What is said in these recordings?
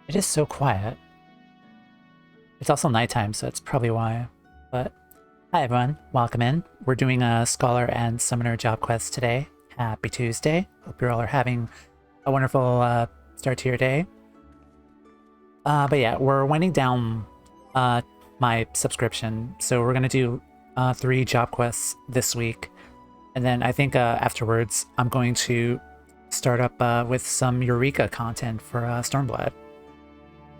It is so quiet. It's also nighttime, so it's probably why. But hi everyone, welcome in. We're doing a Scholar and Summoner job quest today. Happy Tuesday. Hope you all are having a wonderful start to your day. But yeah, we're winding down my subscription, so we're gonna do 3 job quests this week. And then I think afterwards, I'm going to start up with some Eureka content for Stormblood.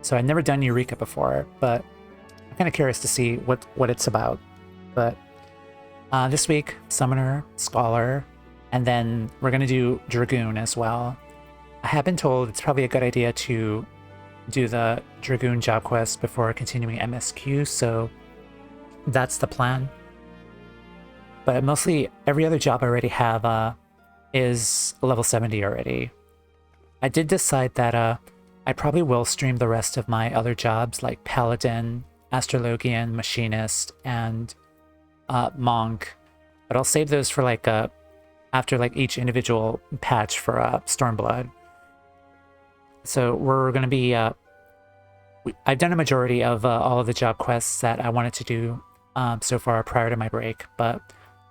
So I've never done Eureka before, but I'm kind of curious to see what it's about. But this week, Summoner, Scholar, and then we're going to do Dragoon as well. I have been told it's probably a good idea to do the Dragoon job quest before continuing MSQ, so that's the plan. But mostly every other job I already have is level 70 already. I did decide that I probably will stream the rest of my other jobs like Paladin, Astrologian, Machinist, and Monk. But I'll save those for like after like each individual patch for Stormblood. So we're going to be... I've done a majority of all of the job quests that I wanted to do so far prior to my break, but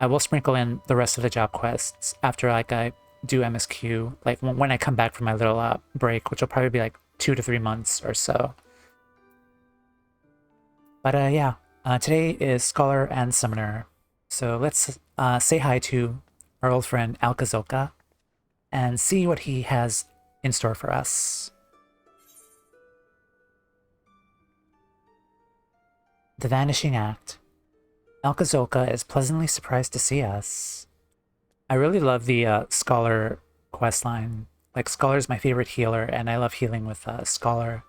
I will sprinkle in the rest of the job quests after like I do MSQ, like when I come back from my little break, which will probably be like 2 to 3 months or so. But yeah, today is Scholar and Summoner. So let's say hi to our old friend Alka Zolka and see what he has in store for us. The Vanishing Act. Alka Zolka is pleasantly surprised to see us. I really love the Scholar questline. Like, Scholar is my favorite healer, and I love healing with Scholar.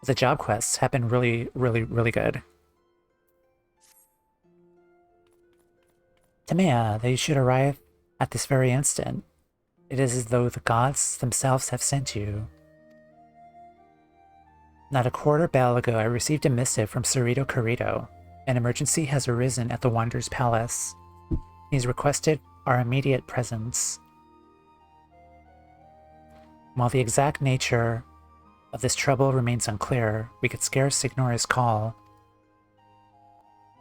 The job quests have been really, really good. Tamea, they should arrive at this very instant. It is as though the gods themselves have sent you. Not a quarter bell ago, I received a missive from Setoto Carito. An emergency has arisen at the Wanderer's Palace. He's requested our immediate presence. While the exact nature of this trouble remains unclear, we could scarce ignore his call.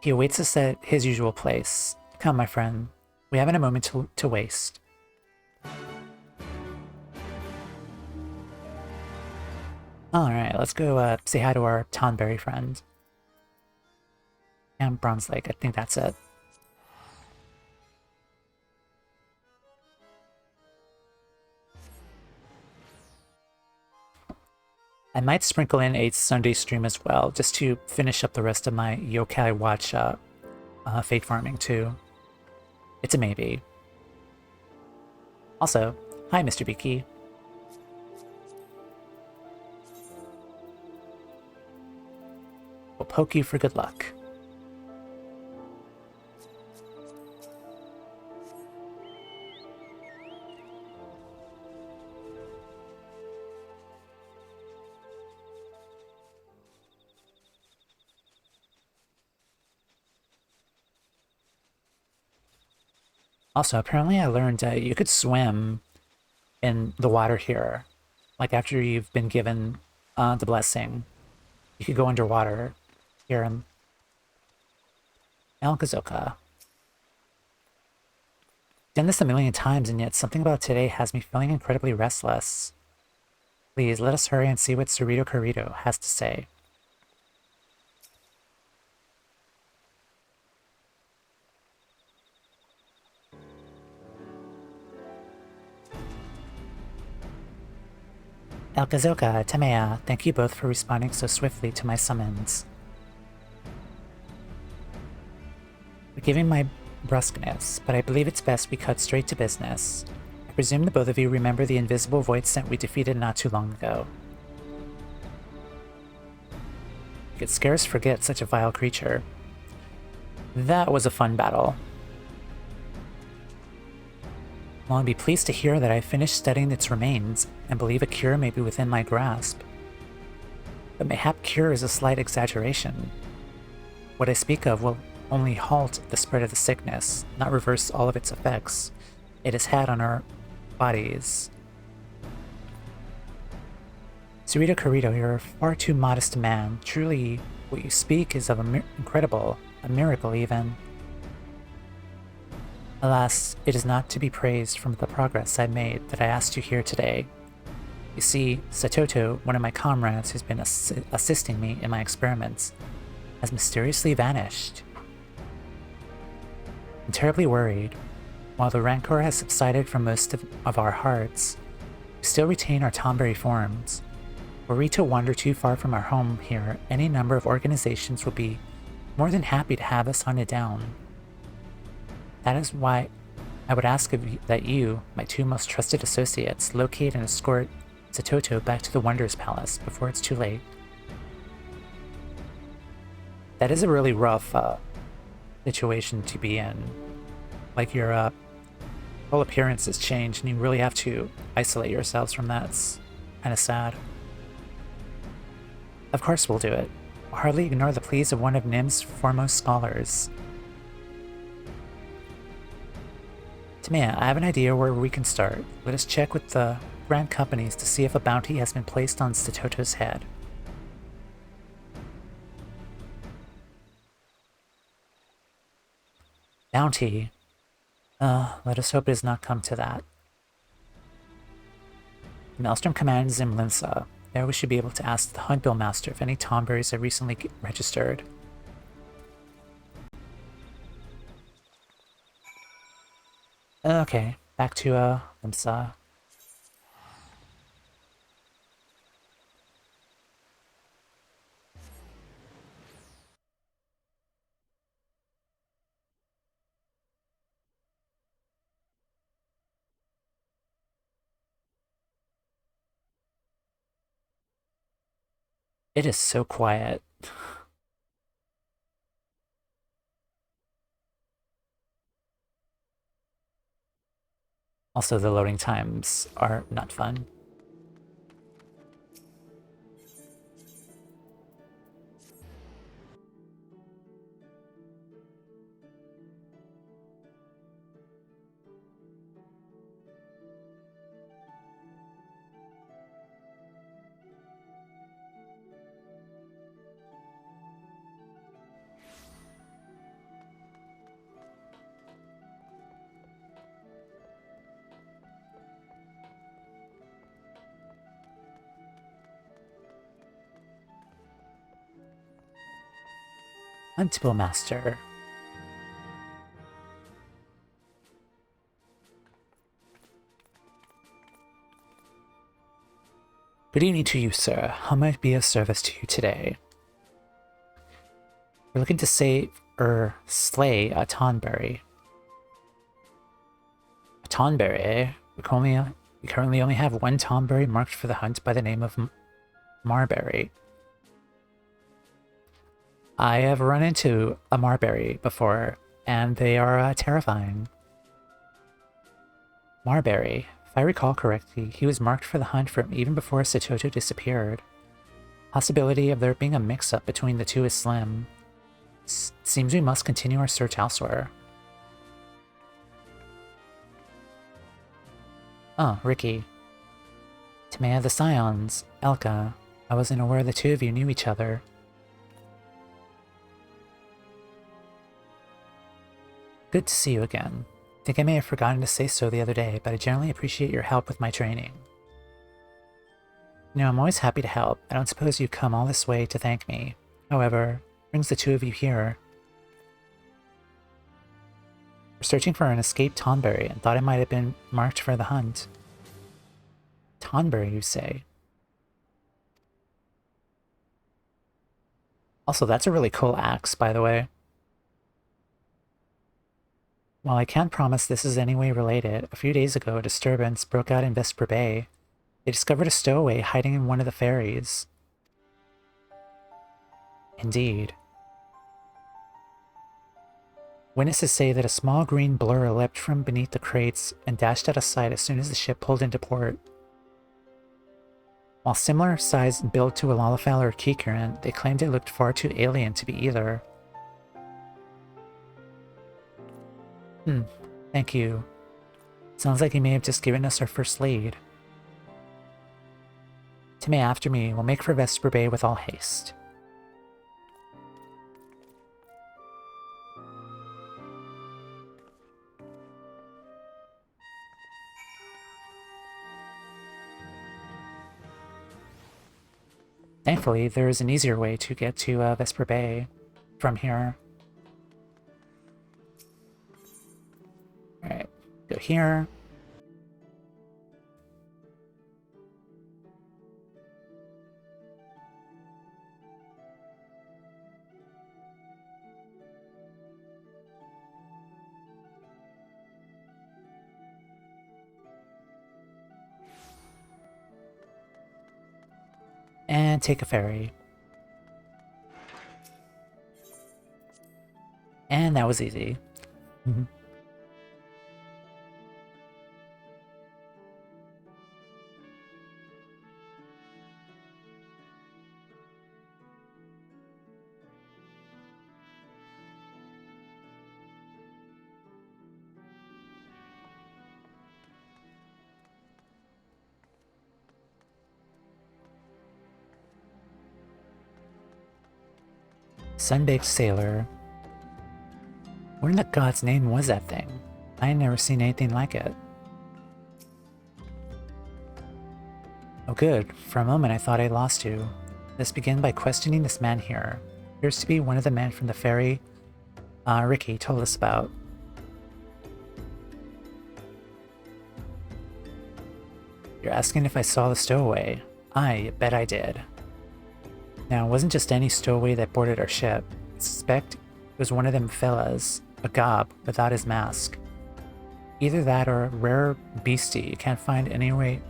He awaits us at his usual place. Come, my friend. We haven't a moment to waste. Alright, let's go say hi to our Tonberry friend. And Bronze Lake, I think that's it. I might sprinkle in a Sunday stream as well, just to finish up the rest of my Yokai Watch fate farming too. It's a maybe. Also, hi Mr. Beaky. We'll poke you for good luck. Also, apparently I learned you could swim in the water here. Like after you've been given the blessing, you could go underwater here in Alka Zolka. Done this a million times, and yet something about today has me feeling incredibly restless. Please, let us hurry and see what Setoto Carito has to say. Alka Zolka, Tamea, thank you both for responding so swiftly to my summons. Forgiving my brusqueness, but I believe it's best we cut straight to business. I presume the both of you remember the invisible void scent we defeated not too long ago. You could scarce forget such a vile creature. That was a fun battle. Well, I'd be pleased to hear that I finished studying its remains, and believe a cure may be within my grasp. But mayhap cure is a slight exaggeration. What I speak of will only halt the spread of the sickness, not reverse all of its effects it has had on our bodies. Cerrito Corrito, you're far too modest a man. Truly, what you speak is of incredible, a miracle even. Alas, it is not to be praised from the progress I made that I asked you here today. You see, Setoto, one of my comrades who's been assisting me in my experiments, has mysteriously vanished. I'm terribly worried. While the rancor has subsided from most of our hearts, we still retain our Tonberry forms. Were we to wander too far from our home here, any number of organizations will be more than happy to have us hunted down. That is why I would ask that you, my two most trusted associates, locate and escort Setoto back to the Wonders Palace before it's too late. That is a really rough situation to be in. Like your whole appearance has changed and you really have to isolate yourselves from that. It's kind of sad. Of course we'll do it. We'll hardly ignore the pleas of one of NIM's foremost scholars. Tamea, I have an idea where we can start. Let us check with the grand companies to see if a bounty has been placed on Setoto's head. Bounty? Let us hope it has not come to that. Maelstrom commands in Limsa. There we should be able to ask the Huntbill Master if any Tonberries are recently registered. Okay, back to Limsa. It is so quiet. Also, the loading times are not fun. Huntbill Master. Good evening to you, sir. How might I be of service to you today? We're looking to slay a Tonberry. A Tonberry, eh? We currently only have one Tonberry marked for the hunt by the name of Marberry. I have run into a Marberry before, and they are terrifying. Marberry. If I recall correctly, he was marked for the hunt from even before Setoto disappeared. Possibility of there being a mix-up between the two is slim. Seems we must continue our search elsewhere. Oh, Ricky. Tamea the Scions. Alka. I wasn't aware the two of you knew each other. Good to see you again. I think I may have forgotten to say so the other day, but I generally appreciate your help with my training. You know, I'm always happy to help. I don't suppose you've come all this way to thank me. However, what brings the two of you here? We're searching for an escaped Tonberry and thought it might have been marked for the hunt. Tonberry, you say? Also, that's a really cool axe, by the way. While I can't promise this is any way related, a few days ago a disturbance broke out in Vesper Bay. They discovered a stowaway hiding in one of the ferries. Indeed. Witnesses say that a small green blur leapt from beneath the crates and dashed out of sight as soon as the ship pulled into port. While similar size and build to a Lalafell or Kikurin, they claimed it looked far too alien to be either. Thank you. Sounds like he may have just given us our first lead. Timmy after me. We'll make for Vesper Bay with all haste. Thankfully, there is an easier way to get to Vesper Bay from here. Alright, go here. And take a ferry. And that was easy. Sunbaked Sailor. What in the God's name was that thing? I ain't never seen anything like it. Oh good, for a moment I thought I lost you. Let's begin by questioning this man here. Appears to be one of the men from the ferry Ricky told us about. You're asking if I saw the stowaway. I bet I did. Now, it wasn't just any stowaway that boarded our ship. I suspect it was one of them fellas, a gob, without his mask. Either that or a rare beastie you can't find anyway.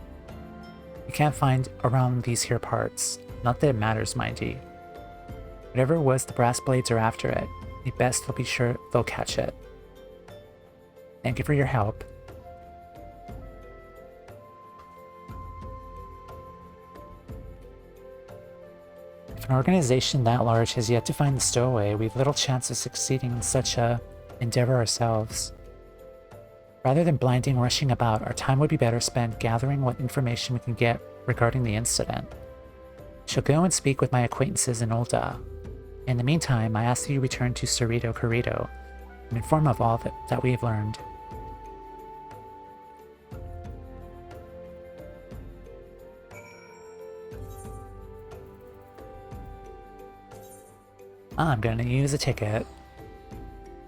You can't find around these here parts. Not that it matters, mind ye. Whatever it was, the brass blades are after it. The best they'll be sure they'll catch it. Thank you for your help. If an organization that large has yet to find the stowaway, we've little chance of succeeding in such a endeavor ourselves. Rather than blindly rushing about, our time would be better spent gathering what information we can get regarding the incident. I shall go and speak with my acquaintances in Ul'dah. In the meantime, I ask that you return to Cerrito Corrido and inform of all that we have learned. I'm gonna use a ticket,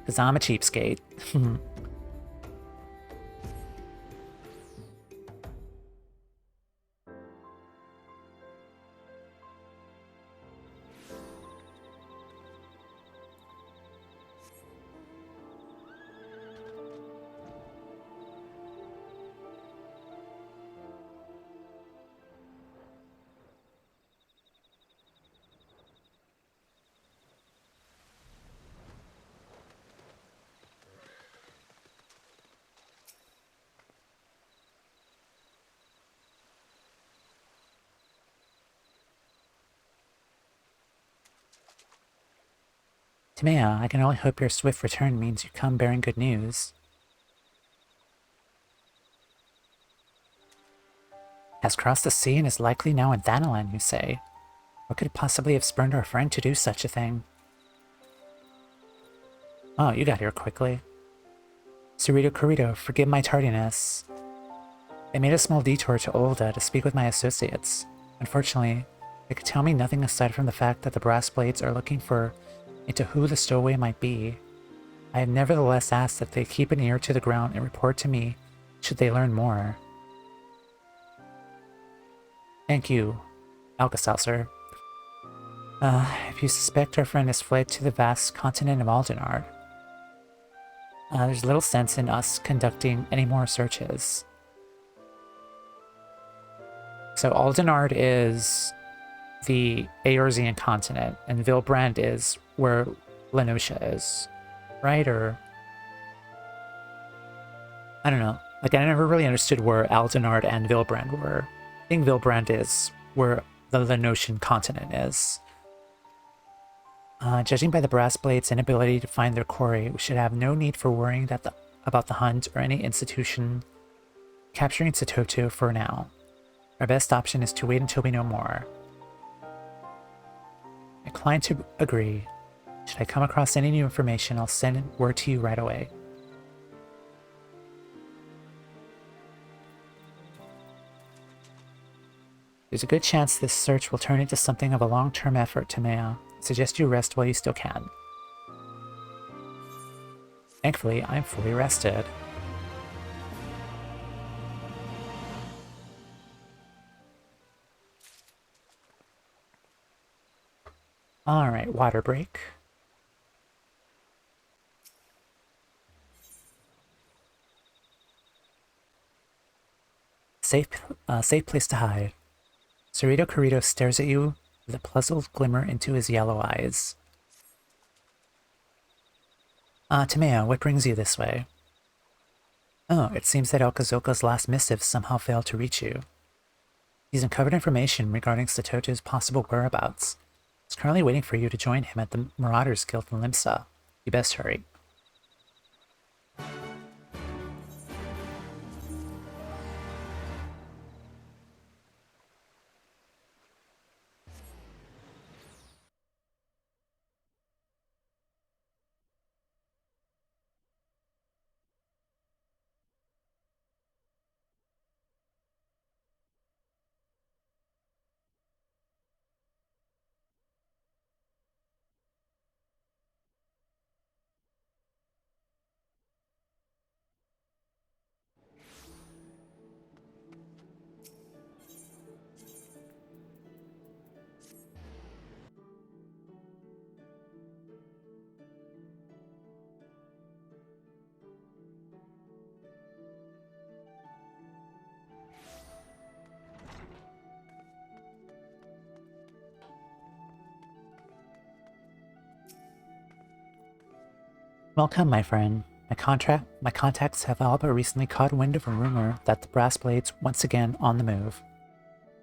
because I'm a cheapskate. Timea, I can only hope your swift return means you come bearing good news. Has crossed the sea and is likely now in Thanalan, you say? What could possibly have spurned our friend to do such a thing? Oh, you got here quickly. Cerrito Corrido, forgive my tardiness. I made a small detour to Ul'dah to speak with my associates. Unfortunately, they could tell me nothing aside from the fact that the brass blades are looking into who the stowaway might be. I have nevertheless asked that they keep an ear to the ground and report to me should they learn more. Thank you, Alka Zolka. If you suspect our friend has fled to the vast continent of Aldenard, there's little sense in us conducting any more searches. So Aldenard is the Eorzean continent, and Vilbrand is where Lenosha is, right? Or I don't know. Like, I never really understood where Aldenard and Vilbrand were. I think Vilbrand is where the Lenoshan continent is. Judging by the brass blade's inability to find their quarry, we should have no need for worrying about the hunt or any institution capturing Setoto for now. Our best option is to wait until we know more. Inclined to agree. Should I come across any new information, I'll send word to you right away. There's a good chance this search will turn into something of a long-term effort, Tamea. I suggest you rest while you still can. Thankfully, I'm fully rested. Alright, water break. Safe place to hide. Cerrito Corrito stares at you with a puzzled glimmer into his yellow eyes. Tamea, what brings you this way? Oh, it seems that Alka Zolka's last missive somehow failed to reach you. He's uncovered information regarding Setoto's possible whereabouts. He's currently waiting for you to join him at the Marauders Guild in Limsa. You best hurry. Welcome, my friend. My contacts have all but recently caught wind of a rumor that the Brass Blade's once again on the move.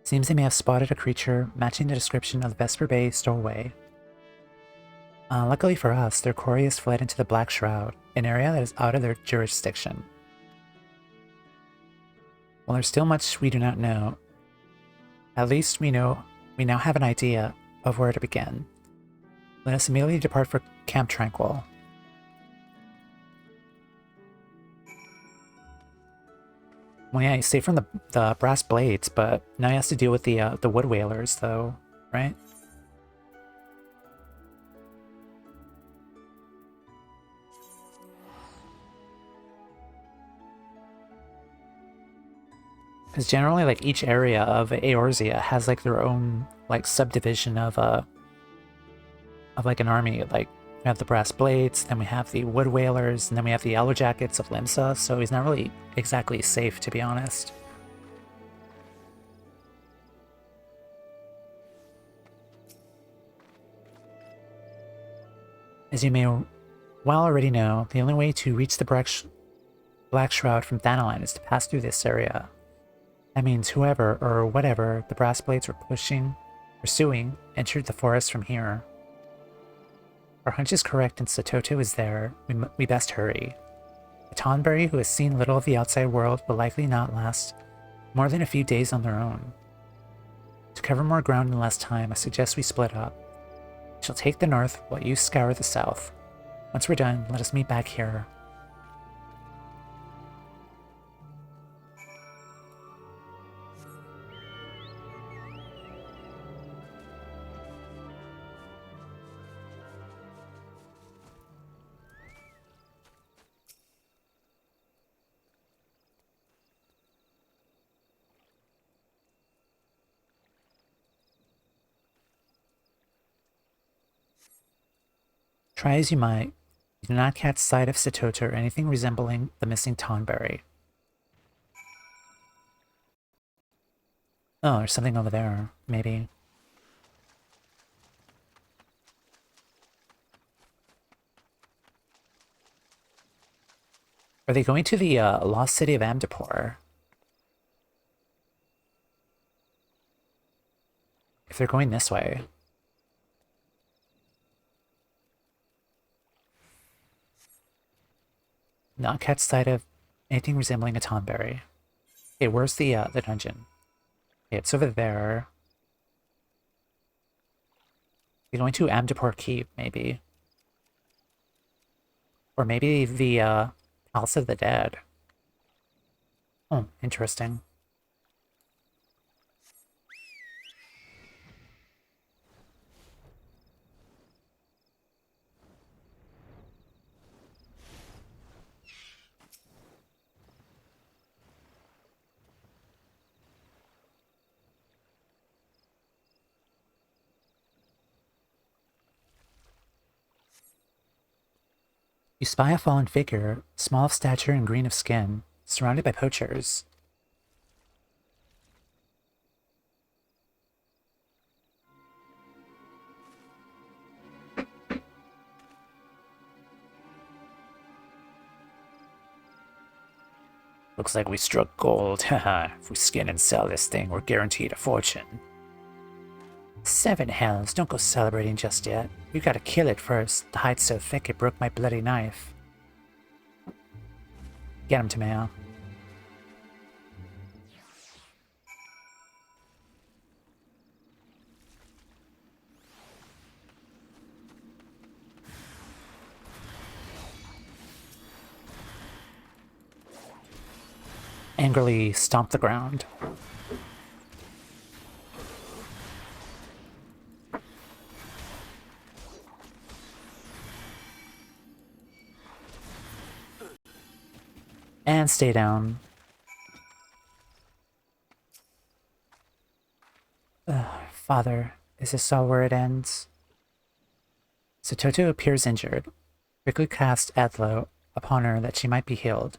Seems they may have spotted a creature matching the description of the Vesper Bay stowaway. Luckily for us, their quarry has fled into the Black Shroud, an area that is out of their jurisdiction. While there's still much we do not know, at least we now have an idea of where to begin. Let us immediately depart for Camp Tranquil. Well, yeah, you saved from the Brass Blades, but now he has to deal with the Wood Whalers, though, right? Because generally, like, each area of Eorzea has like their own like subdivision of like an army. Like, we have the Brass Blades, then we have the Wood Whalers, and then we have the Yellow Jackets of Limsa. So he's not really exactly safe, to be honest. As you may well already know, the only way to reach the Black Shroud from Thanaline is to pass through this area. That means whoever or whatever the Brass Blades were pursuing entered the forest from here. Our hunch is correct and Setoto is there. We best hurry. The Tonberry, who has seen little of the outside world, will likely not last more than a few days on their own. To cover more ground in less time, I suggest we split up. I shall take the north while you scour the south. Once we're done, let us meet back here. Try as you might, you do not catch sight of Setoto or anything resembling the missing Tonberry. Oh, there's something over there, maybe. Are they going to the lost city of Amdapor? If they're going this way. Not catch sight of anything resembling a Tonberry. Okay, where's the dungeon? Okay, it's over there. We're going to Amdapor Keep, maybe. Or maybe the House of the Dead. Oh, interesting. You spy a fallen figure, small of stature and green of skin, surrounded by poachers. Looks like we struck gold. Haha, if we skin and sell this thing, we're guaranteed a fortune. 7 hells, don't go celebrating just yet. We gotta kill it first. The hide's so thick it broke my bloody knife. Get him, Tomeo. Angrily stomp the ground. And stay down. Father, is this all where it ends? Setoto appears injured. Quickly cast Adlo upon her that she might be healed.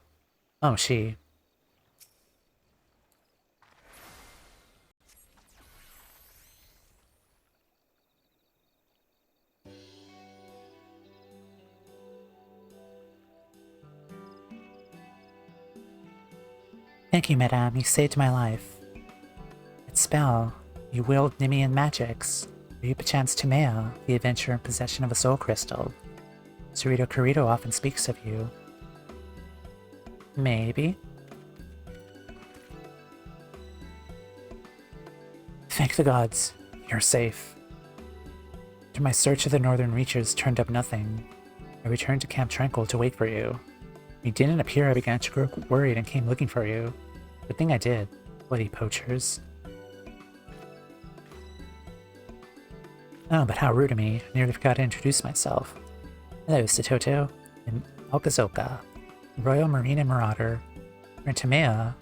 Oh, she. Thank you, madame. You saved my life. That spell, you wield Nemean magics. Are you perchance Tomeo, the adventurer in possession of a soul crystal? Cerrito Carrito often speaks of you. Maybe. Thank the gods. You're safe. After my search of the northern reaches turned up nothing, I returned to Camp Tranquil to wait for you. When you didn't appear, I began to grow worried and came looking for you. Good thing I did. Bloody poachers. Oh, but how rude of me. I nearly forgot to introduce myself. Hello, Setoto. I'm Alka Zolka, Royal Marine and Marauder. You're in Tomea,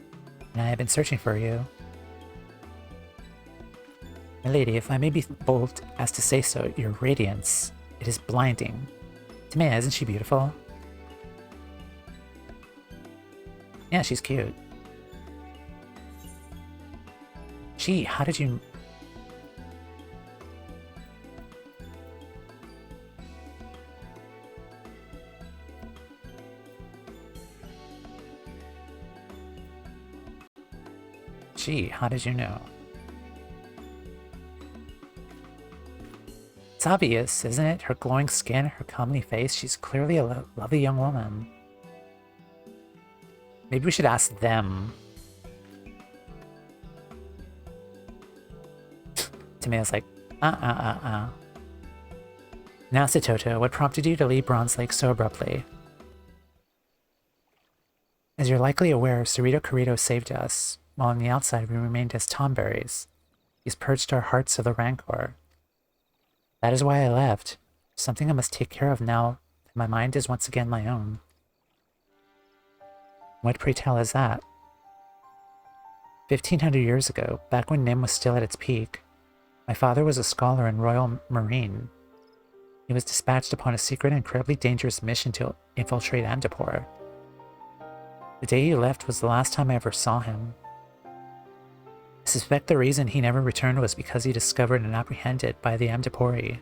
and I have been searching for you. My lady, if I may be bold as to say so, your radiance, it is blinding. Tomea, isn't she beautiful? Yeah, she's cute. Gee, how did you... Gee, how did you know? It's obvious, isn't it? Her glowing skin, her comely face, she's clearly a lovely young woman. Maybe we should ask them. Tomeo's like, Now, Setoto, what prompted you to leave Bronze Lake so abruptly? As you're likely aware, Cerrito Carrito saved us, while on the outside we remained as Tonberries. He's purged our hearts of the rancor. That is why I left. Something I must take care of now that my mind is once again my own. What, pray tell, is that? 1500 years ago, back when Nim was still at its peak, my father was a scholar and Royal Marine. He was dispatched upon a secret and incredibly dangerous mission to infiltrate Amdapor. The day he left was the last time I ever saw him. I suspect the reason he never returned was because he discovered and apprehended by the Amdapori.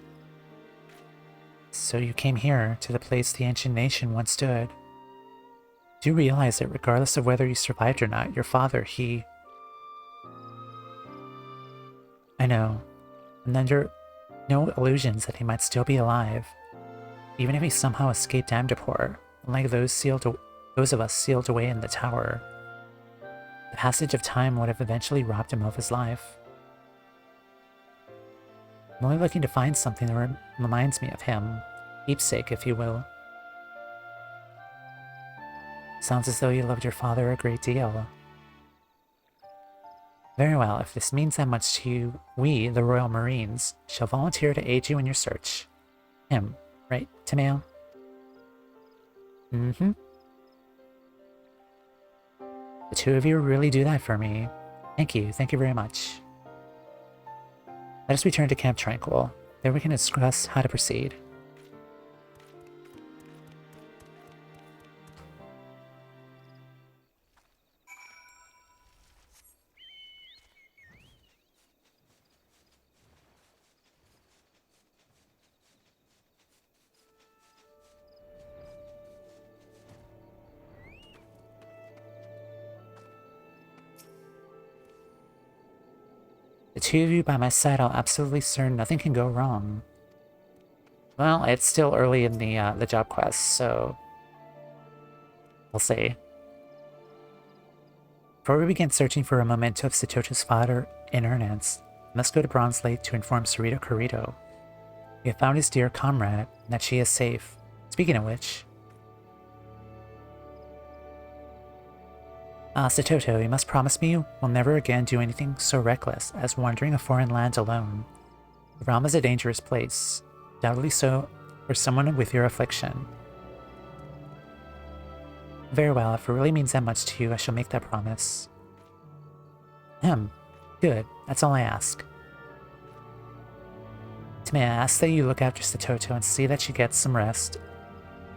So you came here, to the place the ancient nation once stood. Do realize that regardless of whether you survived or not, your father, he... I know. I'm under no illusions that he might still be alive. Even if he somehow escaped Amdapor, unlike those of us sealed away in the tower. The passage of time would have eventually robbed him of his life. I'm only looking to find something that reminds me of him. Keepsake, if you will. Sounds as though you loved your father a great deal. Very well, if this means that much to you, we, the Royal Marines, shall volunteer to aid you in your search. Him, right, Timeo? Mm-hmm. The two of you really do that for me. Thank you very much. Let us return to Camp Tranquil. There we can discuss how to proceed. The two of you by my side, I'll absolutely certain nothing can go wrong. Well, it's still early in the job quest, so we'll see. Before we begin searching for a memento of Setoto's father in earnest, we must go to Bronze Lake to inform Cerrito Corrito. We have found his dear comrade, and that she is safe. Speaking of which... Setoto, you must promise me you will never again do anything so reckless as wandering a foreign land alone. The realm is a dangerous place, doubly so for someone with your affliction. Very well, if it really means that much to you, I shall make that promise. Good, that's all I ask. May I ask that you look after Setoto and see that she gets some rest.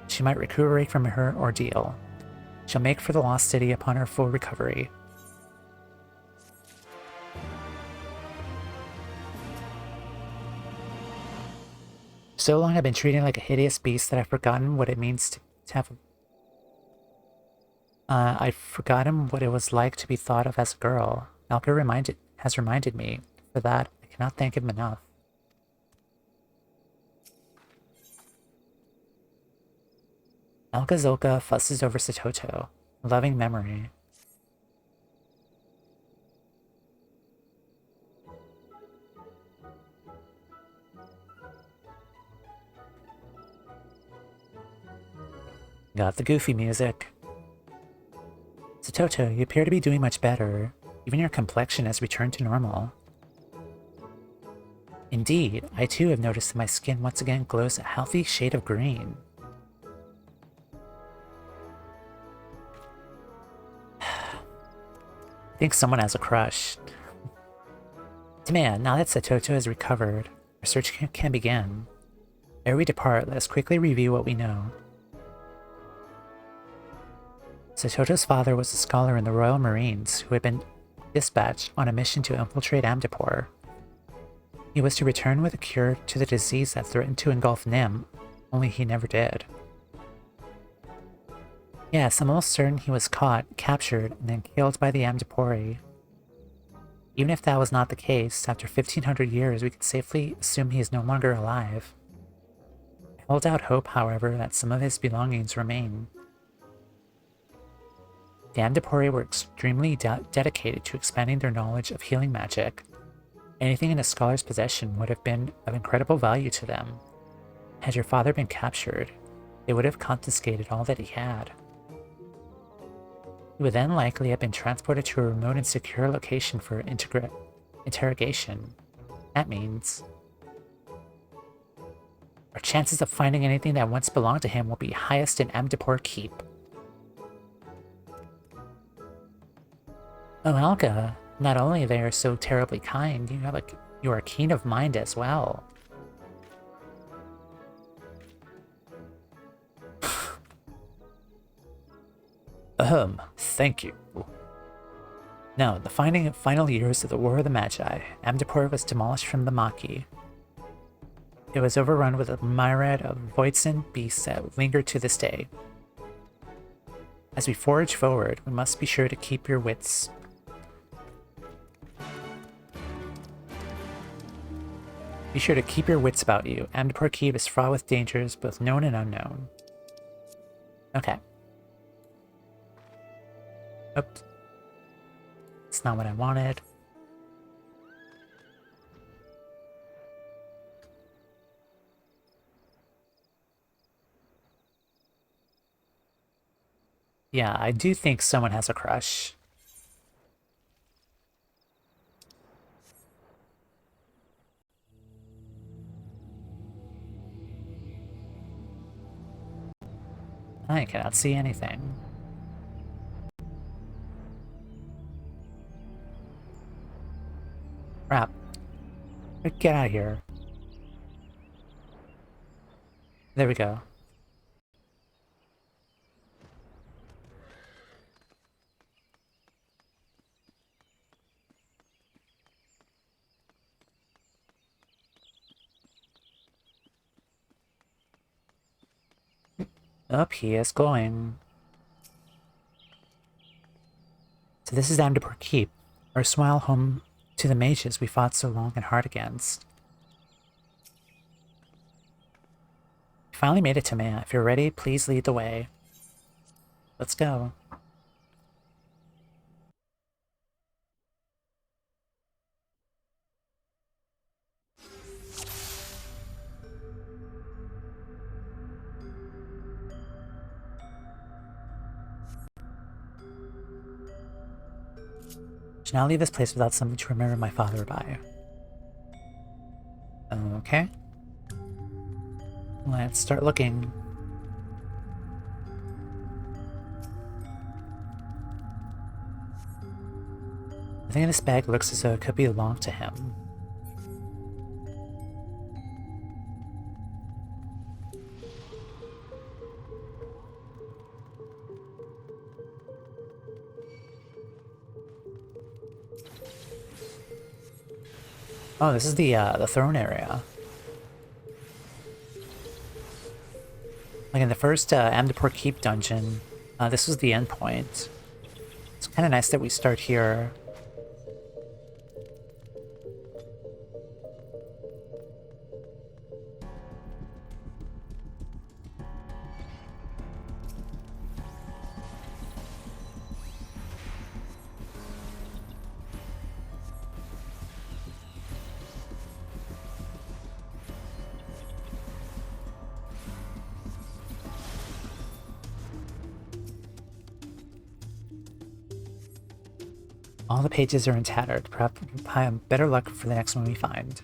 She might recuperate from her ordeal. She'll make for the lost city upon her full recovery. So long I've been treated like a hideous beast that I've forgotten what it means to have I've forgotten what it was like to be thought of as a girl. Alka has reminded me. For that, I cannot thank him enough. Alka Zolka fusses over Setoto. Loving memory. Got the goofy music. Setoto, you appear to be doing much better. Even your complexion has returned to normal. Indeed, I too have noticed that my skin once again glows a healthy shade of green. I think someone has a crush. Demand, now that Setoto has recovered, our search can begin. Ere we depart, let us quickly review what we know. Setoto's father was a scholar in the Royal Marines who had been dispatched on a mission to infiltrate Amdapor. He was to return with a cure to the disease that threatened to engulf Nim, only he never did. Yes, I'm almost certain he was caught, captured, and then killed by the Amdapori. Even if that was not the case, after 1500 years we could safely assume he is no longer alive. I hold out hope, however, that some of his belongings remain. The Amdapori were extremely dedicated to expanding their knowledge of healing magic. Anything in a scholar's possession would have been of incredible value to them. Had your father been captured, they would have confiscated all that he had. He would then likely have been transported to a remote and secure location for interrogation. That means our chances of finding anything that once belonged to him will be highest in Amdapor Keep. Oh, Alka, not only they are so terribly kind, you are keen of mind as well. Thank you. Now, in the final years of the War of the Magi, Amdapor was demolished from the Maki. It was overrun with a myriad of Voidson beasts that linger to this day. As we forge forward, we must be sure to keep your wits. Be sure to keep your wits about you. Amdapor Keep is fraught with dangers, both known and unknown. Okay. Oops. It's not what I wanted. Yeah, I do think someone has a crush. I cannot see anything. Crap. Get out of here. There we go. Up he is going. So this is Amdapur Keep, our smile home to the mages we fought so long and hard against. We finally made it to Maya. If you're ready, please lead the way. Let's go. Should now leave this place without something to remember my father by. Okay. Let's start looking. I think this bag looks as though it could belong to him. Oh, this is the throne area. Like in the first Amdapur Keep dungeon, this was the end point. It's kind of nice that we start here. All the pages are in tattered. Perhaps better luck for the next one we find.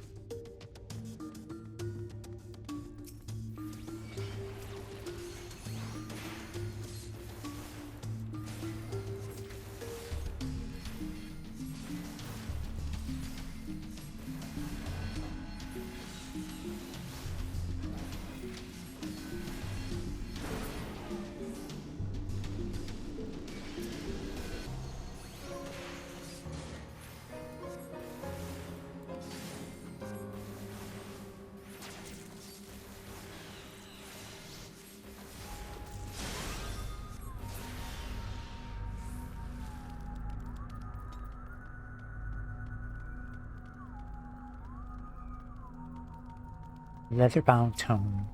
Leather-bound tome.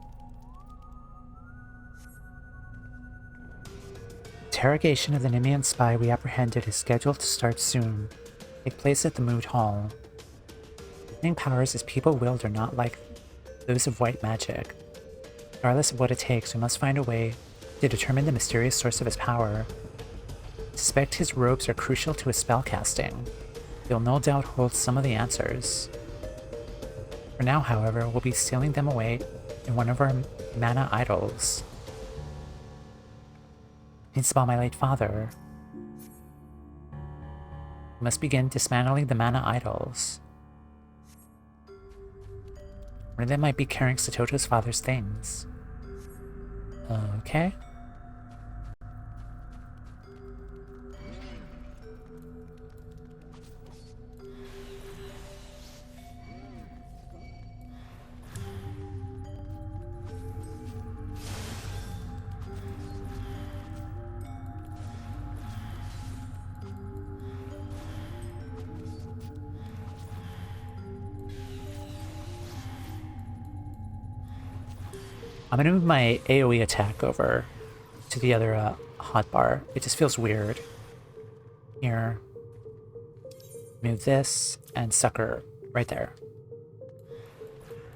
Interrogation of the Nemean spy we apprehended is scheduled to start soon. Take place at the Moot Hall. Lightning powers his people-willed are not like those of white magic. Regardless of what it takes, we must find a way to determine the mysterious source of his power. I suspect his robes are crucial to his spellcasting. He'll no doubt hold some of the answers. For now, however, we'll be sealing them away in one of our mana idols. Needs about my late father. We must begin dismantling the mana idols. One of them might be carrying Setoto's father's things. Okay. I'm gonna move my AoE attack over to the other hotbar. It just feels weird here. Move this and sucker right there.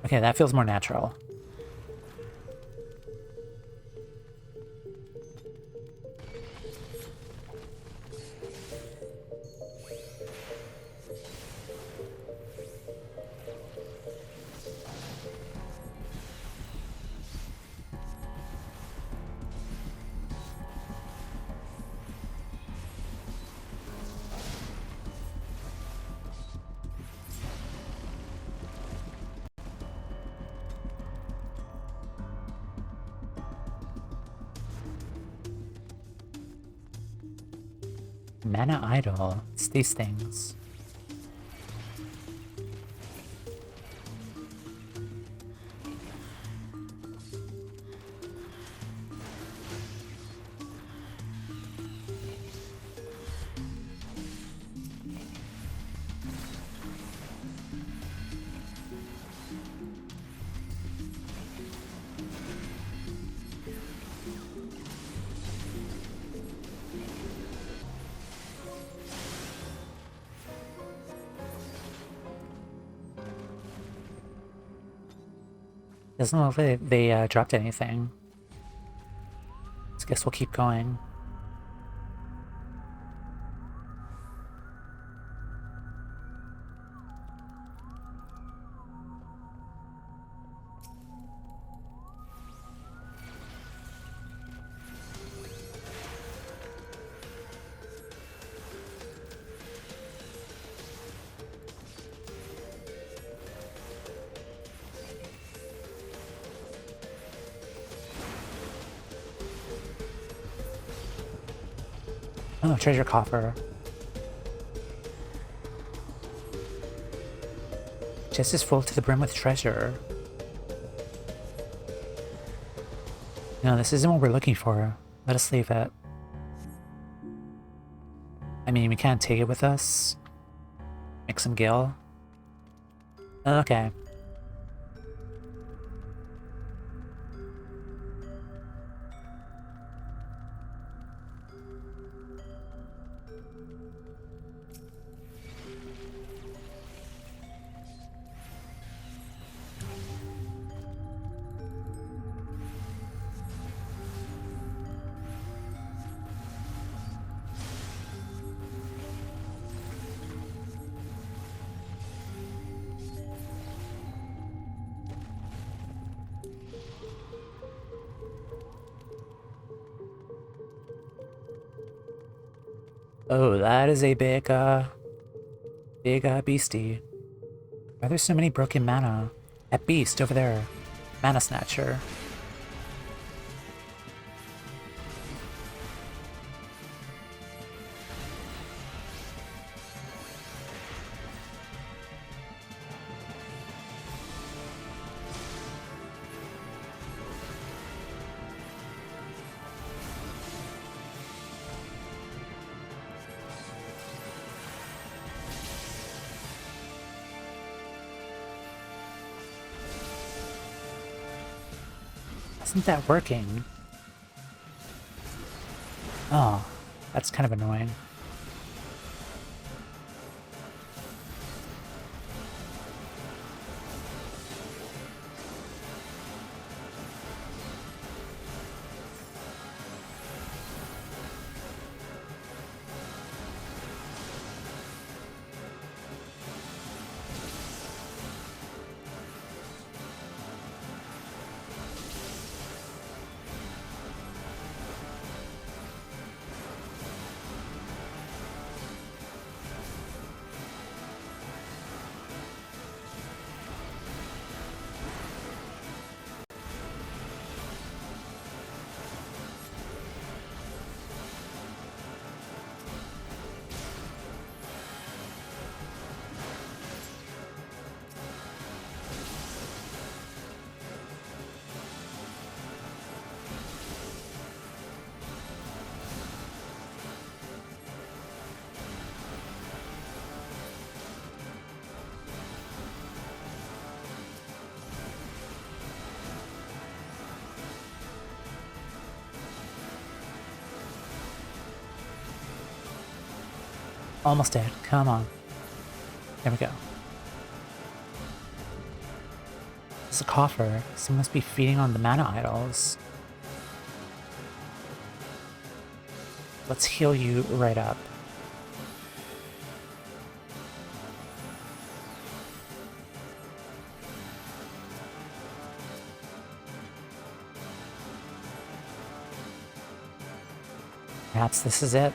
Okay, that feels more natural. Mana Idol. It's these things. Doesn't look like they dropped anything. So I guess we'll keep going. Oh, treasure coffer. Chest is full to the brim with treasure. No, this isn't what we're looking for. Let us leave it. I mean, we can't take it with us. Make some gil. Okay. Oh, that is a big beastie. Why are there so many broken mana? That beast over there. Mana Snatcher. Isn't that working? Oh, that's kind of annoying. Almost dead. Come on. There we go. It's a coffer. Someone must be feeding on the mana idols. Let's heal you right up. Perhaps this is it.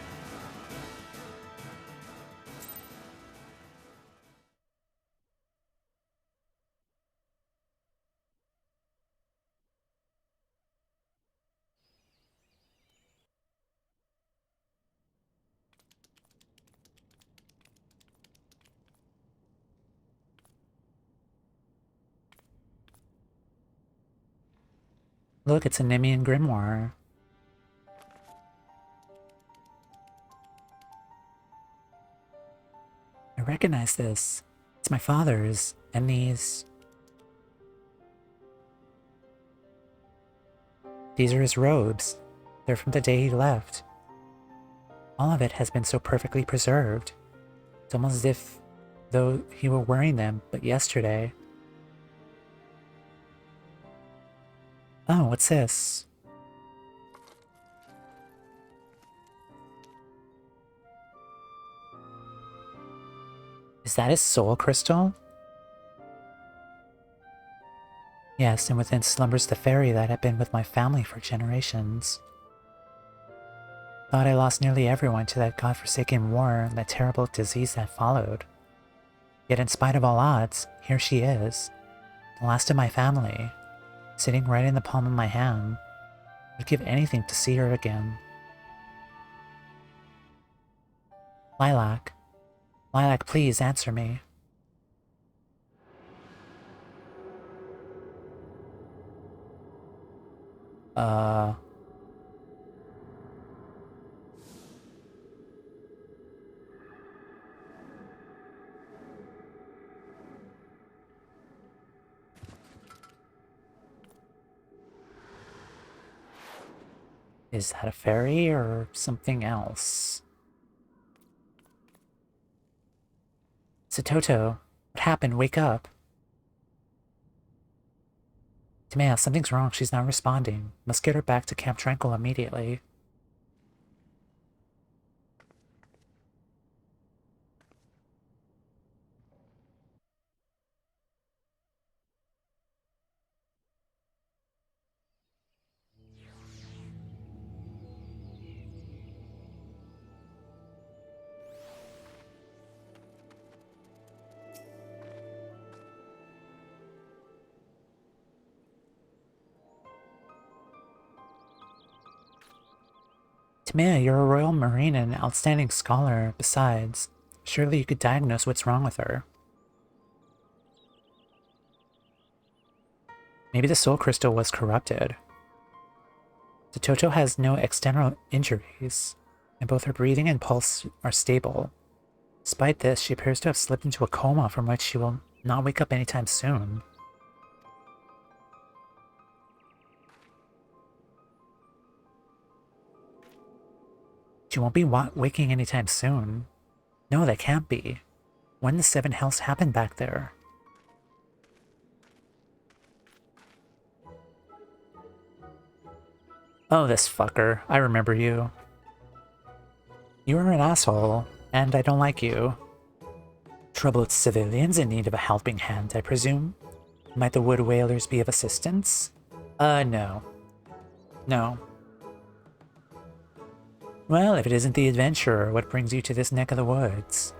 Look, it's a Nemean grimoire. I recognize this. It's my father's, and these are his robes. They're from the day he left. All of it has been so perfectly preserved. It's almost as if though he were wearing them, but yesterday. Oh, what's this? Is that his soul crystal? Yes, and within slumbers the fairy that had been with my family for generations. Thought I lost nearly everyone to that godforsaken war and the terrible disease that followed. Yet in spite of all odds, here she is, the last of my family, sitting right in the palm of my hand. I'd give anything to see her again. Lilac. Lilac, please answer me. Is that a fairy or something else? Setoto, what happened? Wake up. Timea, something's wrong. She's not responding. Must get her back to Camp Tranquil immediately. Timea, you're a Royal Marine and an outstanding scholar. Besides, surely you could diagnose what's wrong with her. Maybe the soul crystal was corrupted. Setoto has no external injuries, and both her breathing and pulse are stable. Despite this, she appears to have slipped into a coma from which she will not wake up anytime soon. She won't be waking anytime soon. No, that can't be. When the 7 hells happened back there? Oh, this fucker. I remember you. You are an asshole, and I don't like you. Troubled civilians in need of a helping hand, I presume? Might the wood whalers be of assistance? No. No. Well, if it isn't the adventurer, what brings you to this neck of the woods?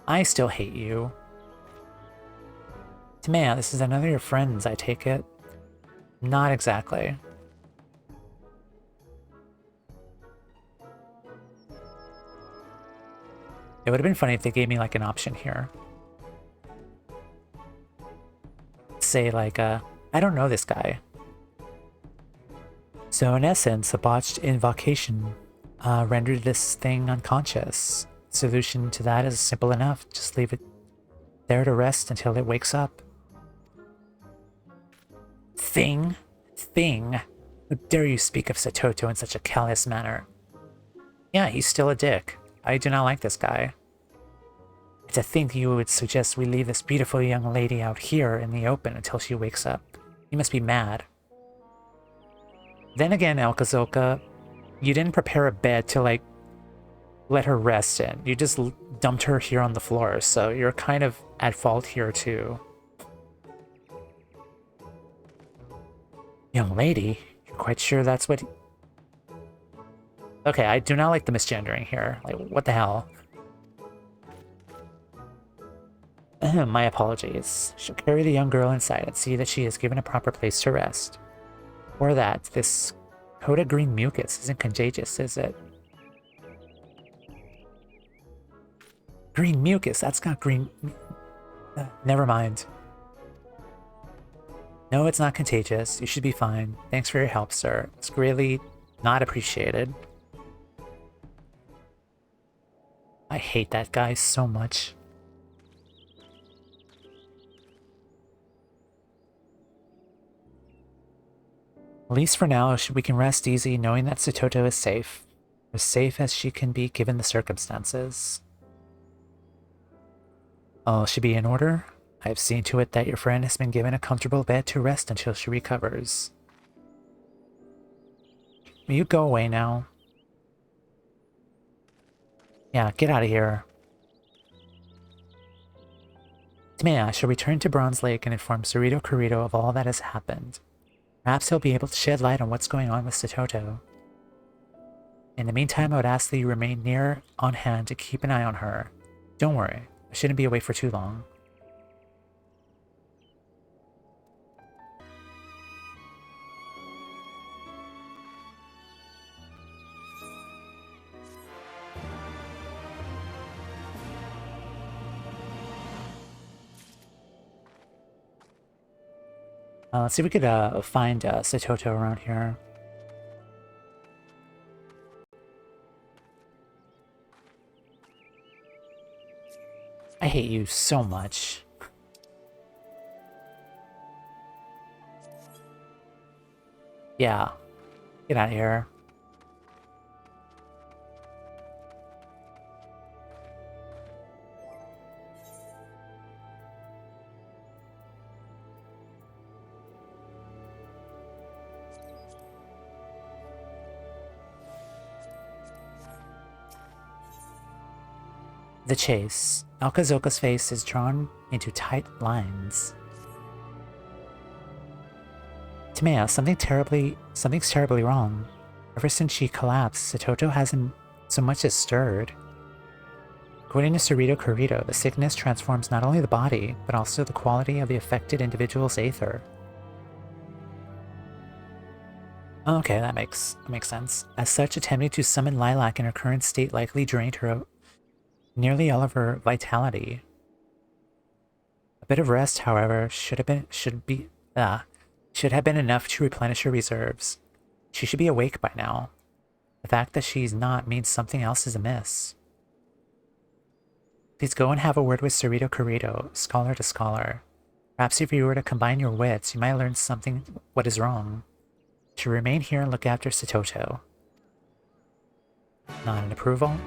I still hate you. Timea, this is another of your friends, I take it? Not exactly. It would have been funny if they gave me like an option here. Say like, I don't know this guy. So in essence, a botched invocation rendered this thing unconscious. Solution to that is simple enough. Just leave it there to rest until it wakes up. Thing? Thing? How dare you speak of Setoto in such a callous manner? Yeah, he's still a dick. I do not like this guy. To think you would suggest we leave this beautiful young lady out here in the open until she wakes up. You must be mad. Then again, Alka Zolka, you didn't prepare a bed to, like, let her rest in. You just dumped her here on the floor, so you're kind of at fault here too. Young lady? You're quite sure that's what... Okay, I do not like the misgendering here. Like, what the hell? My apologies. She'll carry the young girl inside and see that she is given a proper place to rest. Or that this coated green mucus isn't contagious, is it? Green mucus? That's not green... never mind. No, it's not contagious. You should be fine. Thanks for your help, sir. It's greatly not appreciated. I hate that guy so much. At least for now, we can rest easy knowing that Setoto is safe. As safe as she can be given the circumstances. All should be in order. I have seen to it that your friend has been given a comfortable bed to rest until she recovers. Will you go away now? Yeah, get out of here. Timea shall return to Bronze Lake and inform Cerrito Corrito of all that has happened. Perhaps he'll be able to shed light on what's going on with Setoto. In the meantime, I would ask that you remain near on hand to keep an eye on her. Don't worry, I shouldn't be away for too long. Let's see if we could find Setoto around here. I hate you so much. Yeah, get out of here. The chase. Alka Zolka's face is drawn into tight lines. Timea, something's terribly wrong. Ever since she collapsed, Setoto hasn't so much as stirred. According to Cerrito Corrito, the sickness transforms not only the body, but also the quality of the affected individual's aether. Okay, that makes sense. As such, attempting to summon Lilac in her current state likely drained her of nearly all of her vitality. A bit of rest, however, should have been enough to replenish her reserves. She should be awake by now. The fact that she's not means something else is amiss. Please go and have a word with Cerrito Corrito, scholar to scholar. Perhaps if you were to combine your wits, you might learn something what is wrong. To remain here and look after Setoto. Not an approval?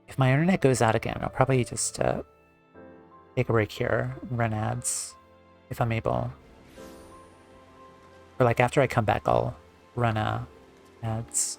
If my internet goes out again, I'll probably just take a break here and run ads if I'm able. Or like after I come back, I'll run ads.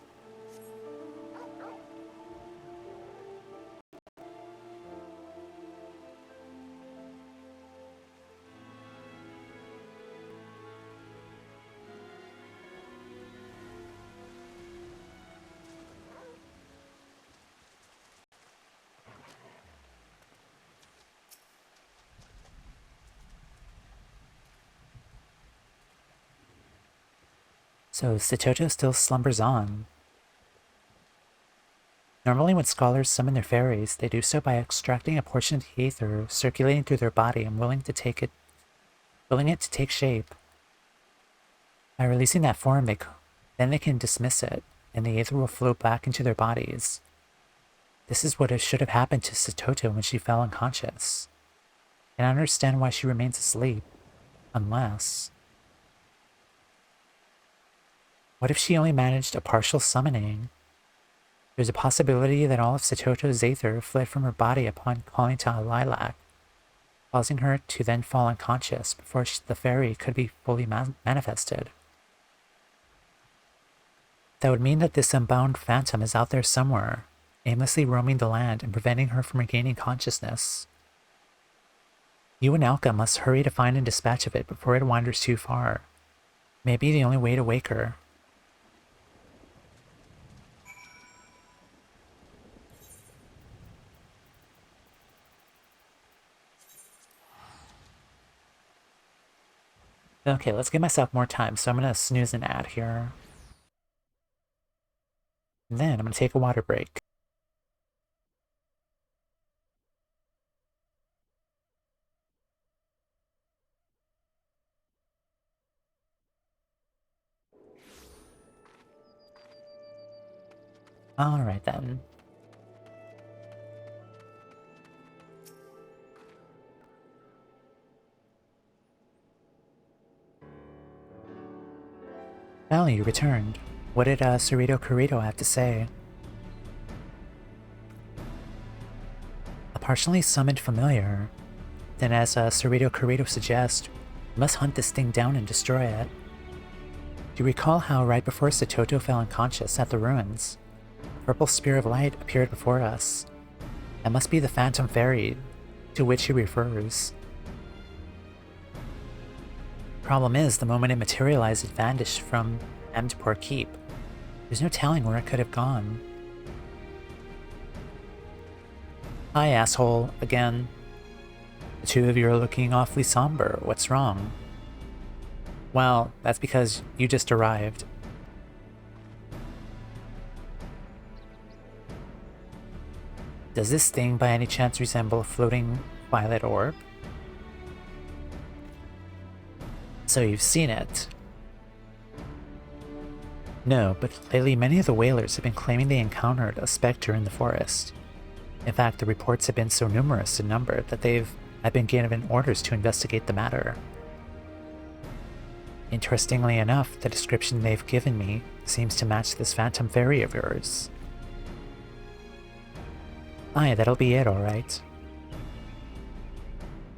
So Setoto still slumbers on. Normally when scholars summon their fairies, they do so by extracting a portion of the aether circulating through their body and willing it to take shape. By releasing that form, then they can dismiss it, and the aether will flow back into their bodies. This is what should have happened to Setoto when she fell unconscious. And I understand why she remains asleep. Unless... What if she only managed a partial summoning? There's a possibility that all of Setoto's Aether fled from her body upon calling to a lilac, causing her to then fall unconscious before the fairy could be fully manifested. That would mean that this unbound phantom is out there somewhere, aimlessly roaming the land and preventing her from regaining consciousness. You and Alka must hurry to find and dispatch of it before it wanders too far. Maybe the only way to wake her. Okay, let's give myself more time, so I'm going to snooze an ad here. And then I'm going to take a water break. Alright then. Finally, you returned. What did Cerrito Corrido have to say? A partially summoned familiar. Then as Cerrito Corrido suggests, we must hunt this thing down and destroy it. Do you recall how right before Setoto fell unconscious at the ruins, a purple spear of light appeared before us? That must be the Phantom Fairy, to which he refers. Problem is, the moment it materialized, it vanished from Amdapur Keep. There's no telling where it could have gone. Hi, asshole, again. The two of you are looking awfully somber. What's wrong? Well, that's because you just arrived. Does this thing by any chance resemble a floating violet orb? So you've seen it. No, but lately many of the whalers have been claiming they encountered a specter in the forest. In fact, the reports have been so numerous in number that I've been given orders to investigate the matter. Interestingly enough, the description they've given me seems to match this phantom fairy of yours. Aye, that'll be it, alright.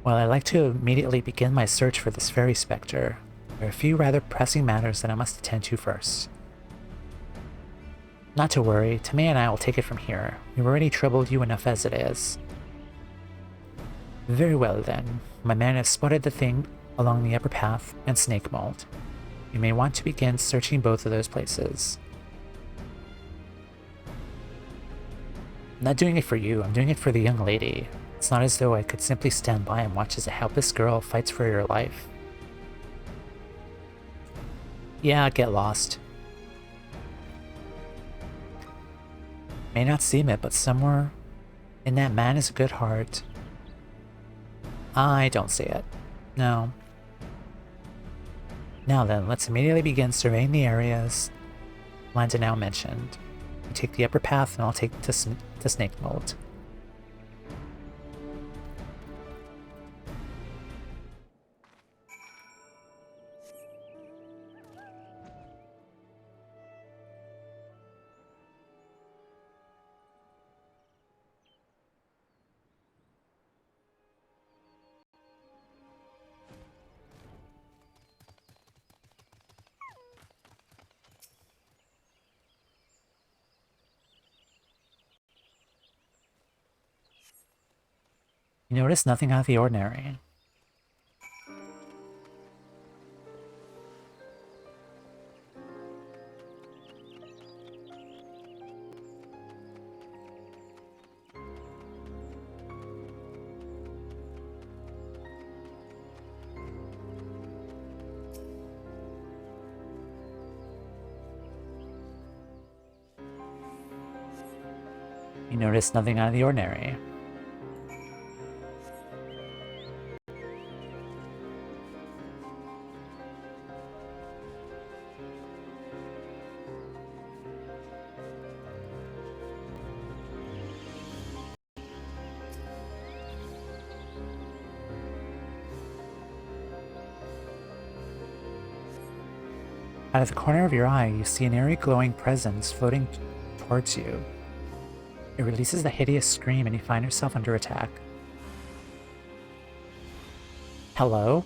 Well, I'd like to immediately begin my search for this fairy specter. There are a few rather pressing matters that I must attend to first. Not to worry, Tomei and I will take it from here. We've already troubled you enough as it is. Very well then. My man has spotted the thing along the upper path and snake mold. You may want to begin searching both of those places. I'm not doing it for you, I'm doing it for the young lady. It's not as though I could simply stand by and watch as a helpless girl fights for her life. Yeah, get lost. May not seem it, but somewhere in that man is a good heart. I don't see it. No. Now then, let's immediately begin surveying the areas Landa now mentioned. You take the upper path and I'll take to snake mold. You notice nothing out of the ordinary. You notice nothing out of the ordinary. Out of the corner of your eye, you see an eerie glowing presence floating towards you. It releases a hideous scream and you find yourself under attack. Hello?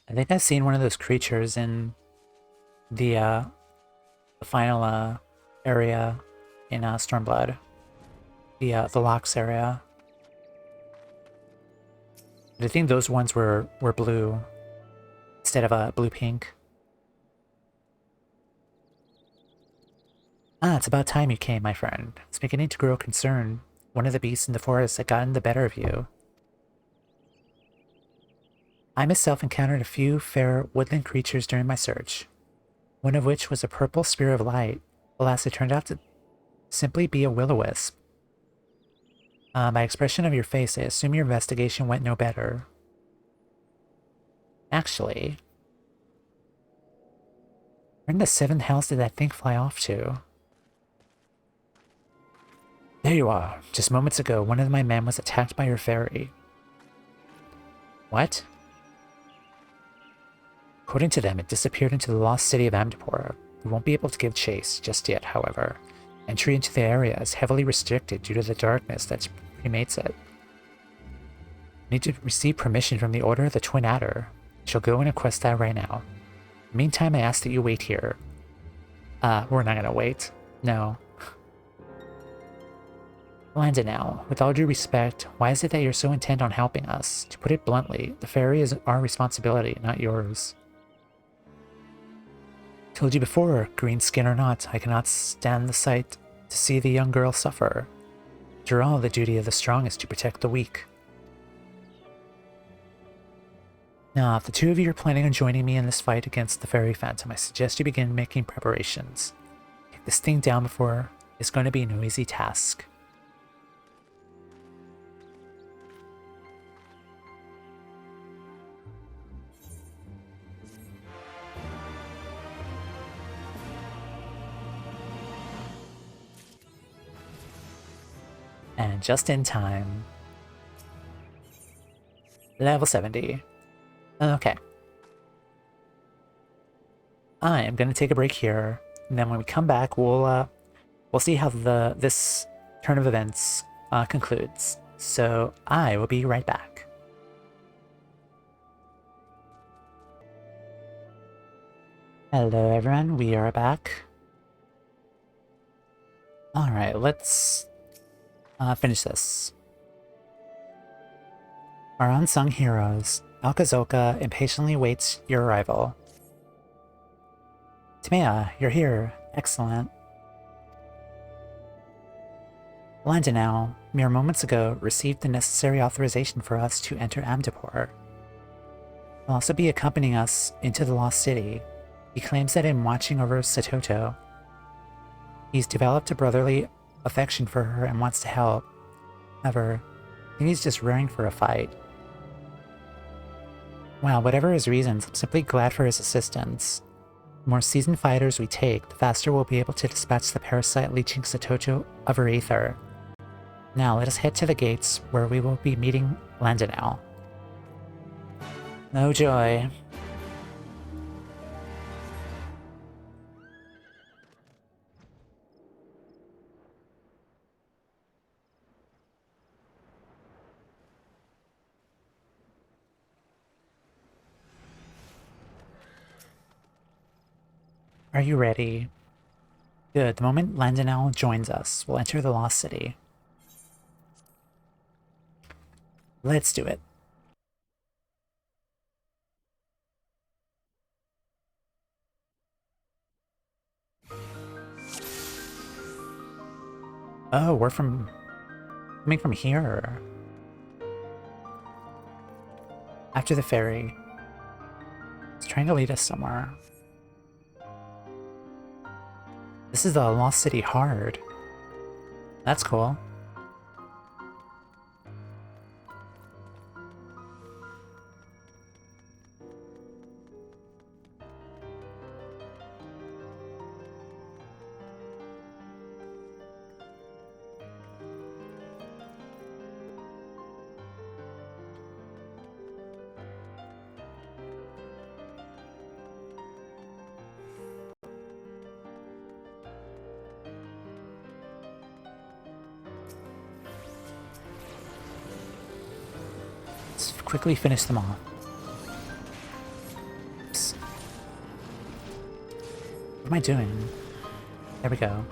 I think I've seen one of those creatures in the final area in Stormblood. The locks area. But I think those ones were blue instead of blue-pink. Ah, it's about time you came, my friend. It's beginning to grow concerned. One of the beasts in the forest had gotten the better of you. I myself encountered a few fair woodland creatures during my search, one of which was a purple spear of light. Alas, it turned out to simply be a will-o-wisp. By expression of your face, I assume your investigation went no better. Actually, where in the seven hells did that thing fly off to? There you are. Just moments ago, one of my men was attacked by your fairy. What? According to them, it disappeared into the lost city of Amdapor. We won't be able to give chase just yet, however. Entry into the area is heavily restricted due to the darkness that premates it. Need to receive permission from the Order of the Twin Adder. She'll go and request that right now. Meantime, I ask that you wait here. We're not gonna wait. No. Landon now, with all due respect, why is it that you're so intent on helping us? To put it bluntly, the fairy is our responsibility, not yours. Told you before, green skin or not, I cannot stand the sight to see the young girl suffer. After all, the duty of the strong is to protect the weak. Now, if the two of you are planning on joining me in this fight against the fairy phantom, I suggest you begin making preparations. Take this thing down before it's going to be no easy task. And just in time. Level 70. Okay. I am going to take a break here, and then when we come back, we'll see how this turn of events concludes. So I will be right back. Hello everyone, we are back. Alright, let's finish this. Our unsung heroes, Alka Zolka impatiently waits your arrival. Timea, you're here. Excellent. Landon now, mere moments ago, received the necessary authorization for us to enter Amdapor. He'll also be accompanying us into the Lost City. He claims that in watching over Setoto, he's developed a brotherly affection for her and wants to help. However, I think he's just raring for a fight. Well, whatever his reasons, I'm simply glad for his assistance. The more seasoned fighters we take, the faster we'll be able to dispatch the parasite leeching Setoto of her ether. Now, let us head to the gates, where we will be meeting Landonal. Oh joy. Are you ready? Good. The moment Landonal joins us, we'll enter the Lost City. Let's do it. Oh, we're coming from here. After the ferry. It's trying to lead us somewhere. This is the Lost City Hard. That's cool. Let's quickly finish them off. Oops. What am I doing? There we go.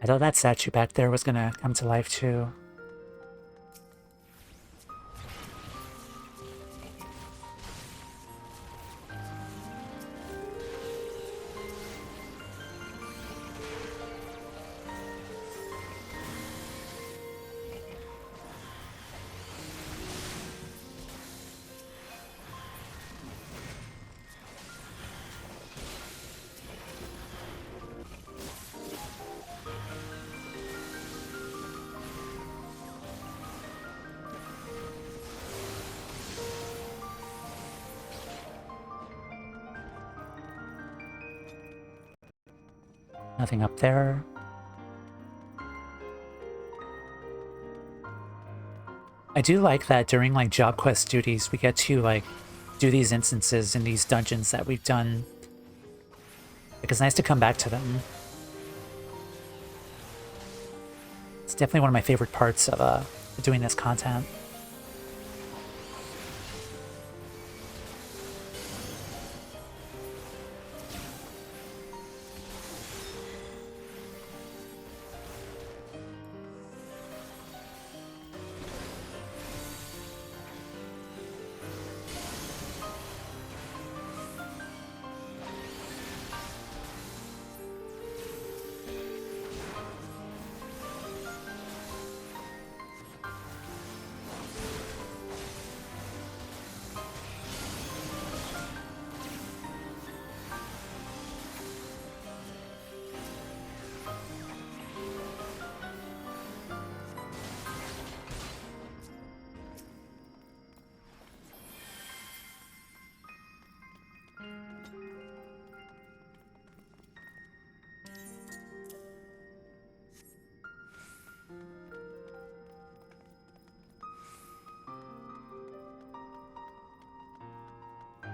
I thought that statue back there was gonna come to life too. Nothing up there. I do like that during like job quest duties we get to like do these instances in these dungeons that we've done. Like, it's nice to come back to them. It's definitely one of my favorite parts of doing this content.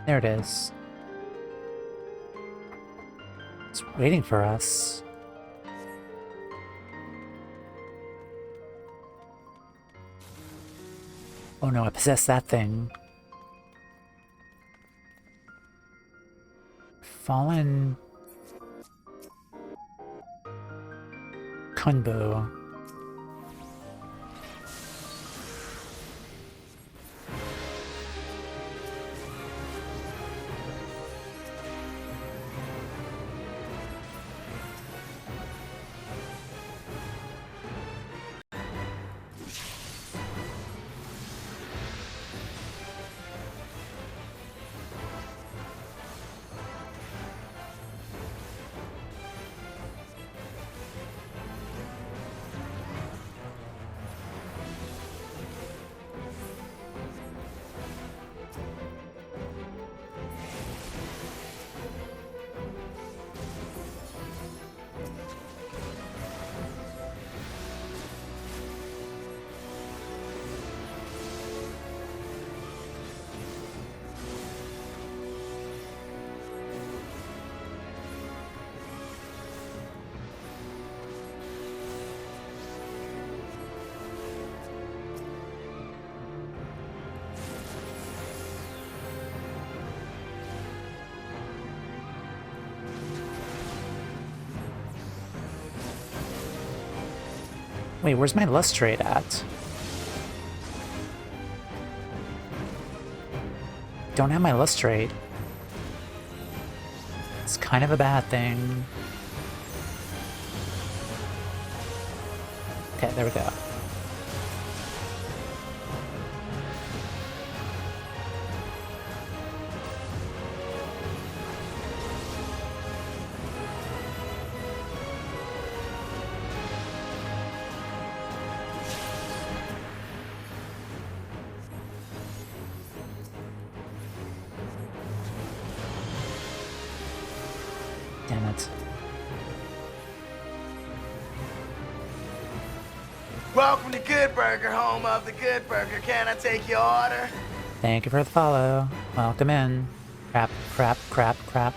There it is. It's waiting for us. Oh no, I possessed that thing. Fallen Kunbo. Wait, where's my lustrate at? Don't have my lustrate. It's kind of a bad thing. Okay, there we go. Damn it. Welcome to Good Burger, home of the Good Burger. Can I take your order? Thank you for the follow. Welcome in. Crap, crap, crap, crap.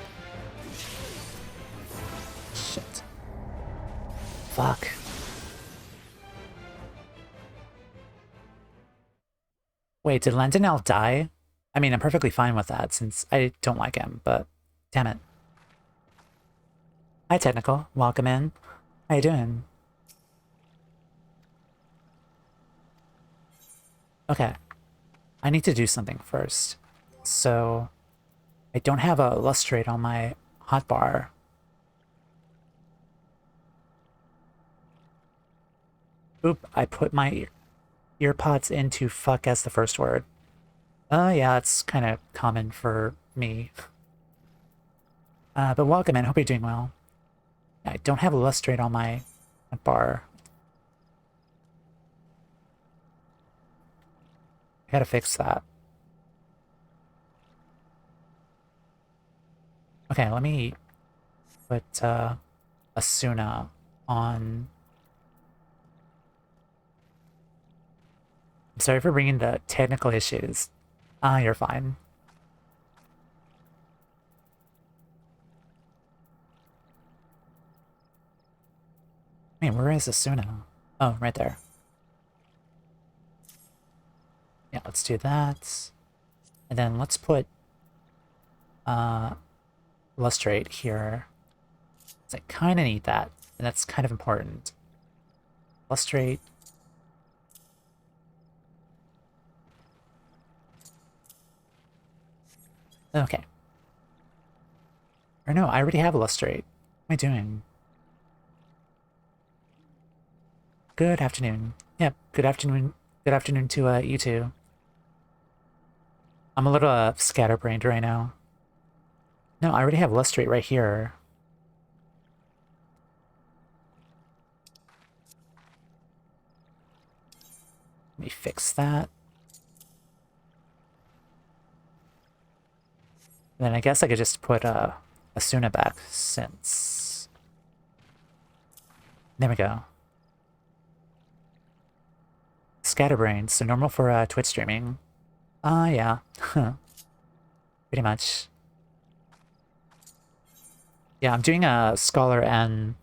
Shit. Fuck. Wait, did Landonell die? I mean, I'm perfectly fine with that since I don't like him, but damn it. Hi, Technical. Welcome in. How you doing? Okay. I need to do something first. So, I don't have a lustrate on my hotbar. Oop, I put my earpods into fuck as the first word. Yeah, it's kind of common for me. But welcome in. Hope you're doing well. I don't have a lustrate on my bar. I gotta fix that. Okay, let me put Asuna on. I'm sorry for bringing the technical issues. You're fine. Wait, where is Asuna? Oh, right there. Yeah, let's do that. And then let's put lustrate here. So I kind of need that, and that's kind of important. Lustrate. Okay. Or no, I already have a lustrate. What am I doing? Good afternoon. Yep, good afternoon. Good afternoon to you two. I'm a little scatterbrained right now. No, I already have lustrate right here. Let me fix that. And then I guess I could just put Asuna back since... There we go. Scatterbrained, so normal for Twitch streaming. Yeah. Pretty much. Yeah, I'm doing a Scholar and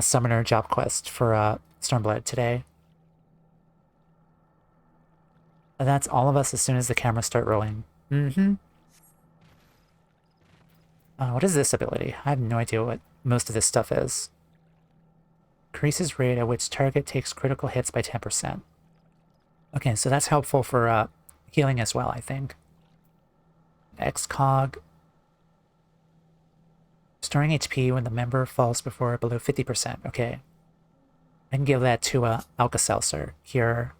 Summoner job quest for Stormblood today. And that's all of us as soon as the cameras start rolling. Mm-hmm. What is this ability? I have no idea what most of this stuff is. Increases rate at which target takes critical hits by 10%. Okay, so that's helpful for healing as well, I think. Xcog. Storing HP when the member falls below 50%. Okay. I can give that to Alka Zolka here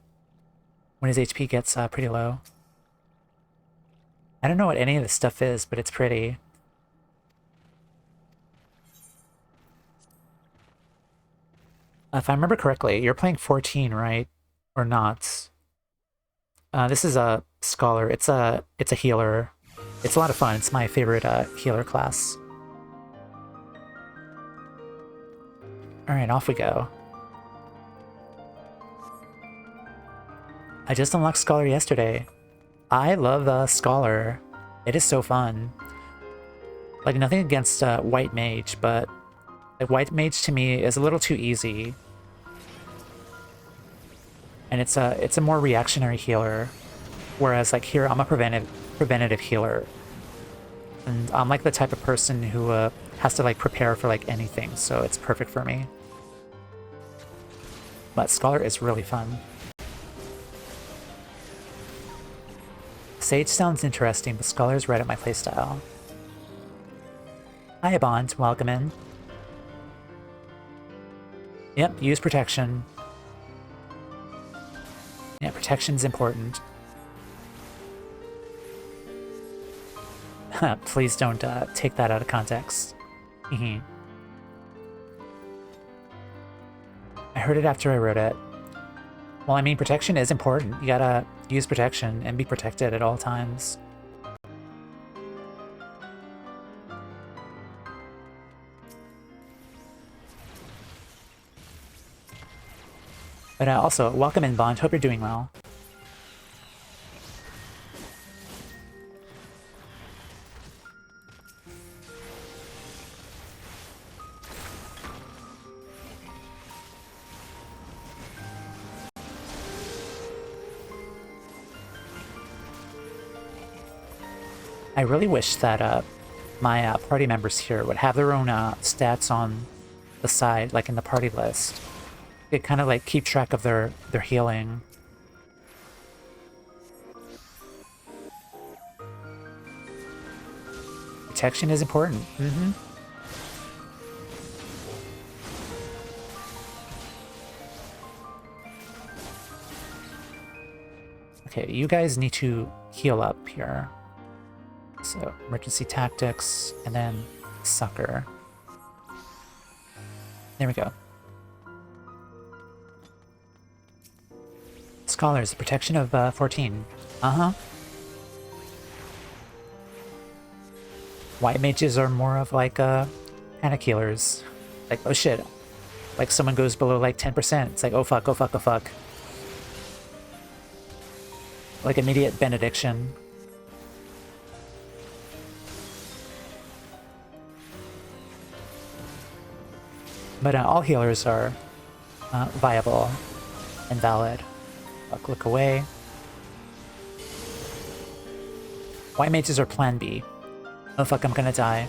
when his HP gets pretty low. I don't know what any of this stuff is, but it's pretty. If I remember correctly, you're playing 14, right? Or not? This is a Scholar. It's a healer. It's a lot of fun. It's my favorite healer class. Alright, off we go. I just unlocked Scholar yesterday. I love Scholar. It is so fun. Like, nothing against White Mage, but like, White Mage to me is a little too easy. And it's a more reactionary healer. Whereas like here, I'm a preventative healer. And I'm like the type of person who has to like prepare for like anything, so it's perfect for me. But Scholar is really fun. Sage sounds interesting, but Scholar is right at my playstyle. Hi, Bond. Welcome in. Yep, use protection. Yeah, protection's important. Please don't take that out of context. I heard it after I wrote it. Well, I mean, protection is important. You gotta use protection and be protected at all times. But also, welcome in, Bond. Hope you're doing well. I really wish that my party members here would have their own stats on the side, like in the party list. They kind of like keep track of their healing. Protection is important. Okay, you guys need to heal up here. So, emergency tactics, and then sucker. There we go. Scholars, protection of 14. White mages are more of like panic healers. Like, oh shit. Like someone goes below like 10%. It's like, oh fuck, oh fuck, oh fuck. Like immediate benediction. But all healers are viable and valid. Fuck, look away. White mages are plan B. Oh fuck, I'm gonna die.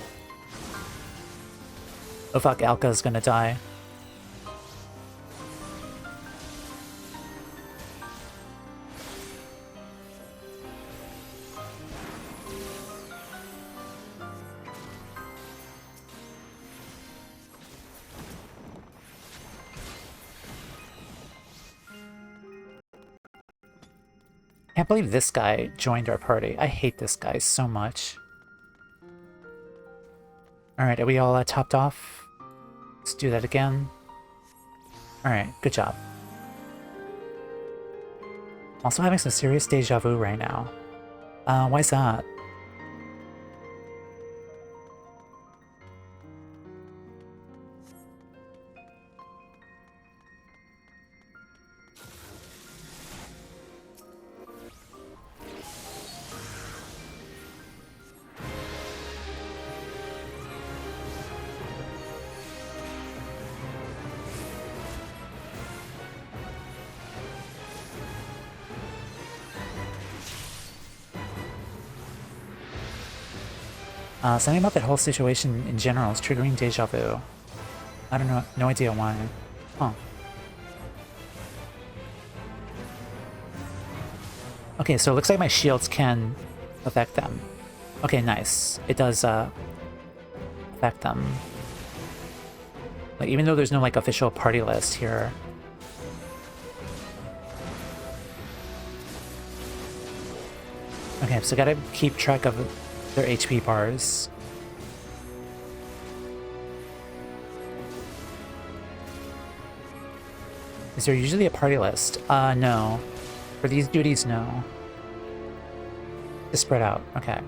Oh fuck, Alka's gonna die. Can't believe this guy joined our party. I hate this guy so much. Alright, are we all topped off? Let's do that again. Alright, good job. I'm also having some serious deja vu right now. Why's that? Something about that whole situation in general is triggering deja vu. I don't know, no idea why. Huh. Okay, so it looks like my shields can affect them. Okay, nice. It does affect them. Like, even though there's no like official party list here. Okay, so gotta keep track of their HP bars. Is there usually a party list? No. For these duties, no. Just spread out, okay.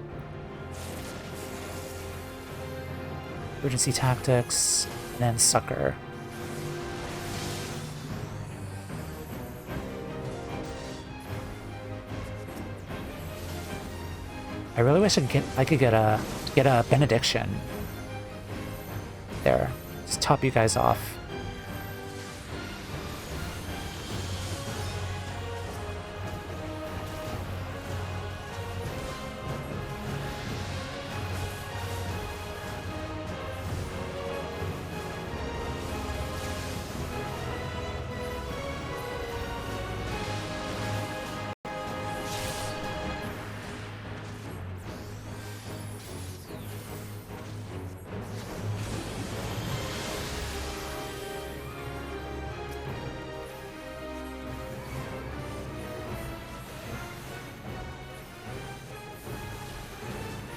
Emergency tactics, and then sucker. I really wish I could get a benediction. There. Just top you guys off.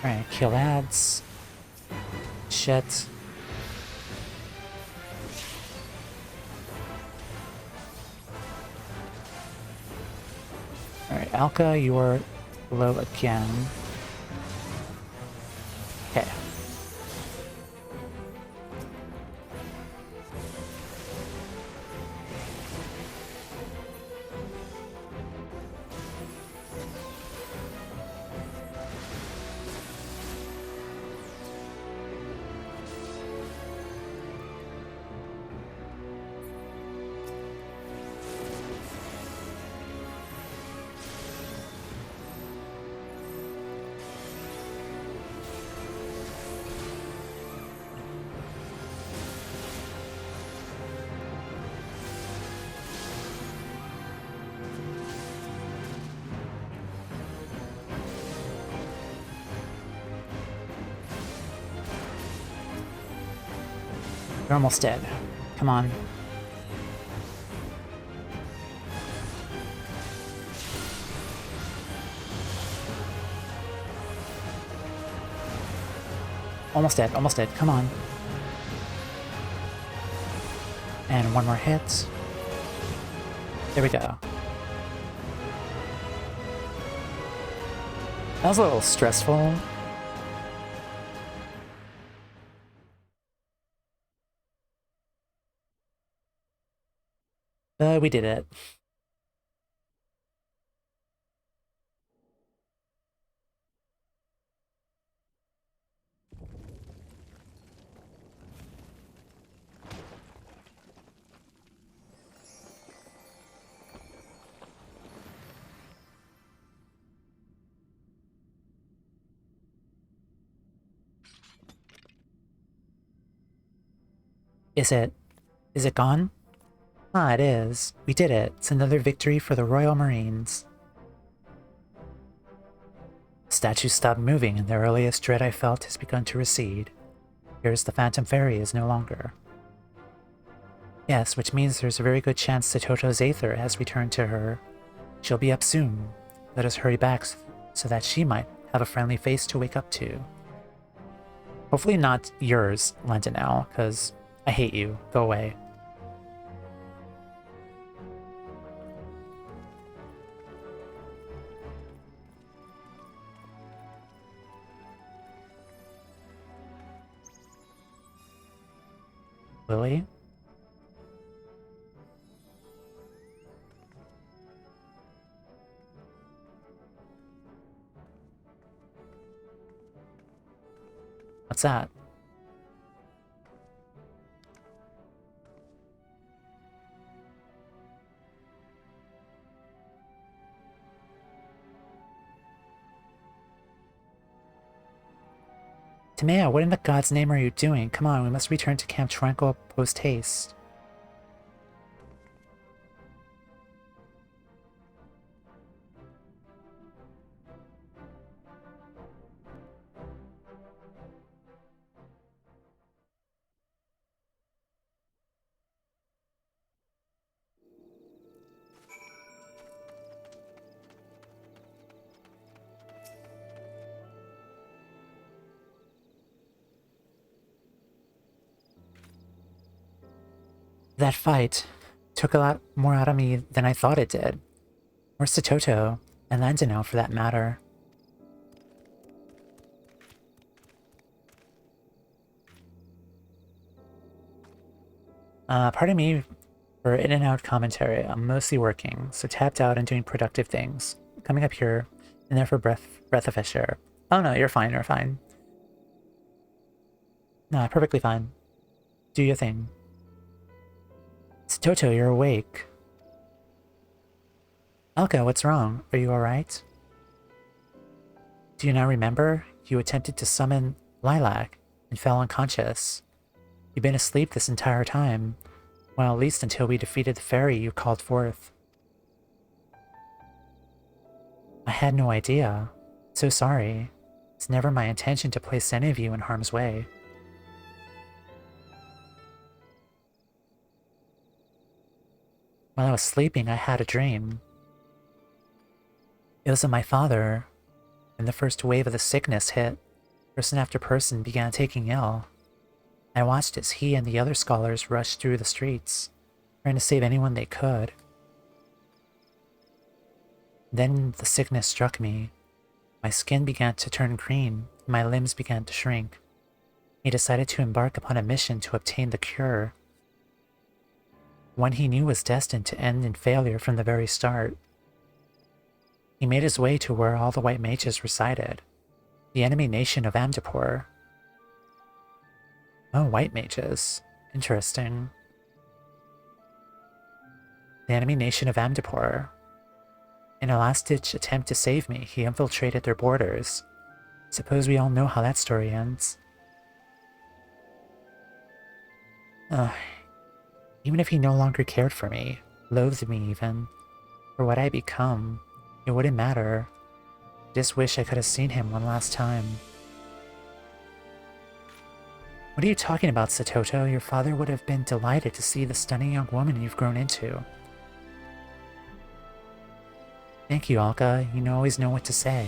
Alright, kill ads. Shit. Alright, Alka, you are low again. Okay. You're almost dead. Come on. Almost dead, almost dead. Come on. And one more hit. There we go. That was a little stressful. We did it. Is it gone? Ah, it is. We did it. It's another victory for the Royal Marines. The statue stopped moving, and the earliest dread I felt has begun to recede. Here's the Phantom Fairy is no longer. Yes, which means there's a very good chance Setoto's Aether has returned to her. She'll be up soon. Let us hurry back so that she might have a friendly face to wake up to. Hopefully not yours, Lentinel, because I hate you. Go away. Lily? What's that? Timea, what in the God's name are you doing? Come on, we must return to Camp Tranquil post-haste. That fight took a lot more out of me than I thought it did. Or Setoto, and Landino for that matter. Pardon me for in and out commentary. I'm mostly working, so tapped out and doing productive things. Coming up here, and there for breath of fresh air. Oh no, you're fine, you're fine. No, perfectly fine. Do your thing. Setoto, you're awake. Alka, what's wrong? Are you alright? Do you now remember? You attempted to summon Lilac and fell unconscious. You've been asleep this entire time. Well, at least until we defeated the fairy you called forth. I had no idea. So sorry. It's never my intention to place any of you in harm's way. While I was sleeping, I had a dream. It was of my father. When the first wave of the sickness hit, Person after person began taking ill. I watched as he and the other scholars rushed through the streets, trying to save anyone they could. Then the sickness struck me. My skin began to turn green, and my limbs began to shrink. He decided to embark upon a mission to obtain the cure. One he knew was destined to end in failure from the very start. He made his way to where all the white mages resided, the enemy nation of Amdapor. Oh, white mages. Interesting. The enemy nation of Amdapor. In a last-ditch attempt to save me, he infiltrated their borders. Suppose we all know how that story ends. Even if he no longer cared for me, loathed me even, for what I become, it wouldn't matter. I just wish I could have seen him one last time. What are you talking about, Setoto? Your father would have been delighted to see the stunning young woman you've grown into. Thank you, Alka. You always know what to say.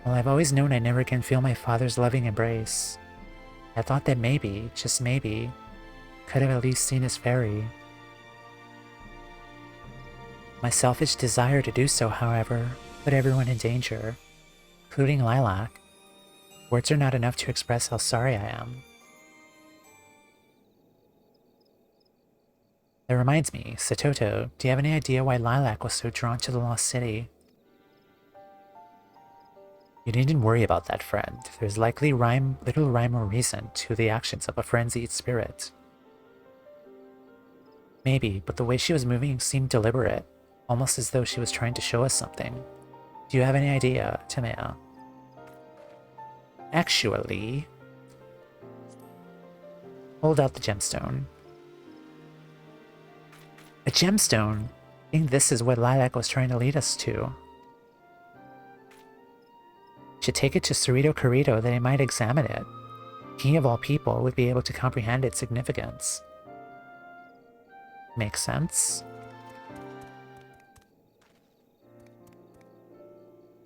Well, I've always known I never can feel my father's loving embrace. I thought that maybe, just maybe, could have at least seen his fairy. My selfish desire to do so, however, put everyone in danger, including Lilac. Words are not enough to express how sorry I am. That reminds me, Setoto, do you have any idea why Lilac was so drawn to the Lost City? You needn't worry about that, friend. There's likely little rhyme or reason to the actions of a frenzied spirit. Maybe, but the way she was moving seemed deliberate, almost as though she was trying to show us something. Do you have any idea, Timea? Actually... Hold out the gemstone. A gemstone? I think this is what Lilac was trying to lead us to. Should take it to Cerrito Carrito that he might examine it. He of all people would be able to comprehend its significance. Makes sense.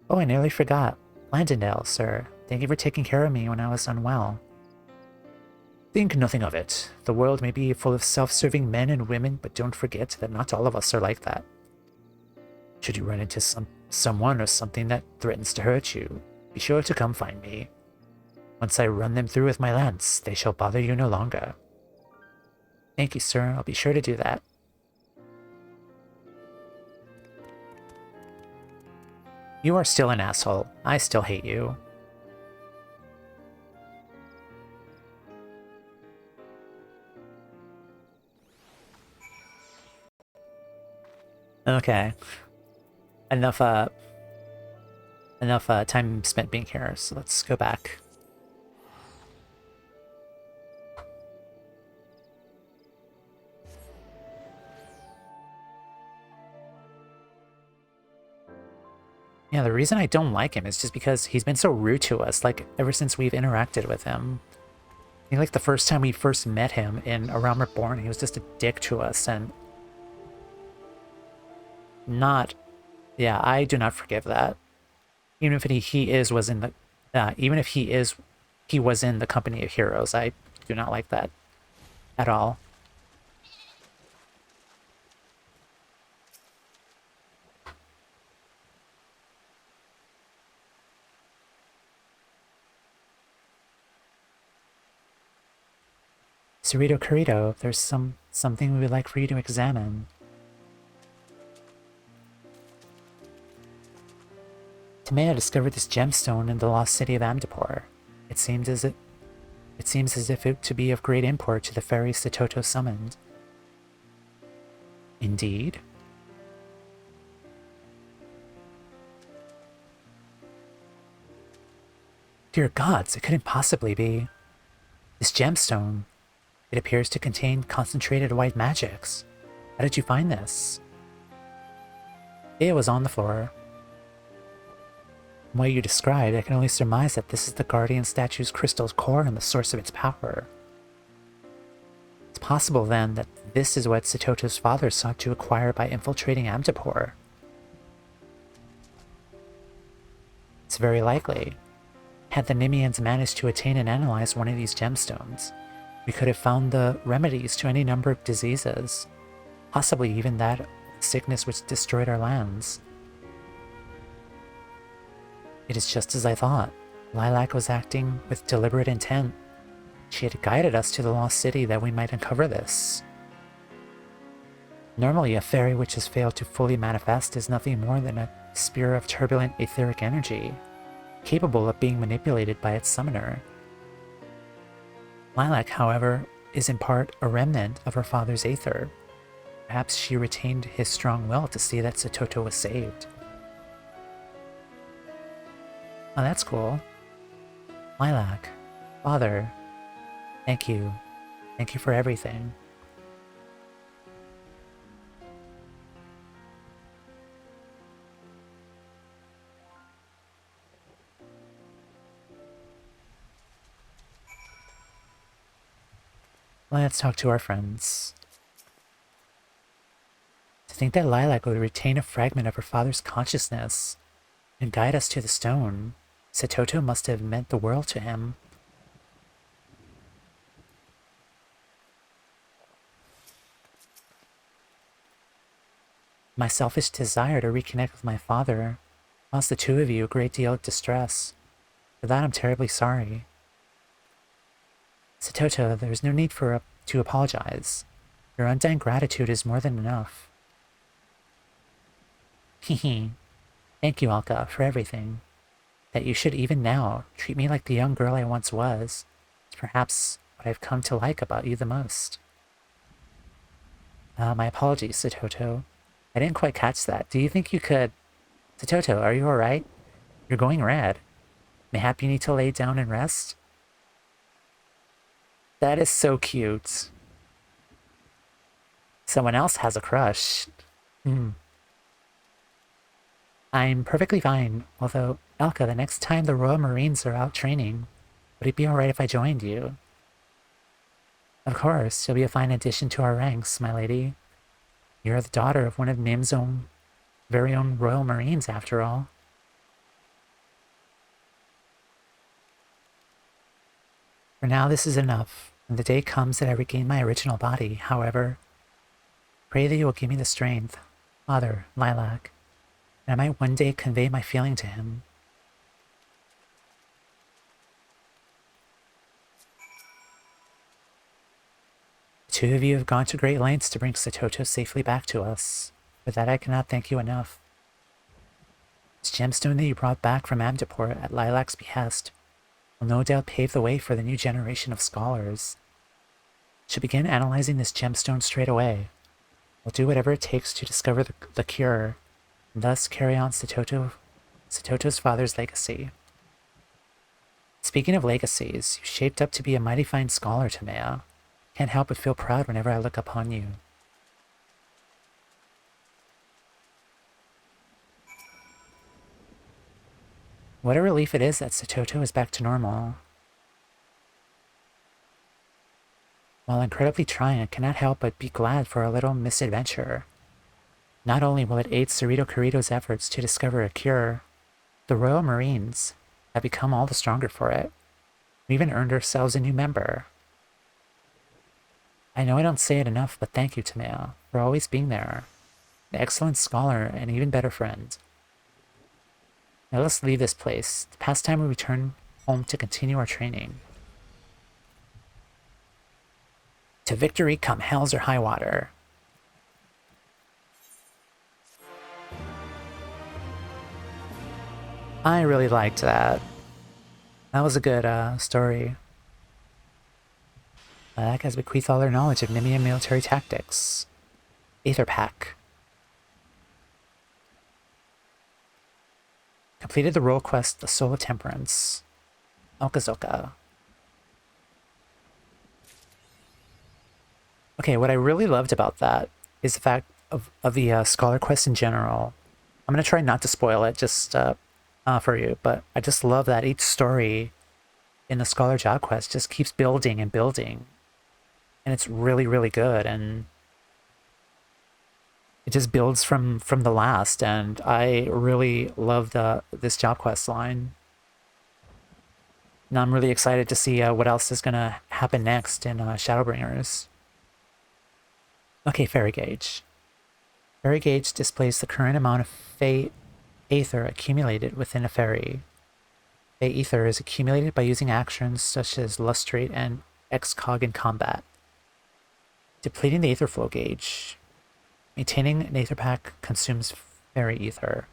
Oh, I nearly forgot. Landondale, sir. Thank you for taking care of me when I was unwell. Think nothing of it. The world may be full of self-serving men and women, but don't forget that not all of us are like that. Should you run into someone or something that threatens to hurt you, be sure to come find me. Once I run them through with my lance, they shall bother you no longer. Thank you, sir. I'll be sure to do that. You are still an asshole. I still hate you. Okay. Enough time spent being here, so let's go back. Yeah, the reason I don't like him is just because he's been so rude to us, like, ever since we've interacted with him. I think, like, the first time we first met him in A Realm Reborn, he was just a dick to us, and... Yeah, I do not forgive that. Even if he was in the company of heroes, I do not like that at all. Cerrito Carrito, there's something we would like for you to examine. Timea discovered this gemstone in the lost city of Amdapor. It seems as if it to be of great import to the fairy Setoto summoned. Indeed. Dear gods, it couldn't possibly be. This gemstone, it appears to contain concentrated white magics. How did you find this? It was on the floor. From what you described, I can only surmise that this is the guardian statue's crystal's core and the source of its power. It's possible, then, that this is what Setoto's father sought to acquire by infiltrating Amdapor. It's very likely. Had the Nimians managed to attain and analyze one of these gemstones, we could have found the remedies to any number of diseases, possibly even that sickness which destroyed our lands. It is just as I thought. Lilac was acting with deliberate intent. She had guided us to the lost city that we might uncover this. Normally, a fairy which has failed to fully manifest is nothing more than a spear of turbulent etheric energy, capable of being manipulated by its summoner. Lilac, however, is in part a remnant of her father's aether. Perhaps she retained his strong will to see that Setoto was saved. Oh, that's cool. Lilac, Father, thank you. Thank you for everything. Let's talk to our friends. To think that Lilac would retain a fragment of her father's consciousness and guide us to the stone. Setoto must have meant the world to him. My selfish desire to reconnect with my father caused the two of you a great deal of distress. For that I'm terribly sorry. Setoto, there's no need to apologize. Your undying gratitude is more than enough. Hehe. Thank you, Alka, for everything. That you should even now treat me like the young girl I once was is perhaps what I've come to like about you the most. My apologies, Setoto. I didn't quite catch that. Do you think you could... Setoto, are you alright? You're going red. Mayhap you need to lay down and rest? That is so cute. Someone else has a crush. I'm perfectly fine, although, Alka, the next time the Royal Marines are out training, would it be alright if I joined you? Of course, you'll be a fine addition to our ranks, my lady. You're the daughter of one of Nim's very own Royal Marines, after all. For now, this is enough. When the day comes that I regain my original body, however, pray that you will give me the strength, Father, Lilac, and I might one day convey my feeling to him. The two of you have gone to great lengths to bring Setoto safely back to us. For that I cannot thank you enough. This gemstone that you brought back from Amdapor at Lilac's behest will no doubt pave the way for the new generation of scholars. Should begin analyzing this gemstone straight away. We'll do whatever it takes to discover the cure, and thus carry on Setoto's father's legacy. Speaking of legacies, you shaped up to be a mighty fine scholar, Tamea. Can't help but feel proud whenever I look upon you. What a relief it is that Setoto is back to normal. While incredibly trying, I cannot help but be glad for a little misadventure. Not only will it aid Cerrito Corrido's efforts to discover a cure, the Royal Marines have become all the stronger for it. We even earned ourselves a new member. I know I don't say it enough, but thank you, Tamea, for always being there. An excellent scholar and even better friend. Now let's leave this place. The past time we return home to continue our training. To victory come hells or high water. I really liked that. That was a good story. That has bequeathed all their knowledge of Nimian military tactics. Aether Pack. Completed the role quest, The Soul of Temperance. Alka Zolka. Okay, what I really loved about that is the fact of the Scholar quest in general. I'm going to try not to spoil it just for you, but I just love that each story in the Scholar job quest just keeps building and building. And it's really, really good. And it just builds from the last, and I really love this job quest line. And I'm really excited to see what else is gonna happen next in Shadowbringers. Okay, Fairy Gauge. Fairy Gauge displays the current amount of Fey Aether accumulated within a fairy. Fey Ether is accumulated by using actions such as Lustrate and Excog in combat. Depleting the Aether Flow gauge. Maintaining an Aether pack consumes Fairy Ether.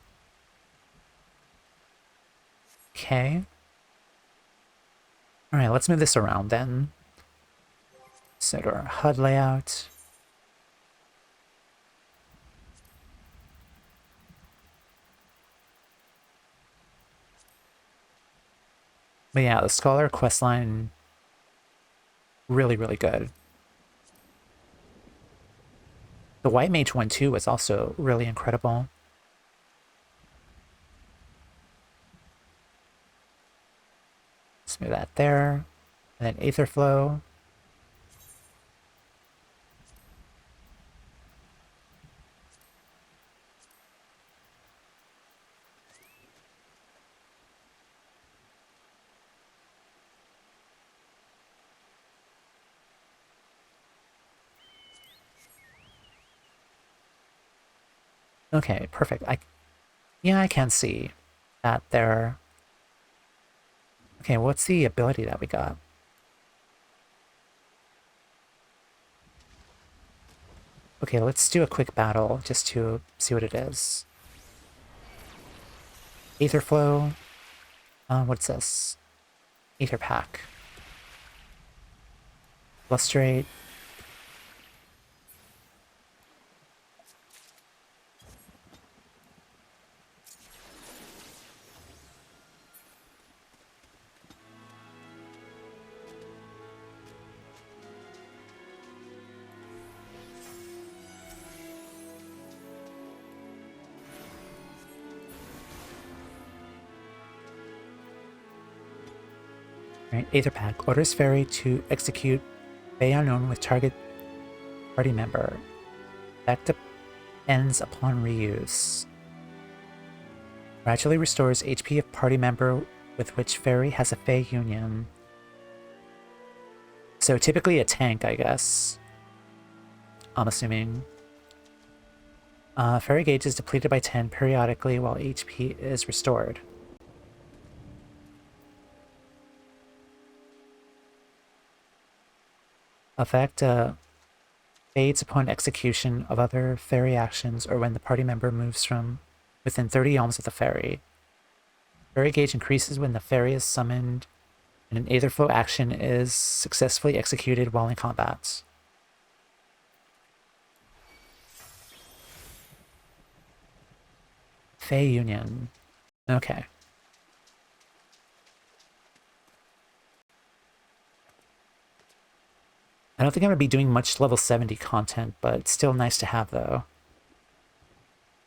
Okay. Alright, let's move this around then. Set our HUD layout. But yeah, the Scholar questline, really, really good. The White Mage one too was also really incredible. Let's move that there. And then Aether Flow. Okay, perfect. Yeah, I can see that there. Okay, what's the ability that we got? Okay, let's do a quick battle just to see what it is. Aether Flow. What's this? Aether Pack. Lustrate. Right, Aether Pack. Orders Fairy to execute Fey Unknown with target party member. Effect ends upon reuse. Gradually restores HP of party member with which Fairy has a Fey union. So typically a tank, I guess. I'm assuming. Fairy gauge is depleted by 10 periodically while HP is restored. Effect fades upon execution of other fairy actions or when the party member moves from within 30 ohms of the fairy. Fairy gauge increases when the fairy is summoned and an Aether Flow action is successfully executed while in combat. Fey Union. Okay. I don't think I'm going to be doing much level 70 content, but it's still nice to have, though.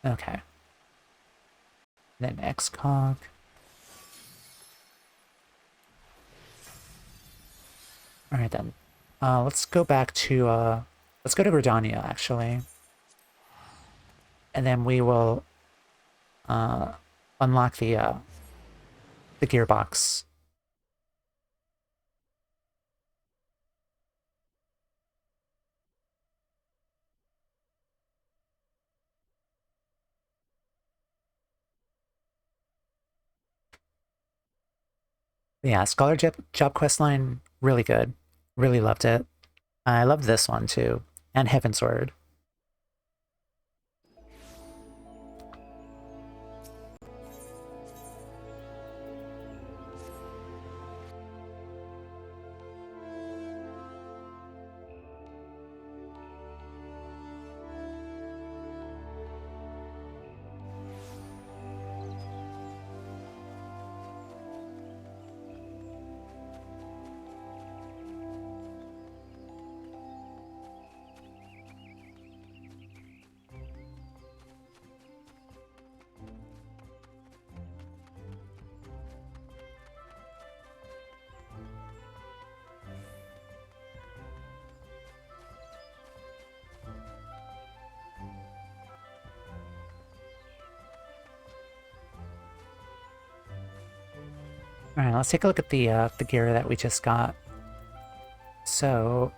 Okay. Then Excog. Alright then. Let's go back to, let's go to Gridania, actually. And then we will, unlock the gearbox. Yeah, Scholar job quest line, really good. Really loved it. I loved this one too. And Heavensward. Alright, let's take a look at the gear that we just got. So,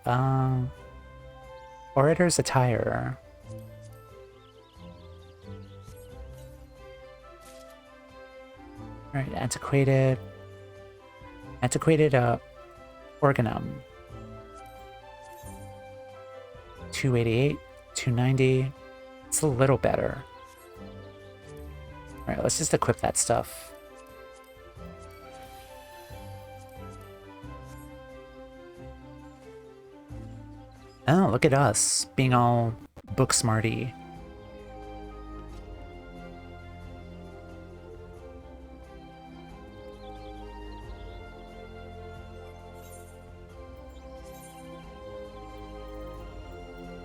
Orator's Attire. Alright, antiquated, Organum. 288, 290. It's a little better. Alright, let's just equip that stuff. Oh, look at us, being all book smarty.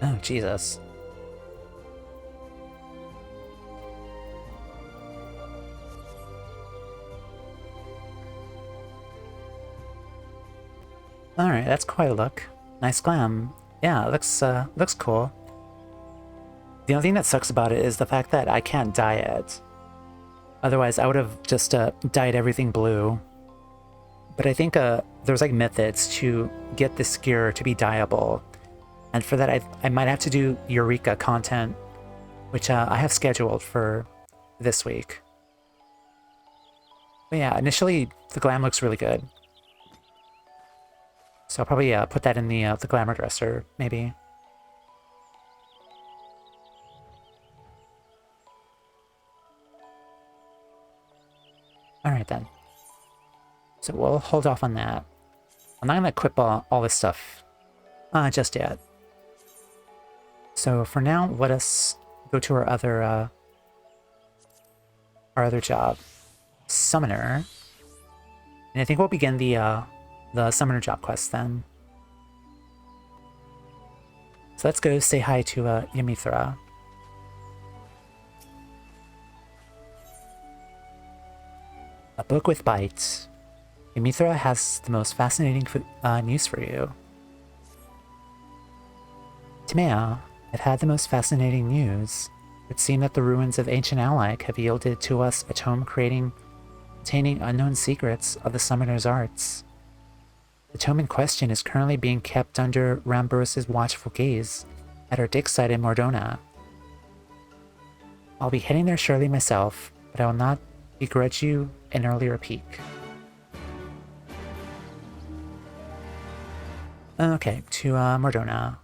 Oh, Jesus. Alright, that's quite a look. Nice glam. Yeah, it looks cool. The only thing that sucks about it is the fact that I can't dye it. Otherwise, I would have just dyed everything blue. But I think there's like methods to get this gear to be dyeable. And for that, I might have to do Eureka content, which I have scheduled for this week. But yeah, initially, the glam looks really good. So I'll probably put that in the glamour dresser, maybe. Alright then. So we'll hold off on that. I'm not going to equip all this stuff just yet. So for now, let us go to our other job. Summoner. And I think we'll begin the summoner job quest then. So let's go say hi to Ymithra. A book with bites. Ymithra has the most fascinating news for you. Timea, I've had the most fascinating news. It seemed that the ruins of ancient Alak have yielded to us a tome containing unknown secrets of the summoner's arts. The tome in question is currently being kept under Rambros's watchful gaze at our dig site in Mordona. I'll be heading there shortly myself, but I will not begrudge you an earlier peek. Okay, to Mordona.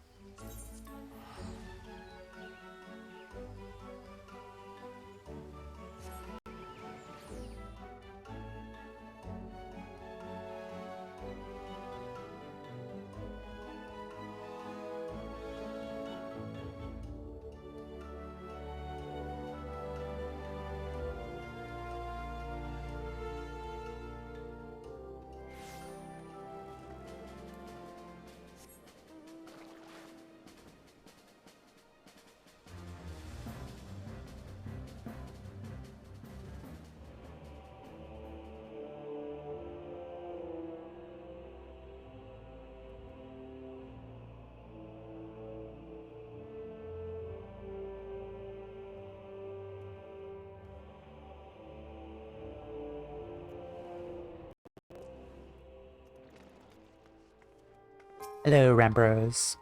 Hello, Rambros.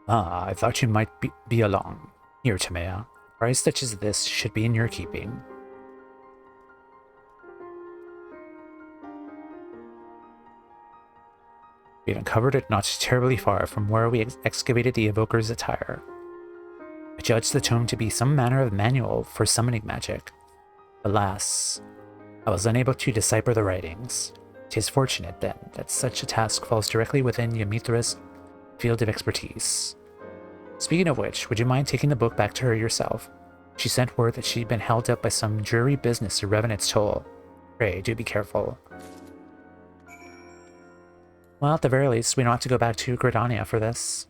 Ah, I thought you might be along. Here, Timea. A prize such as this should be in your keeping. We've uncovered it not terribly far from where we excavated the evoker's attire. I judged the tome to be some manner of manual for summoning magic. Alas, I was unable to decipher the writings. 'Tis fortunate, then, that such a task falls directly within Ymithra's field of expertise. Speaking of which, would you mind taking the book back to her yourself? She sent word that she'd been held up by some dreary business to reven its toll. Pray, do be careful. Well, at the very least, we don't have to go back to Gridania for this.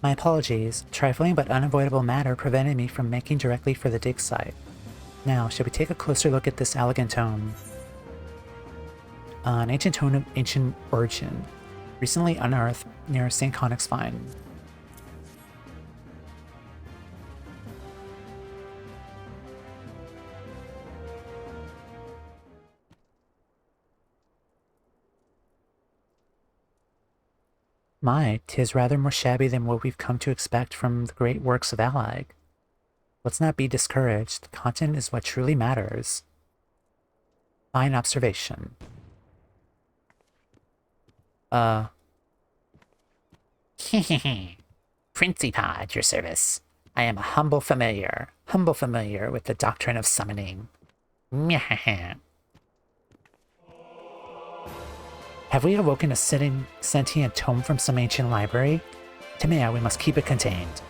My apologies. Trifling but unavoidable matter prevented me from making directly for the dig site. Now, shall we take a closer look at this elegant tome? An ancient tome of ancient origin, recently unearthed near St. Connick's Find. My, 'tis rather more shabby than what we've come to expect from the great works of Allag. Let's not be discouraged. The content is what truly matters. Fine observation. Princey Pa at your service. I am a humble familiar with the doctrine of summoning. Have we awoken a sentient tome from some ancient library? Timea, we must keep it contained.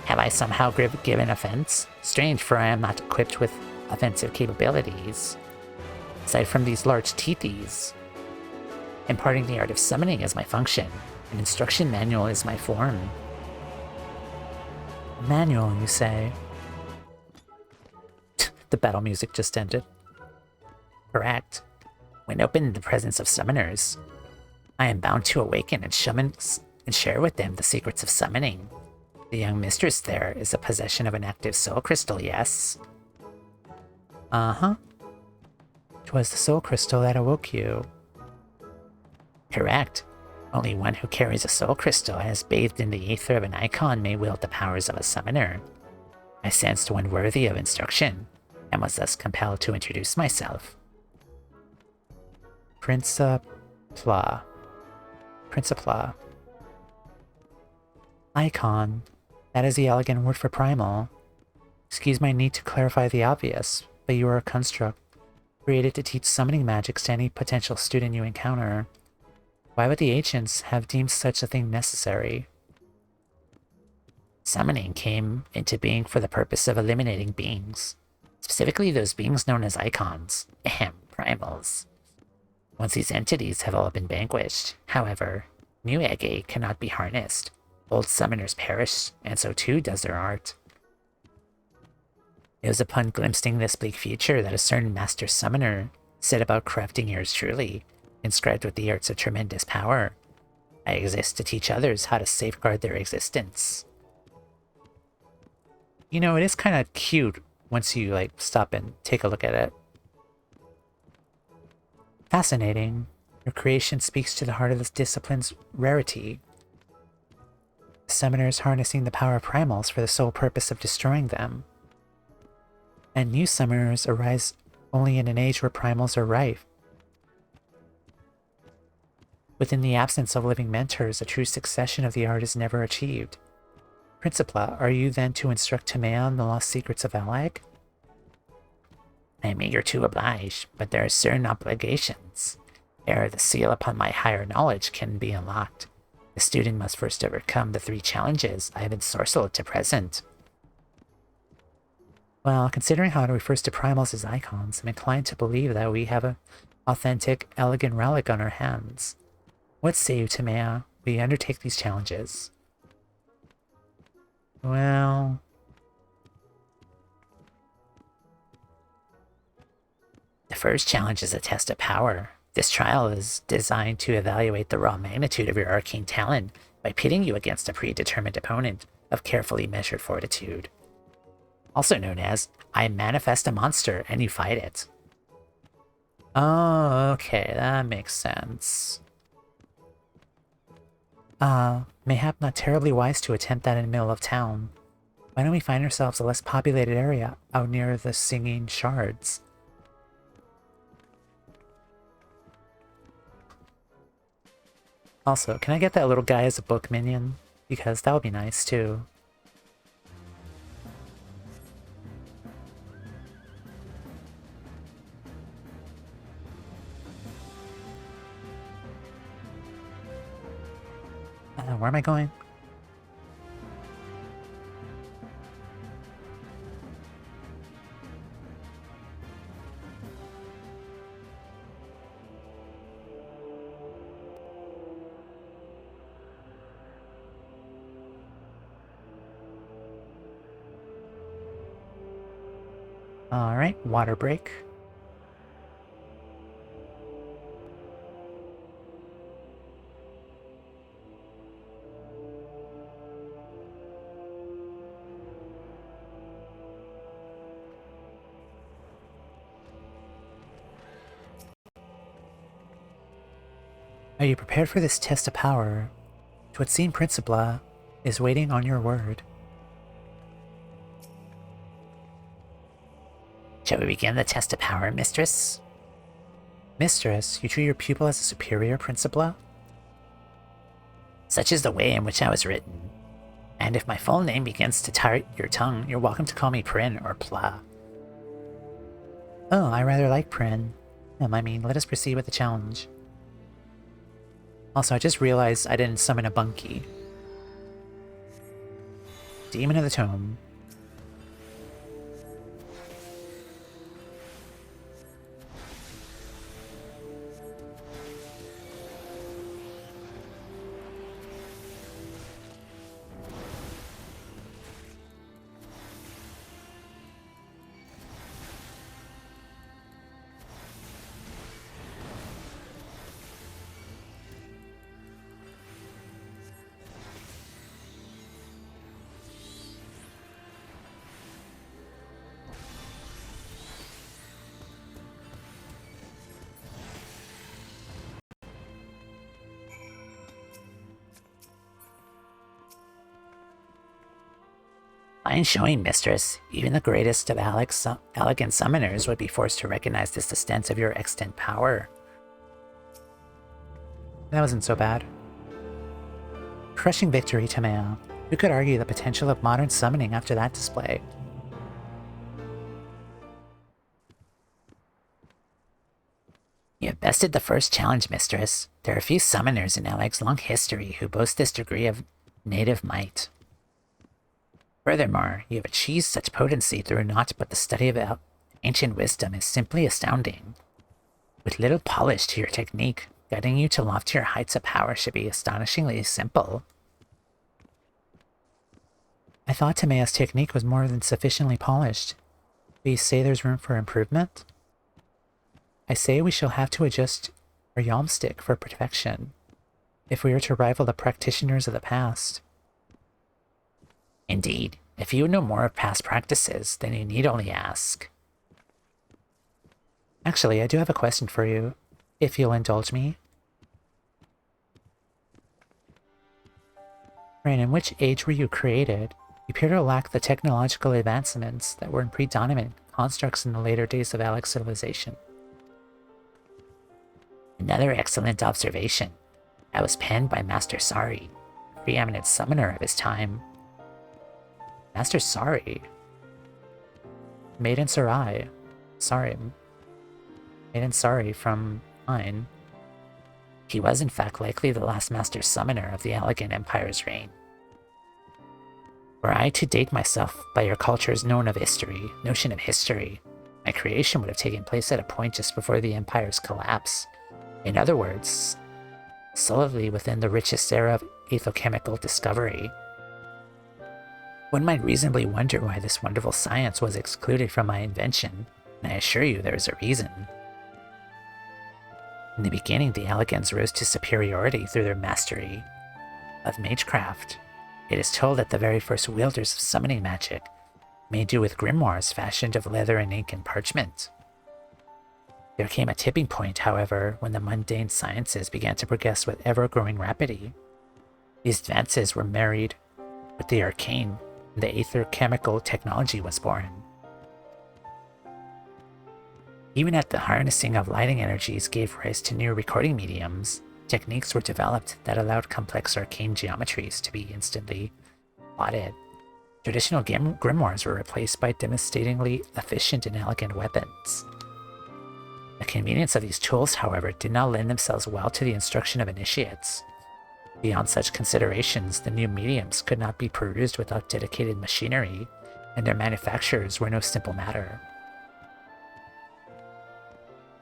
Have I somehow given offense? Strange, for I am not equipped with offensive capabilities. Aside from these large teethies. Imparting the art of summoning is my function. An instruction manual is my form. A manual, you say? The battle music just ended. Correct. When opened in the presence of summoners, I am bound to awaken and share with them the secrets of summoning. The young mistress there is a possession of an active soul crystal, yes? Uh-huh. 'Twas the soul crystal that awoke you. Correct. Only one who carries a soul crystal and is bathed in the aether of an icon may wield the powers of a summoner. I sensed one worthy of instruction, and was thus compelled to introduce myself. Principla. Icon. That is the elegant word for primal. Excuse my need to clarify the obvious, but you are a construct, created to teach summoning magics to any potential student you encounter. Why would the ancients have deemed such a thing necessary? Summoning came into being for the purpose of eliminating beings, specifically those beings known as icons, primals. Once these entities have all been vanquished, however, new Ege cannot be harnessed. Old summoners perish, and so too does their art. It was upon glimpsing this bleak future that a certain master summoner set about crafting yours truly, inscribed with the arts of tremendous power. I exist to teach others how to safeguard their existence. You know, it is kind of cute once you, like, stop and take a look at it. Fascinating. Your creation speaks to the heart of this discipline's rarity. Summoners harnessing the power of primals for the sole purpose of destroying them. And new summoners arise only in an age where primals are rife. Within the absence of living mentors, a true succession of the art is never achieved. Principla, are you then to instruct Timea on the lost secrets of Allag? I am eager to oblige, but there are certain obligations. Ere the seal upon my higher knowledge can be unlocked, the student must first overcome the 3 challenges I have ensorcelled to present. Well, considering how it refers to primals as icons, I'm inclined to believe that we have an authentic, elegant relic on our hands. What say you, Timea? We undertake these challenges. Well... The first challenge is a test of power. This trial is designed to evaluate the raw magnitude of your arcane talent by pitting you against a predetermined opponent of carefully measured fortitude. Also known as, I manifest a monster and you fight it. Oh, okay, that makes sense. Mayhap not terribly wise to attempt that in the middle of town. Why don't we find ourselves a less populated area out near the singing shards? Also, can I get that little guy as a book minion? Because that would be nice too. Where am I going? Alright, water break. Are you prepared for this test of power? It would seem Principla is waiting on your word. Shall we begin the test of power, Mistress? Mistress, you treat your pupil as a superior, Principla? Such is the way in which I was written. And if my full name begins to tire your tongue, you're welcome to call me Prin or Pla. Oh, I rather like Prin. Let us proceed with the challenge. Also, I just realized I didn't summon a Bunky. Demon of the Tome. Fine showing, Mistress. Even the greatest of elegant summoners would be forced to recognize this extent of your extant power. That wasn't so bad. Crushing victory, Tamea. Who could argue the potential of modern summoning after that display? You have bested the first challenge, Mistress. There are few summoners in Aleg's long history who boast this degree of native might. Furthermore, you have achieved such potency through naught but the study of ancient wisdom is simply astounding. With little polish to your technique, guiding you to loftier heights of power should be astonishingly simple. I thought Tamea's technique was more than sufficiently polished. Do you say there's room for improvement? I say we shall have to adjust our yalmstick for perfection, if we are to rival the practitioners of the past. Indeed, if you know more of past practices, then you need only ask. Actually, I do have a question for you, if you'll indulge me. Rain, in which age were you created? You appear to lack the technological advancements that were predominant constructs in the later days of Alec's civilization. Another excellent observation. I was penned by Master Sari, a preeminent summoner of his time. Master Sari? Maiden Sarai. Maiden Sari from mine. He was in fact likely the last master summoner of the Elegant Empire's reign. Were I to date myself by your culture's notion of history, my creation would have taken place at a point just before the Empire's collapse. In other words, solidly within the richest era of ethochemical discovery. One might reasonably wonder why this wonderful science was excluded from my invention, and I assure you there is a reason. In the beginning, the Elegants rose to superiority through their mastery of magecraft. It is told that the very first wielders of summoning magic made do with grimoires fashioned of leather and ink and parchment. There came a tipping point, however, when the mundane sciences began to progress with ever-growing rapidity. These advances were married with the arcane, and the aether chemical technology was born. Even as the harnessing of lighting energies gave rise to new recording mediums, techniques were developed that allowed complex arcane geometries to be instantly plotted. Traditional grimoires were replaced by devastatingly efficient and elegant weapons. The convenience of these tools, however, did not lend themselves well to the instruction of initiates. Beyond such considerations, the new mediums could not be perused without dedicated machinery, and their manufacturers were no simple matter.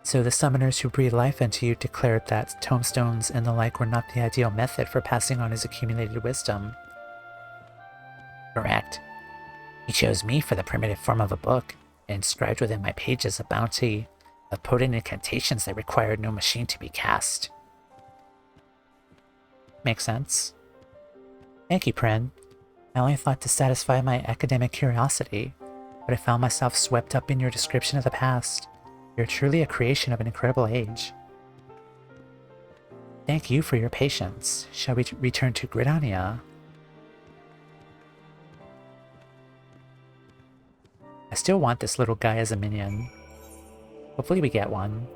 So the summoners who breathed life into you declared that tomestones and the like were not the ideal method for passing on his accumulated wisdom. Correct. He chose me for the primitive form of a book, inscribed within my pages a bounty of potent incantations that required no machine to be cast. Makes sense. Thank you, Prin. I only thought to satisfy my academic curiosity, but I found myself swept up in your description of the past. You're truly a creation of an incredible age. Thank you for your patience. Shall we return to Gridania? I still want this little guy as a minion. Hopefully we get one.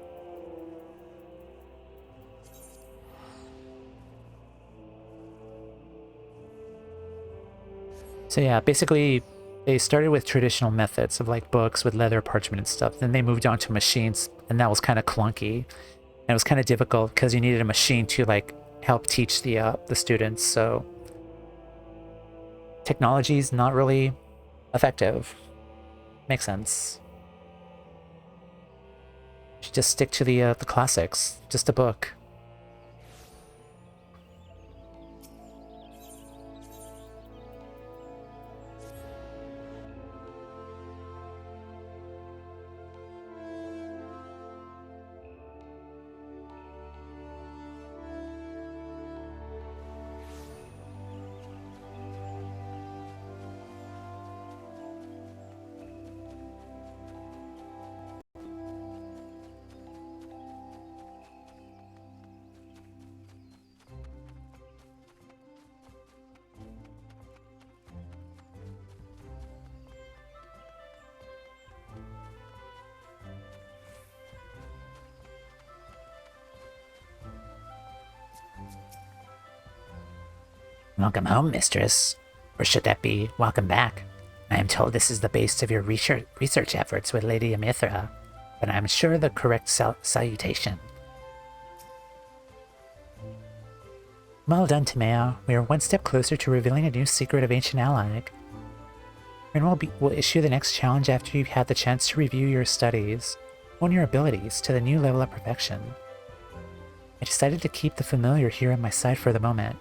So yeah, basically they started with traditional methods of like books with leather, parchment and stuff. Then they moved on to machines, and that was kind of clunky. And it was kind of difficult because you needed a machine to like help teach the students. So technology is not really effective. Makes sense. You should just stick to the classics, just a book. Welcome home, mistress. Or should that be welcome back? I am told this is the base of your research efforts with Lady Amithra, but I'm sure the correct salutation. Well done, Timea. We are one step closer to revealing a new secret of ancient Allic. Rin will issue the next challenge after you've had the chance to review your studies, hone your abilities to the new level of perfection. I decided to keep the familiar here at my side for the moment.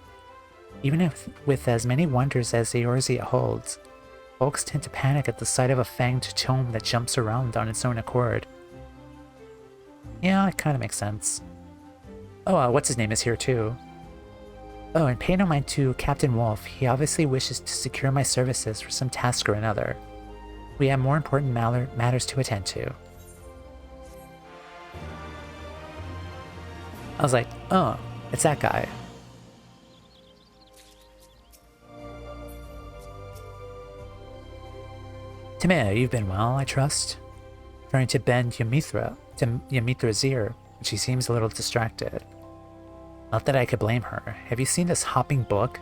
Even if with as many wonders as Eorzea holds, folks tend to panic at the sight of a fanged tome that jumps around on its own accord. Yeah, it kind of makes sense. Oh, what's his name is here too. Oh, and pay no mind to Captain Wolf. He obviously wishes to secure my services for some task or another. We have more important matters to attend to. I was like, oh, it's that guy. Timea, you've been well, I trust? Trying to bend Yamithra's ear, but she seems a little distracted. Not that I could blame her. Have you seen this hopping book?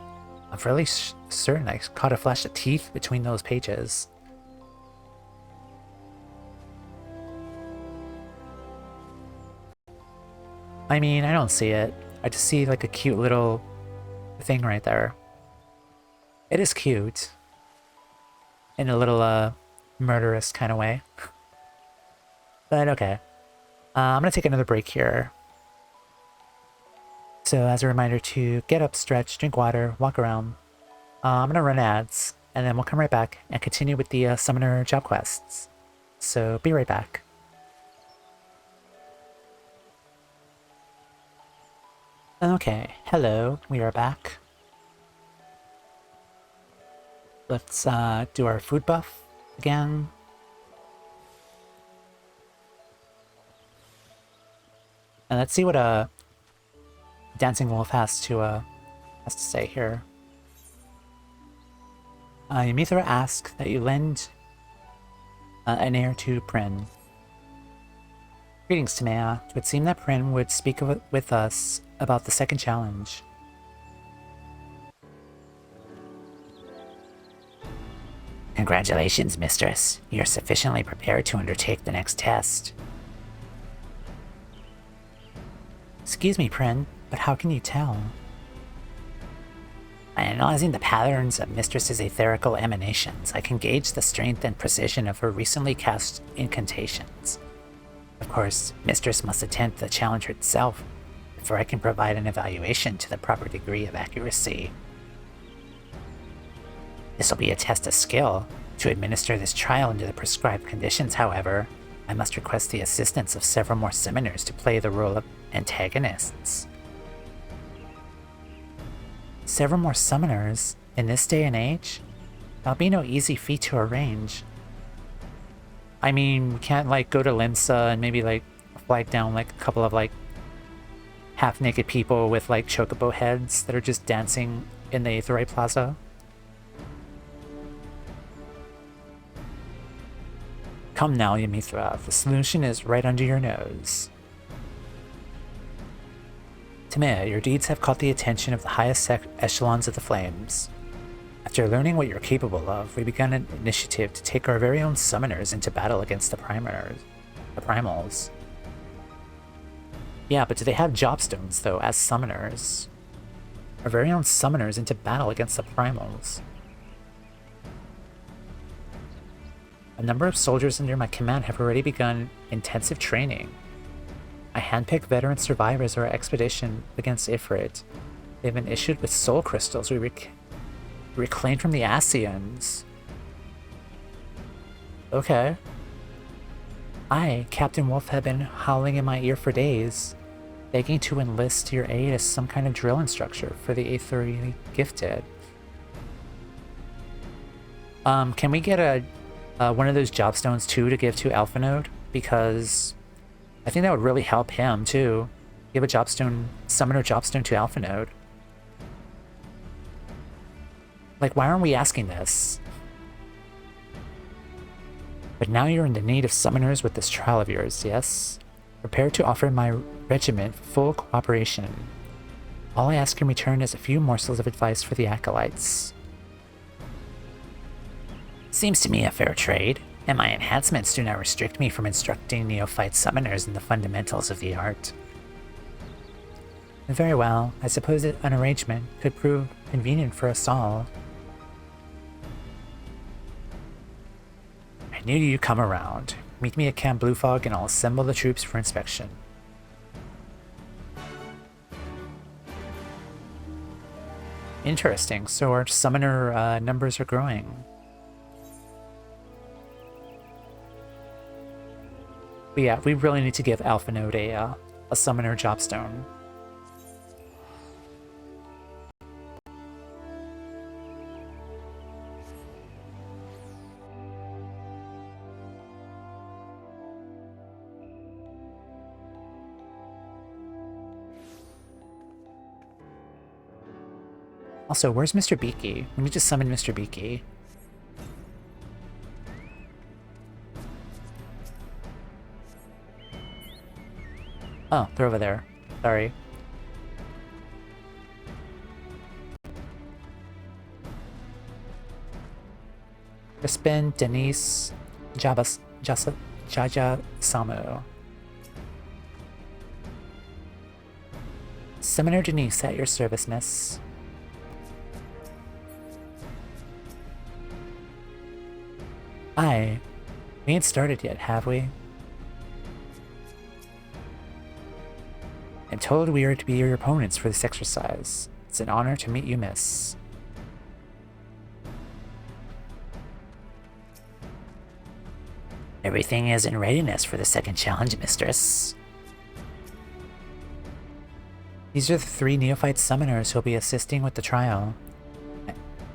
I'm fairly certain I caught a flash of teeth between those pages. I mean, I don't see it. I just see like a cute little thing right there. It is cute. In a little, murderous kind of way. But okay. I'm gonna take another break here. So as a reminder to get up, stretch, drink water, walk around. I'm gonna run ads, and then we'll come right back and continue with the summoner job quests. So be right back. Okay, hello, we are back. Let's do our food buff again. And let's see what Dancing Wolf has to say here. Ymithra asks that you lend an ear to Prin. Greetings, Timea. It would seem that Prin would speak with us about the second challenge. Congratulations, mistress. You're sufficiently prepared to undertake the next test. Excuse me, Prin, but how can you tell? By analyzing the patterns of Mistress's etherical emanations, I can gauge the strength and precision of her recently cast incantations. Of course, Mistress must attempt the challenge herself before I can provide an evaluation to the proper degree of accuracy. This will be a test of skill, To administer this trial under the prescribed conditions, however, I must request the assistance of several more summoners to play the role of antagonists. Several more summoners in this day and age? That'll be no easy feat to arrange. I mean, we can't, like, go to Limsa and maybe, like, flag down, like, a couple of, like, half-naked people with, like, chocobo heads that are just dancing in the Aetheryte Plaza. Come now, Ymithra. The solution is right under your nose. Timea, your deeds have caught the attention of the highest echelons of the Flames. After learning what you're capable of, we began an initiative to take our very own summoners into battle against the primals. Yeah, but do they have jobstones, though, as summoners? Our very own summoners into battle against the primals. A number of soldiers under my command have already begun intensive training. I handpicked veteran survivors of our expedition against Ifrit. They've been issued with soul crystals we reclaimed from the Asians. Okay. I, Captain Wolf, have been howling in my ear for days, begging to enlist your aid as some kind of drill instructor for the Aetheryte Gifted. Can we get a one of those jobstones too to give to Alphanode? Because I think that would really help him too. Give a jobstone, summoner jobstone to Alphanode. Like, why aren't we asking this? But now you're in the need of summoners with this trial of yours, yes? Prepare to offer my regiment full cooperation. All I ask in return is a few morsels of advice for the acolytes. Seems to me a fair trade, and my enhancements do not restrict me from instructing neophyte summoners in the fundamentals of the art. Very well, I suppose an arrangement could prove convenient for us all. I knew you'd come around. Meet me at Camp Blue Fog and I'll assemble the troops for inspection. Interesting, so our summoner numbers are growing. But yeah, we really need to give Alphanode a summoner jobstone. Also, where's Mr. Beaky? We need to summon Mr. Beaky. Oh, they're over there. Sorry. Crispin, Denise, Jaja Samu. Summoner Denise at your service, miss. Aye. We ain't started yet, have we? I'm told we are to be your opponents for this exercise. It's an honor to meet you, miss. Everything is in readiness for the second challenge, mistress. These are the 3 neophyte summoners who'll be assisting with the trial.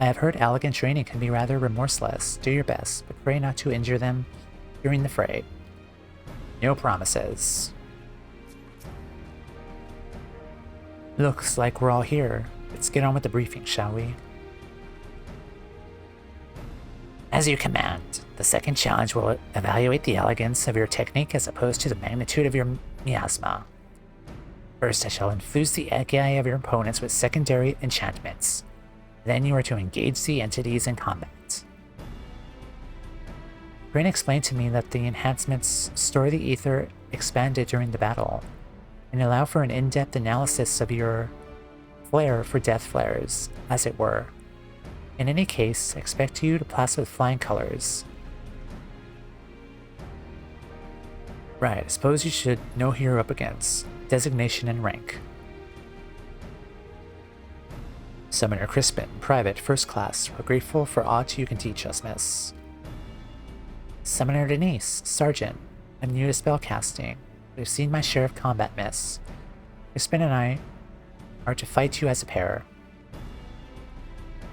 I have heard elegant training can be rather remorseless. Do your best, but pray not to injure them during the fray. No promises. Looks like we're all here. Let's get on with the briefing, shall we? As you command. The second challenge will evaluate the elegance of your technique as opposed to the magnitude of your miasma. First, I shall infuse the agi of your opponents with secondary enchantments. Then you are to engage the entities in combat. Brain explained to me that the enhancements store the ether expanded during the battle, and allow for an in-depth analysis of your flare for death flares, as it were. In any case, expect you to pass with flying colors. Right, I suppose you should know who you're up against. Designation and rank. Summoner Crispin, Private, First Class. We're grateful for aught you can teach us, miss. Summoner Denise, Sergeant. I'm new to spellcasting. We've seen my share of combat myths. Crispin and I are to fight you as a pair.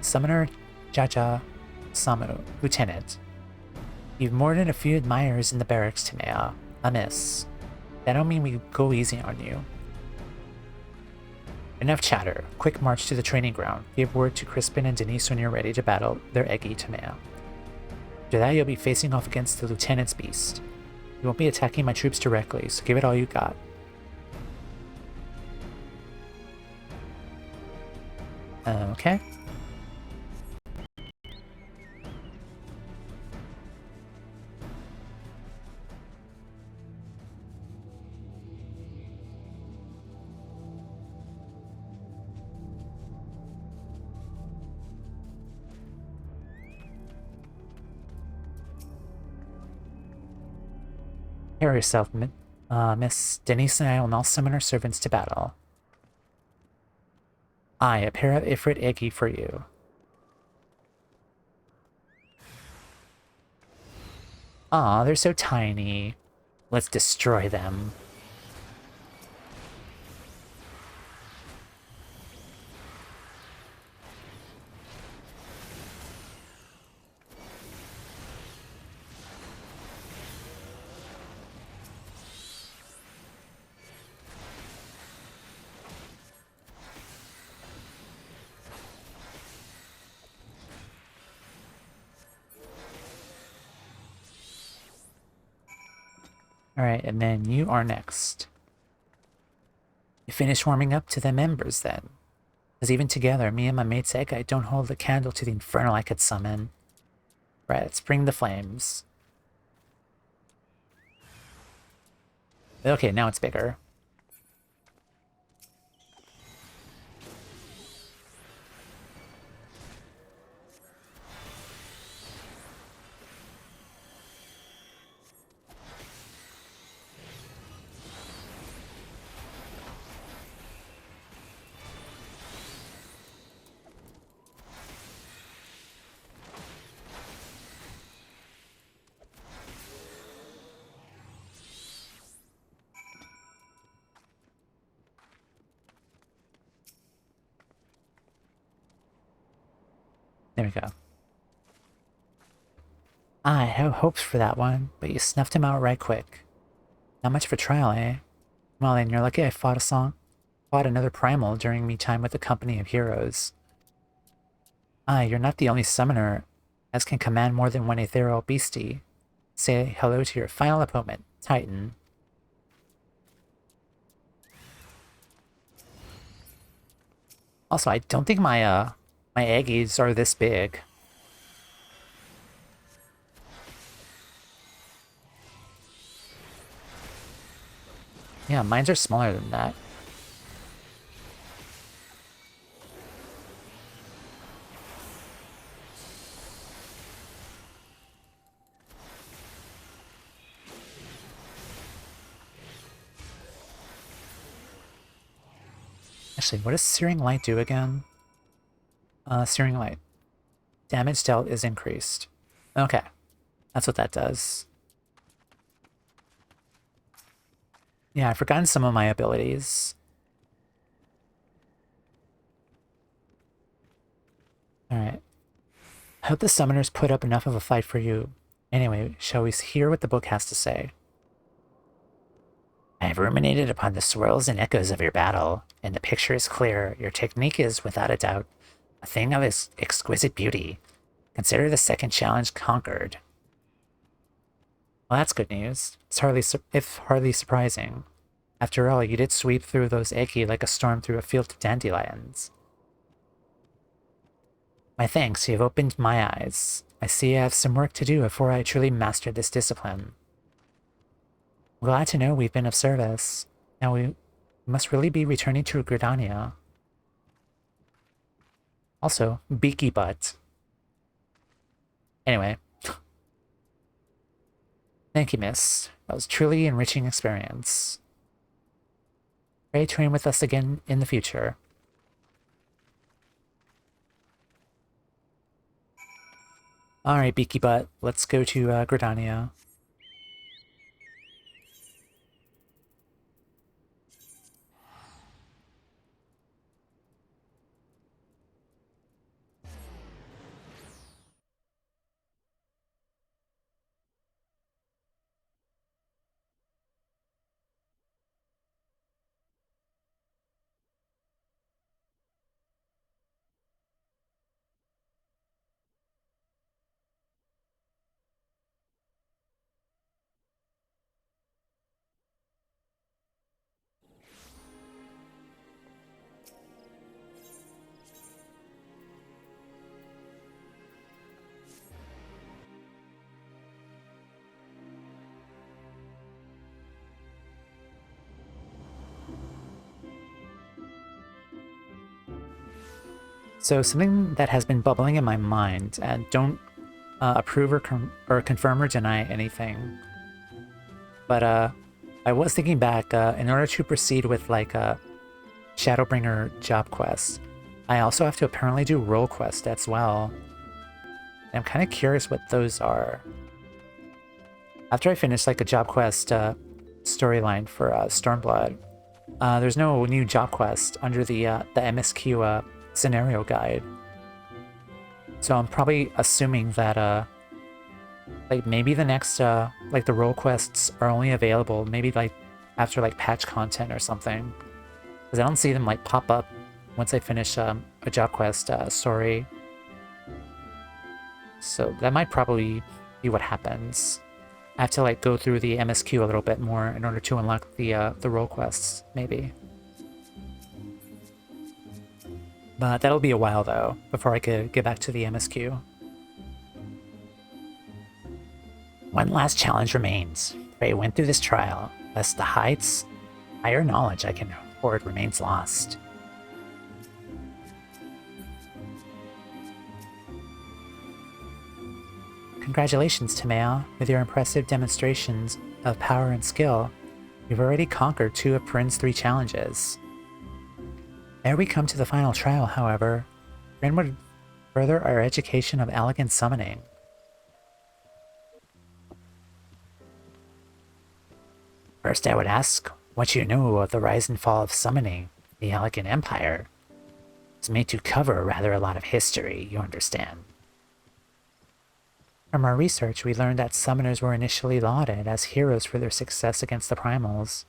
Summoner Jaja Samu, Lieutenant. You've more than a few admirers in the barracks, Timea. A miss. That don't mean we go easy on you. Enough chatter. Quick march to the training ground. Give word to Crispin and Denise when you're ready to battle their eggy Timea. After that, you'll be facing off against the Lieutenant's beast. You won't be attacking my troops directly, so give it all you got. Okay. Prepare yourself, Miss Denise and I will now summon our servants to battle. A pair of Ifrit Eggy for you. Aw, they're so tiny. Let's destroy them. Alright, and then you are next. You finish warming up to the members then. Because even together, me and my mate's egg, don't hold a candle to the infernal I could summon. Right, let's bring the flames. Okay, now it's bigger. There we go. I had hopes for that one, but you snuffed him out right quick. Not much of a trial, eh? Well then, you're lucky I fought another primal during me time with the company of heroes. You're not the only summoner, as can command more than one ethereal beastie. Say hello to your final opponent, Titan. Also, I don't think my eggies are this big. Yeah, mines are smaller than that. Actually, what does Searing Light do again? Searing Light. Damage dealt is increased. Okay. That's what that does. Yeah, I've forgotten some of my abilities. Alright. I hope the summoners put up enough of a fight for you. Anyway, shall we hear what the book has to say? I have ruminated upon the swirls and echoes of your battle, and the picture is clear. Your technique is, without a doubt, a thing of exquisite beauty. Consider the second challenge conquered. Well, that's good news. It's hardly surprising. After all, you did sweep through those Eki like a storm through a field of dandelions. My thanks, you have opened my eyes. I see I have some work to do before I truly master this discipline. I'm glad to know we've been of service. Now we must really be returning to Gridania. Also, beaky butt. Anyway. Thank you, miss. That was truly enriching experience. Pray train with us again in the future. Alright, Beaky Butt, let's go to Gridania. So something that has been bubbling in my mind, and don't approve or confirm or deny anything, but I was thinking back, in order to proceed with like a Shadowbringer job quest, I also have to apparently do role quest as well. And I'm kind of curious what those are. After I finish like a job quest storyline for Stormblood, there's no new job quest under the MSQ scenario guide. So I'm probably assuming that like maybe the next like the role quests are only available maybe like after like patch content or something, because I don't see them like pop up once I finish a job quest story. So that might probably be what happens. I have to like go through the MSQ a little bit more in order to unlock the role quests, maybe. But that'll be a while though, before I could get back to the MSQ. One last challenge remains. Frey went through this trial, lest the higher knowledge I can afford remains lost. Congratulations, Timea. With your impressive demonstrations of power and skill, you've already conquered 2 of Prin's 3 challenges. Ere we come to the final trial, however, Prin would further our education of elegant summoning. First, I would ask what you knew of the rise and fall of summoning, the Elegant Empire. It's made to cover rather a lot of history, you understand. From our research, we learned that summoners were initially lauded as heroes for their success against the primals.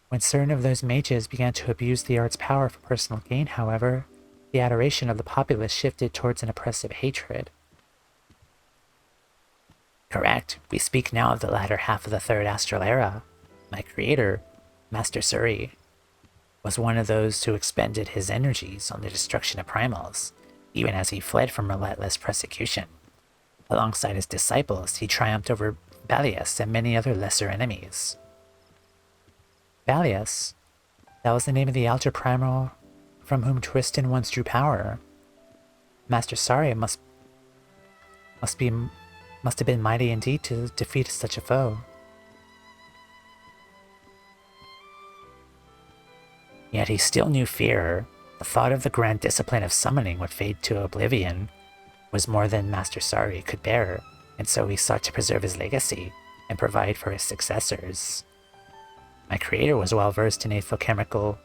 When certain of those mages began to abuse the art's power for personal gain, however, the adoration of the populace shifted towards an oppressive hatred. Correct. We speak now of the latter half of the Third Astral Era. My creator, Master Suri, was one of those who expended his energies on the destruction of primals, even as he fled from relentless persecution. Alongside his disciples, he triumphed over Balius and many other lesser enemies. Balius? That was the name of the Alter Primal from whom Tristan once drew power. Master Sari must have been mighty indeed to defeat such a foe. Yet he still knew fear. The thought of the grand discipline of summoning would fade to oblivion was more than Master Sari could bear, and so he sought to preserve his legacy and provide for his successors. My creator was well versed in aethochemical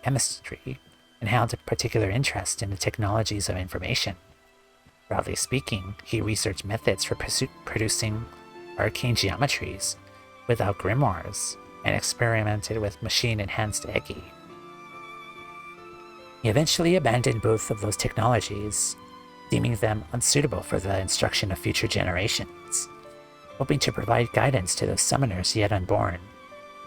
chemistry and held a particular interest in the technologies of information. Broadly speaking, he researched methods for producing arcane geometries without grimoires and experimented with machine-enhanced Egi. He eventually abandoned both of those technologies, deeming them unsuitable for the instruction of future generations. Hoping to provide guidance to those summoners yet unborn,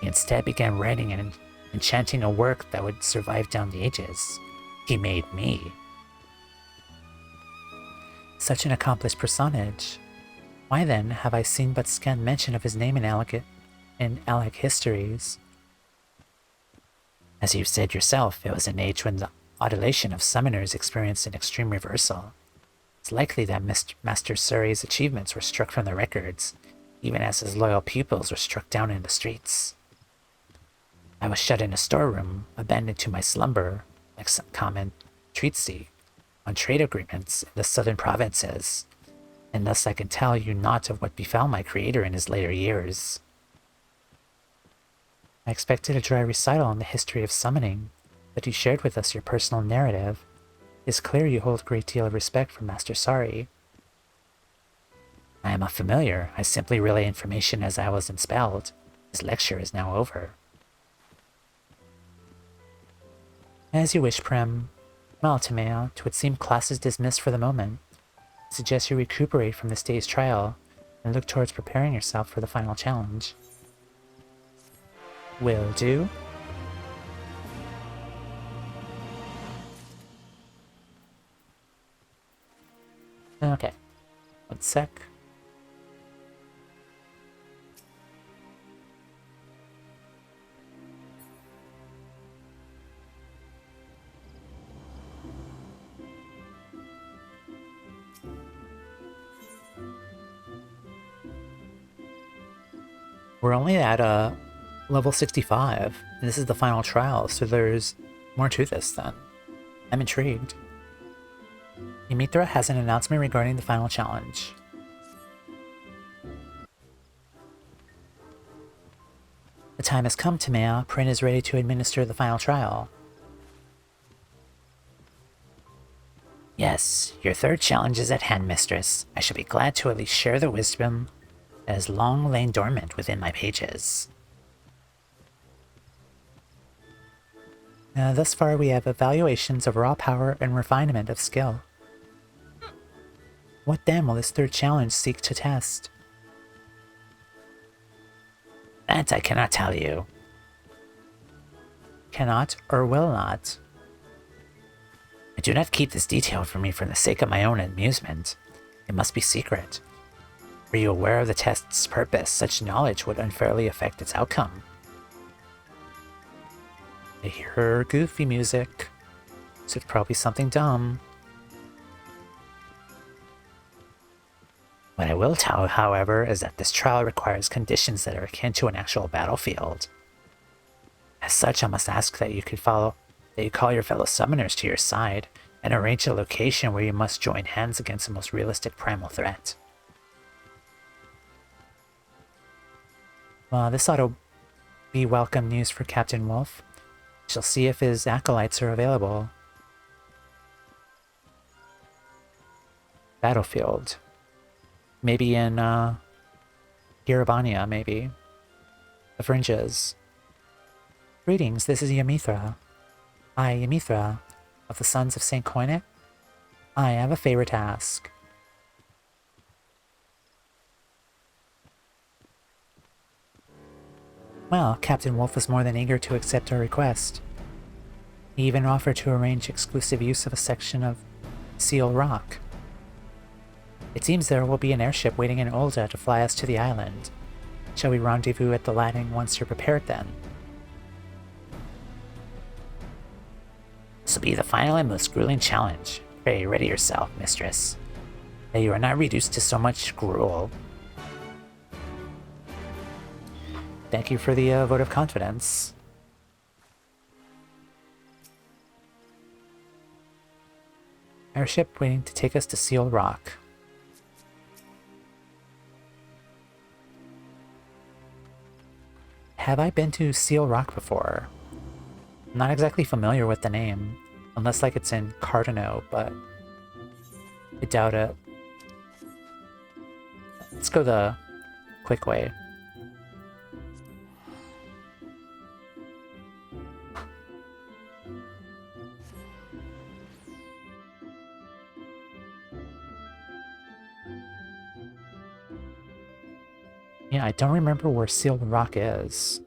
he instead began writing and enchanting a work that would survive down the ages. He made me. Such an accomplished personage. Why then have I seen but scant mention of his name in Alec histories? As you've said yourself, it was an age when the adulation of summoners experienced an extreme reversal. It's likely that Master Suri's achievements were struck from the records, even as his loyal pupils were struck down in the streets. I was shut in a storeroom, abandoned to my slumber, like some common treatise, on trade agreements in the southern provinces, and thus I can tell you naught of what befell my creator in his later years. I expected a dry recital on the history of summoning, but you shared with us your personal narrative. It is clear you hold a great deal of respect for Master Sari. I am a familiar. I simply relay information as I was expelled. His lecture is now over. As you wish, Prim. Well, Timea, it would seem class is dismissed for the moment. I suggest you recuperate from this day's trial and look towards preparing yourself for the final challenge. Will do. Okay. 1 sec. We're only at level 65, and this is the final trial, so there's more to this then. I'm intrigued. Ymithra has an announcement regarding the final challenge. The time has come, Timea. Prin is ready to administer the final trial. Yes, your third challenge is at hand, mistress. I shall be glad to at least share the wisdom that has long lain dormant within my pages. Thus far we have evaluations of raw power and refinement of skill. What then will this third challenge seek to test? That I cannot tell you. Cannot or will not? I do not keep this detail from me for the sake of my own amusement. It must be secret. Were you aware of the test's purpose, such knowledge would unfairly affect its outcome. I hear goofy music, so it's probably something dumb. What I will tell, however, is that this trial requires conditions that are akin to an actual battlefield. As such, I must ask that you call your fellow summoners to your side and arrange a location where you must join hands against the most realistic primal threat. Well, this ought to be welcome news for Captain Wolf. We shall see if his acolytes are available. Battlefield. Maybe in, Irabania, maybe. The Fringes. Greetings, this is Ymithra. I, Ymithra, of the Sons of St. Coinet. I have a favor to ask. Well, Captain Wolf was more than eager to accept our request. He even offered to arrange exclusive use of a section of Seal Rock. It seems there will be an airship waiting in Olda to fly us to the island. Shall we rendezvous at the landing once you're prepared then? This will be the final and most grueling challenge. Pray ready yourself, mistress. That you are not reduced to so much gruel. Thank you for the vote of confidence. Airship waiting to take us to Seal Rock. Have I been to Seal Rock before? I'm not exactly familiar with the name, unless like it's in Cardano, but I doubt it. Let's go the quick way. Yeah, I don't remember where Seal Rock is.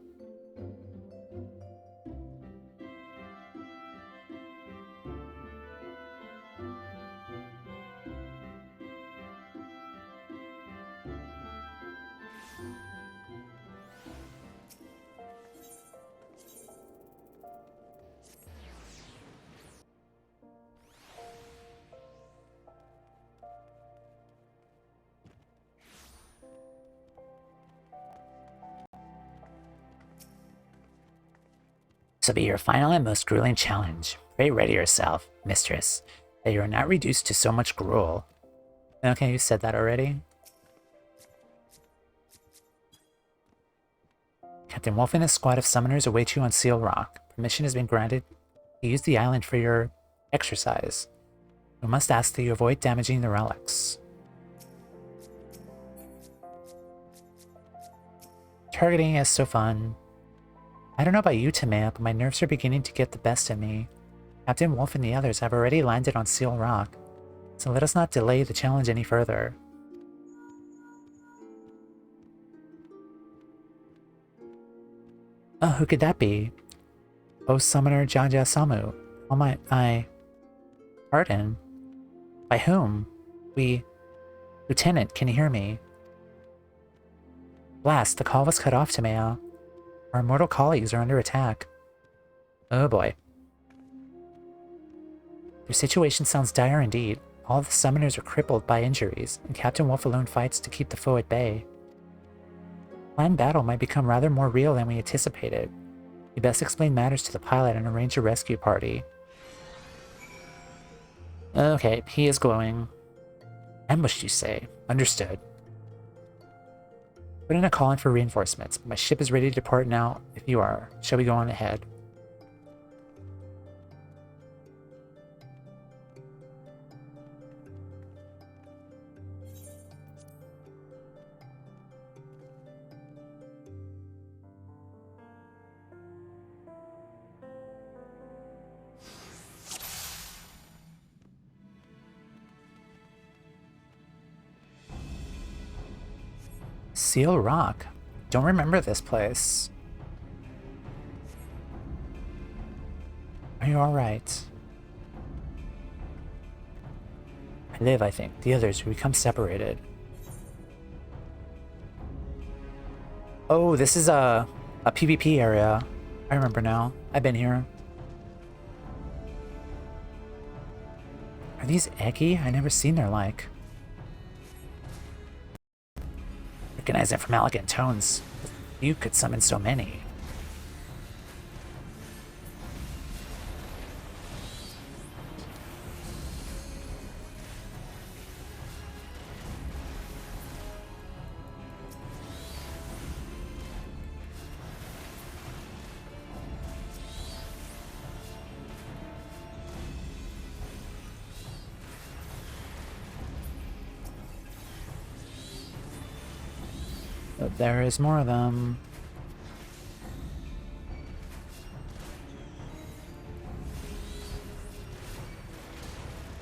This will be your final and most grueling challenge. Pray ready yourself, mistress. that you're not reduced to so much gruel. Okay, you said that already. Captain Wolf and his squad of summoners await you on Seal Rock. Permission has been granted to use the island for your exercise. We must ask that you avoid damaging the relics. Targeting is so fun. I don't know about you, Timea, but my nerves are beginning to get the best of me. Captain Wolf and the others have already landed on Seal Rock, so let us not delay the challenge any further. Oh, who could that be? Oh, Summoner Jaja Samu. Oh my... Pardon? By whom? Lieutenant, can you hear me? Blast, the call was cut off, Timea. Our immortal colleagues are under attack. Oh boy. Their situation sounds dire indeed. All of the summoners are crippled by injuries, and Captain Wolf alone fights to keep the foe at bay. Planned battle might become rather more real than we anticipated. You best explain matters to the pilot and arrange a rescue party. Okay, he is glowing. Ambushed, you say? Understood. Put in a call in for reinforcements. My ship is ready to depart now, if you are. Shall we go on ahead? Seal Rock. Don't remember this place. Are you alright? I live, I think. The others, we become separated. Oh, this is a PvP area. I remember now. I've been here. Are these Eggy? I never seen their like. Recognize it from elegant tones. You could summon so many. But there is more of them.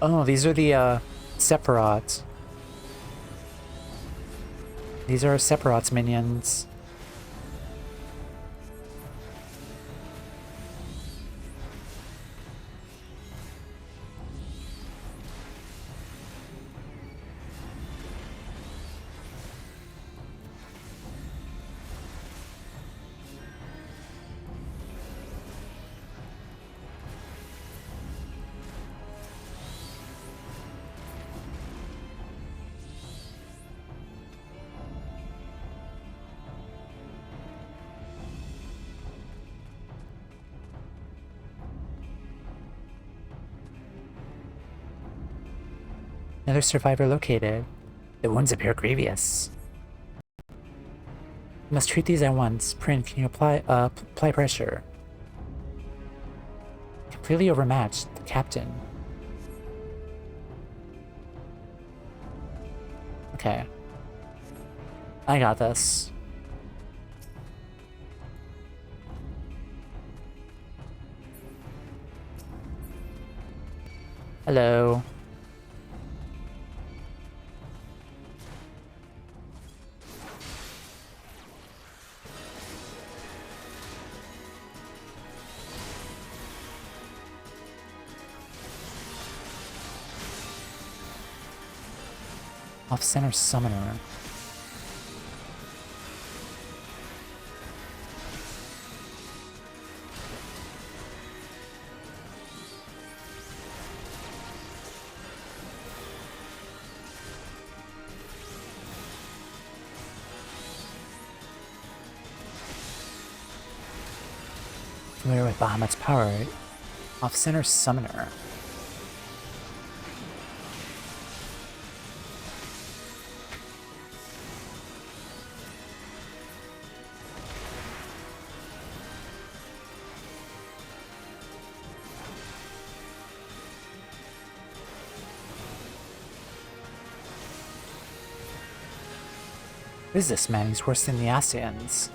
Oh, these are the Sephiroth. These are Sephiroth's minions. Another survivor located. The wounds appear grievous. You must treat these at once. Prin, can you apply pressure? Completely overmatched. The captain. Okay. I got this. Hello. Off-center summoner. Familiar with Bahamut's power. Off-center summoner. Who is this man? He's worse than the Ascians.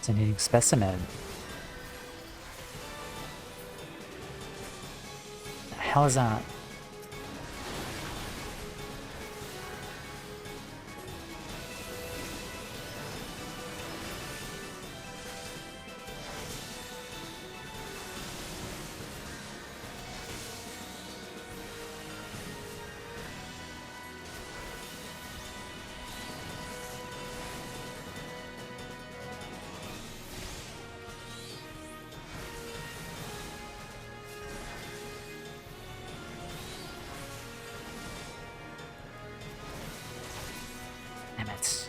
Fascinating specimen. The hell is that? Damn it.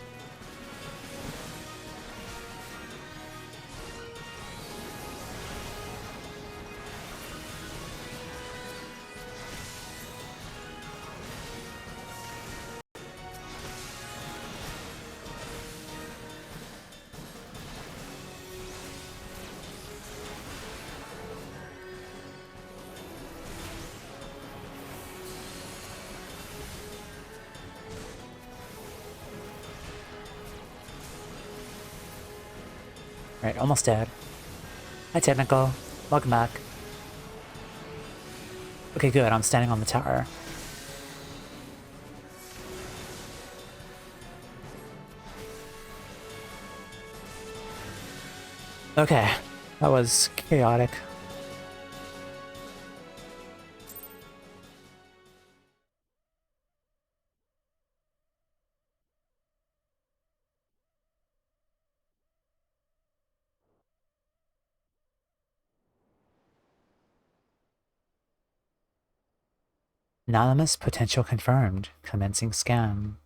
Right, almost dead. Hi, Technical. Welcome back. Okay, good. I'm standing on the tower. Okay, that was chaotic. Anonymous potential confirmed. Commencing scan.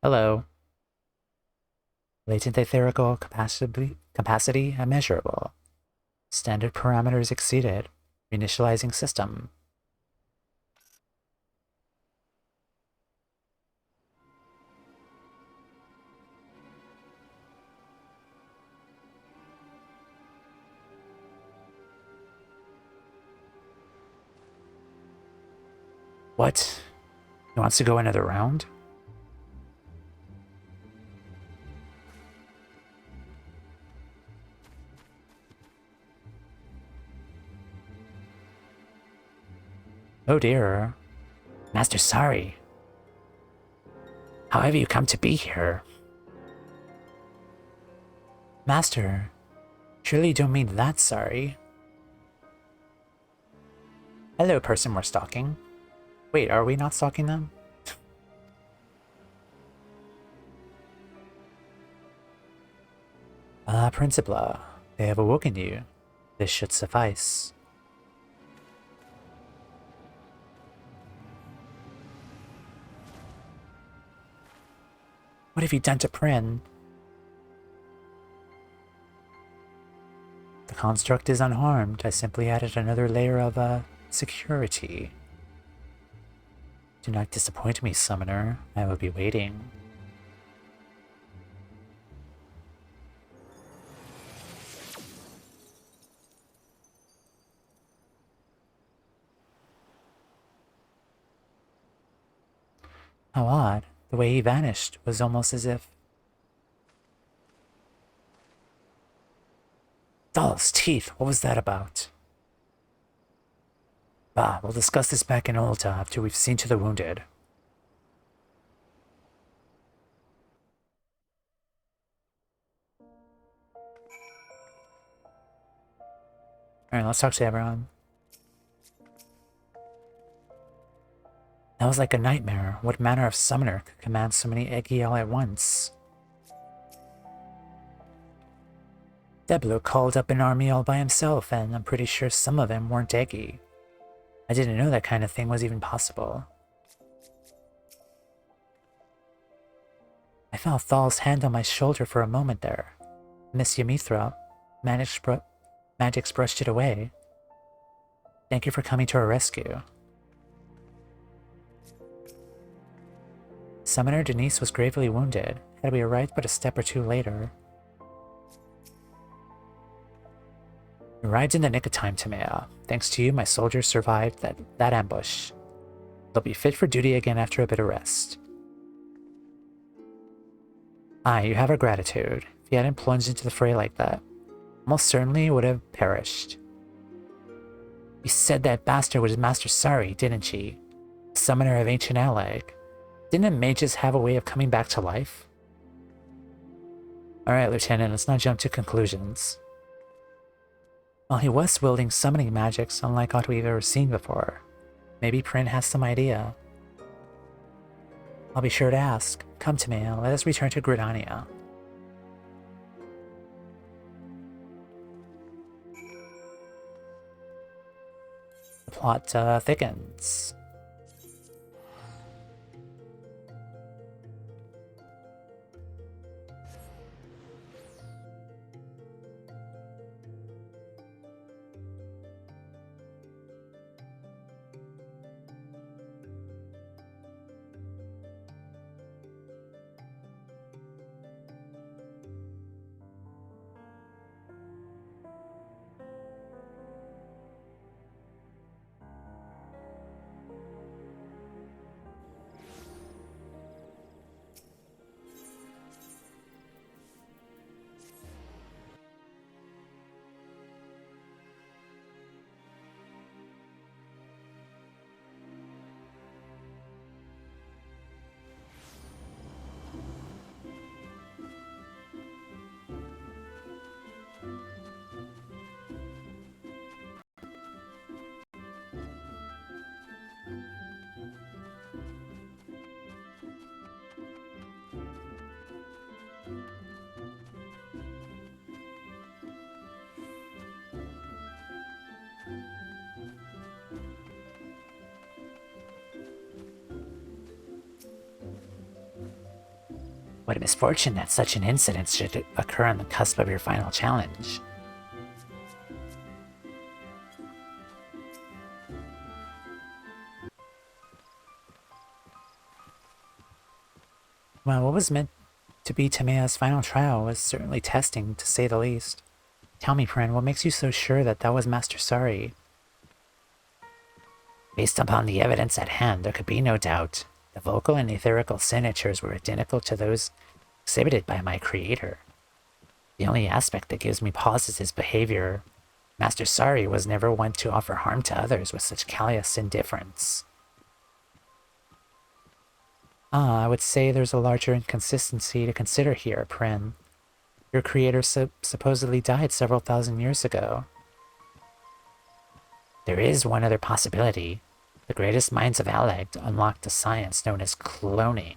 Hello. Latent etherical capacity immeasurable. Standard parameters exceeded. Reinitializing system. What? He wants to go another round? Oh dear. Master, sorry. How have you come to be here? Master, surely you don't mean that sorry. Hello, person we're stalking. Wait, are we not stalking them? Ah, Principla, they have awoken you. This should suffice. What have you done to Prin? The construct is unharmed. I simply added another layer of, security. Do not disappoint me, Summoner. I will be waiting. How odd. The way he vanished was almost as if... Doll's teeth! What was that about? Bah, we'll discuss this back in Ulta after we've seen to the wounded. Alright, let's talk to everyone. That was like a nightmare. What manner of summoner could command so many Eggy all at once? Deblo called up an army all by himself, and I'm pretty sure some of them weren't Eggy. I didn't know that kind of thing was even possible. I felt Thal's hand on my shoulder for a moment there. Miss Yamithra, Magic's brushed it away. Thank you for coming to our rescue. Summoner Denise was gravely wounded. Had we arrived but a step or two later. We arrived in the nick of time, Tamea. Thanks to you, my soldiers survived that ambush. They'll be fit for duty again after a bit of rest. Aye, you have our gratitude. If you hadn't plunged into the fray like that, almost certainly would have perished. You said that bastard was Master Sari, didn't she? Summoner of ancient Allag. Didn't mages have a way of coming back to life? Alright, Lieutenant, let's not jump to conclusions. Well, he was wielding summoning magics unlike what we've ever seen before. Maybe Prin has some idea. I'll be sure to ask. Come to me, and let us return to Gridania. The plot thickens. What a misfortune that such an incident should occur on the cusp of your final challenge. Well, what was meant to be Tamea's final trial was certainly testing, to say the least. Tell me, Prin, what makes you so sure that that was Master Sari? Based upon the evidence at hand, there could be no doubt. The vocal and etherical signatures were identical to those exhibited by my creator. The only aspect that gives me pause is his behavior. Master Sari was never one to offer harm to others with such callous indifference. I would say there's a larger inconsistency to consider here, Prin. Your creator supposedly died several thousand years ago. There is one other possibility. The greatest minds of Allag unlocked a science known as cloning,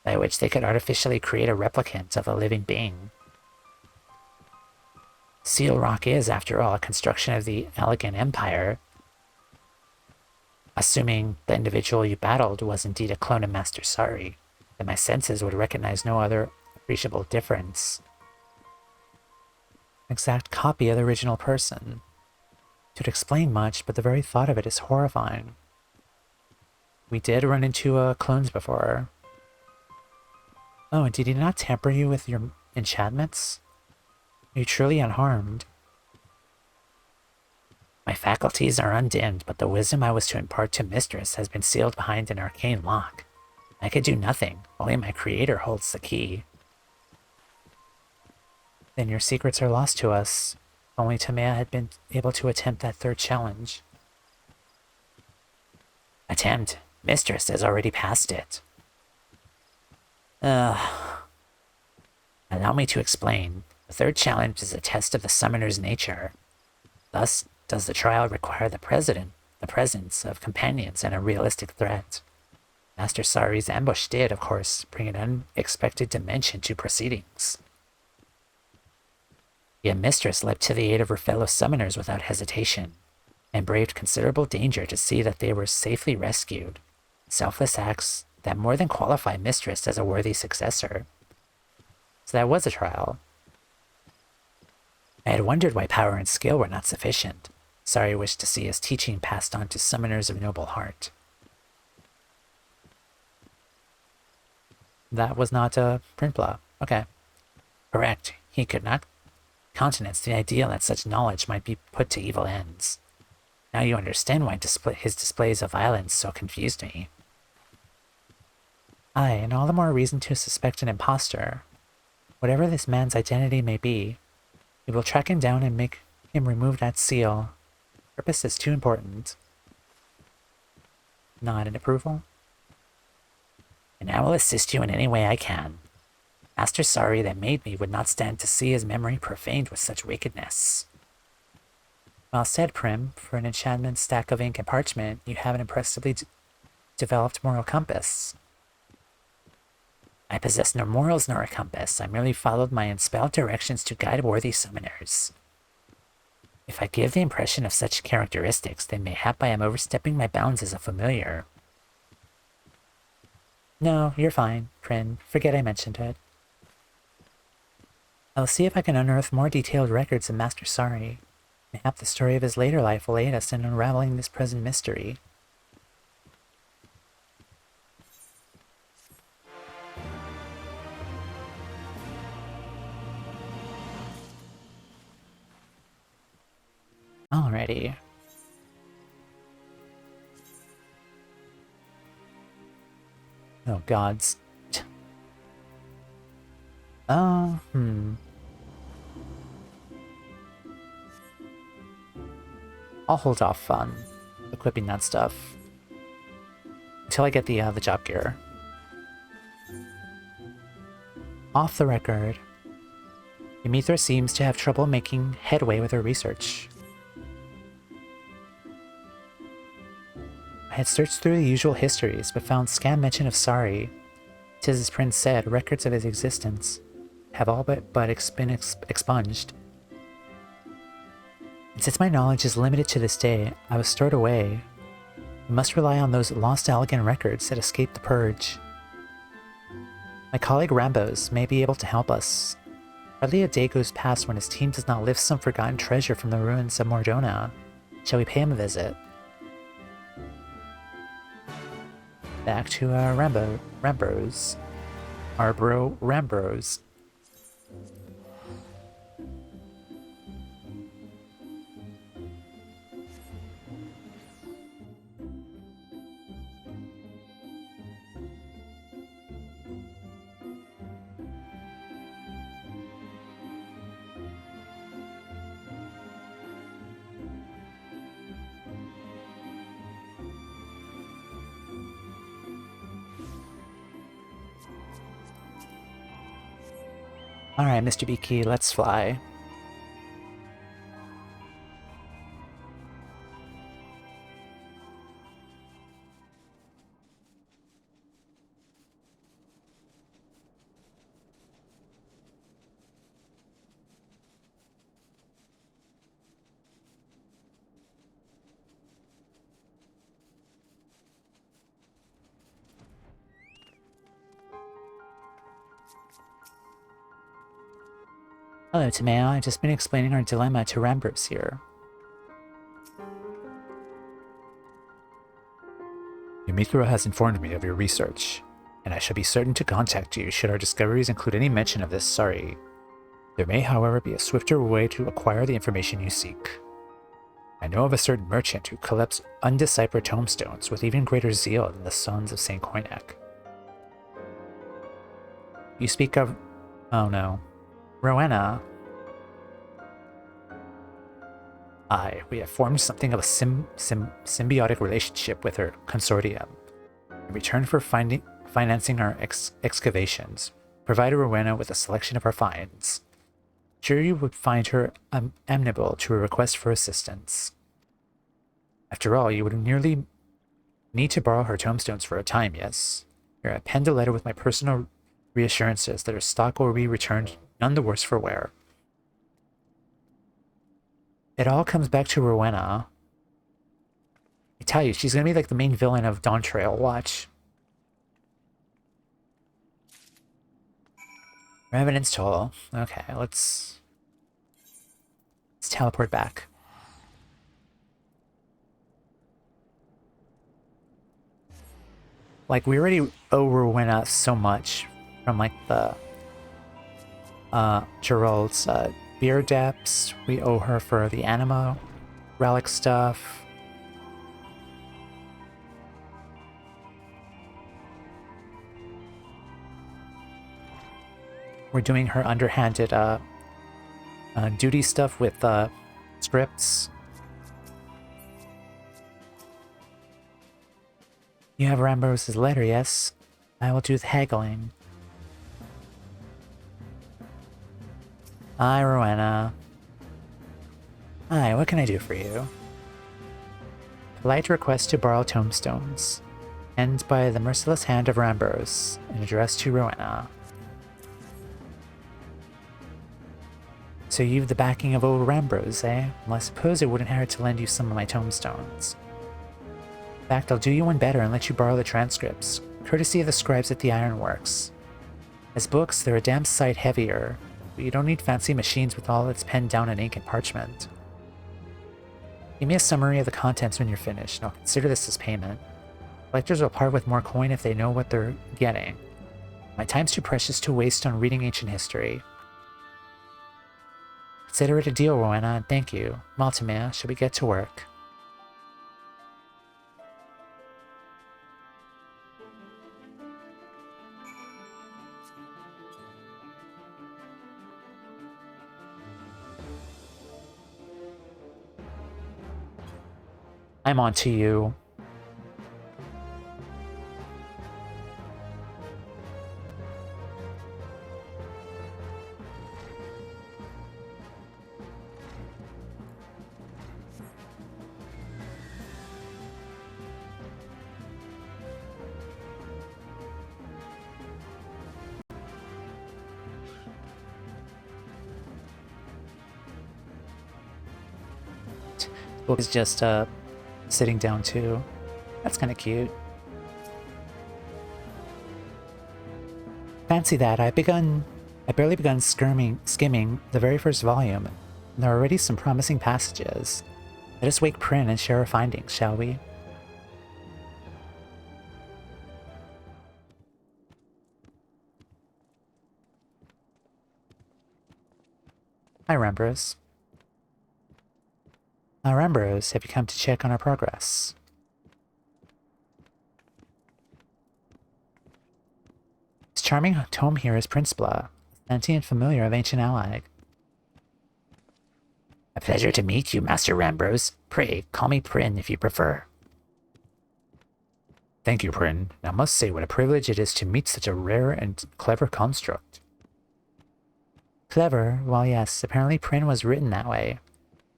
by which they could artificially create a replicant of a living being. Seal Rock is, after all, a construction of the Allegan Empire. Assuming the individual you battled was indeed a clone of Master Sari, then my senses would recognize no other appreciable difference. exact copy of the original person. It would explain much, but the very thought of it is horrifying. We did run into clones before. Oh, and did he not tamper you with your enchantments? Are you truly unharmed? My faculties are undimmed, but the wisdom I was to impart to Mistress has been sealed behind an arcane lock. I could do nothing. Only my creator holds the key. Then your secrets are lost to us. If only Tamea had been able to attempt that third challenge. Attempt. Mistress has already passed it. Ugh. Allow me to explain. The third challenge is a test of the summoner's nature. Thus, does the trial require the presence of companions and a realistic threat. Master Sari's ambush did, of course, bring an unexpected dimension to proceedings. Yet Mistress leapt to the aid of her fellow summoners without hesitation, and braved considerable danger to see that they were safely rescued. Selfless acts that more than qualify Mistress as a worthy successor. So that was a trial. I had wondered why power and skill were not sufficient. Sari wished to see his teaching passed on to summoners of noble heart. That was not a Printbla. Okay. Correct. He could not countenance the idea that such knowledge might be put to evil ends. Now you understand why his displays of violence so confused me. Aye, and all the more reason to suspect an impostor. Whatever this man's identity may be, we will track him down and make him remove that seal. Purpose is too important. Nod in approval. And I will assist you in any way I can. Master Sari that made me would not stand to see his memory profaned with such wickedness. Well said, Prim. For an enchantment stack of ink and parchment, you have an impressively developed moral compass. I possess no morals nor a compass. I merely followed my unspelled directions to guide worthy summoners. If I give the impression of such characteristics, then mayhap I am overstepping my bounds as a familiar. No, you're fine, Prin. Forget I mentioned it. I'll see if I can unearth more detailed records of Master Sari. Mayhap the story of his later life will aid us in unraveling this present mystery. Alrighty. Oh, gods. I'll hold off on equipping that stuff until I get the job gear. Off the record, Yumithra seems to have trouble making headway with her research. I had searched through the usual histories, but found scant mention of Sari. 'Tis as Prince said, records of his existence have all but been expunged. And since my knowledge is limited to this day, I was stored away. I must rely on those lost elegant records that escaped the purge. My colleague Rambos may be able to help us. Hardly a day goes past when his team does not lift some forgotten treasure from the ruins of Mordona. Shall we pay him a visit? Back to Rambos. Our bro Rambos. Alright, Mr. Beaky, let's fly. Hello, Tomeo. I've just been explaining our dilemma to Rambers here. Yumikuro has informed me of your research, and I shall be certain to contact you should our discoveries include any mention of this sorry. There may, however, be a swifter way to acquire the information you seek. I know of a certain merchant who collects undeciphered tombstones with even greater zeal than the sons of St. Koinak. You speak of... oh no. Rowena. Aye, we have formed something of a symbiotic relationship with her consortium. In return for financing our excavations, provide Rowena with a selection of our finds. Sure you would find her amenable to a request for assistance. After all, you would nearly need to borrow her tombstones for a time, yes? Here, I penned a letter with my personal reassurances that her stock will be returned none the worse for wear. It all comes back to Rowena. I tell you, she's gonna be like the main villain of Dawn Trail. Watch. Revenant's Toll. Okay, let's teleport back. Like, we already owe Rowena so much from, like, the Gerald's beer depths. We owe her for the anima relic stuff. We're doing her underhanded duty stuff with scripts. You have Rambo's letter, yes? I will do the haggling. Hi, Rowena. Hi, what can I do for you? Polite request to borrow tombstones. Ends by the merciless hand of Rambos, and addressed to Rowena. So you've the backing of old Rambos, eh? Well, I suppose it wouldn't hurt to lend you some of my tombstones. In fact, I'll do you one better and let you borrow the transcripts, courtesy of the scribes at the Ironworks. As books, they're a damn sight heavier, but you don't need fancy machines with all its penned down in ink and parchment. Give me a summary of the contents when you're finished, and I'll consider this as payment. Collectors will part with more coin if they know what they're getting. My time's too precious to waste on reading ancient history. Consider it a deal, Rowena, and thank you. Maltimea, shall we get to work? I'm on to you. Book is just sitting down too. That's kind of cute. Fancy that. I barely begun skimming the very first volume, and there are already some promising passages. Let us wake Prin and share our findings, shall we? Hi, Rambros. Rambros, have you come to check on our progress? This charming tome here is Prince Blah, sentient familiar of ancient Allag. A pleasure to meet you, Master Rambros. Pray, call me Prin if you prefer. Thank you, Prin. I must say what a privilege it is to meet such a rare and clever construct. Clever? Well, yes, apparently Prin was written that way.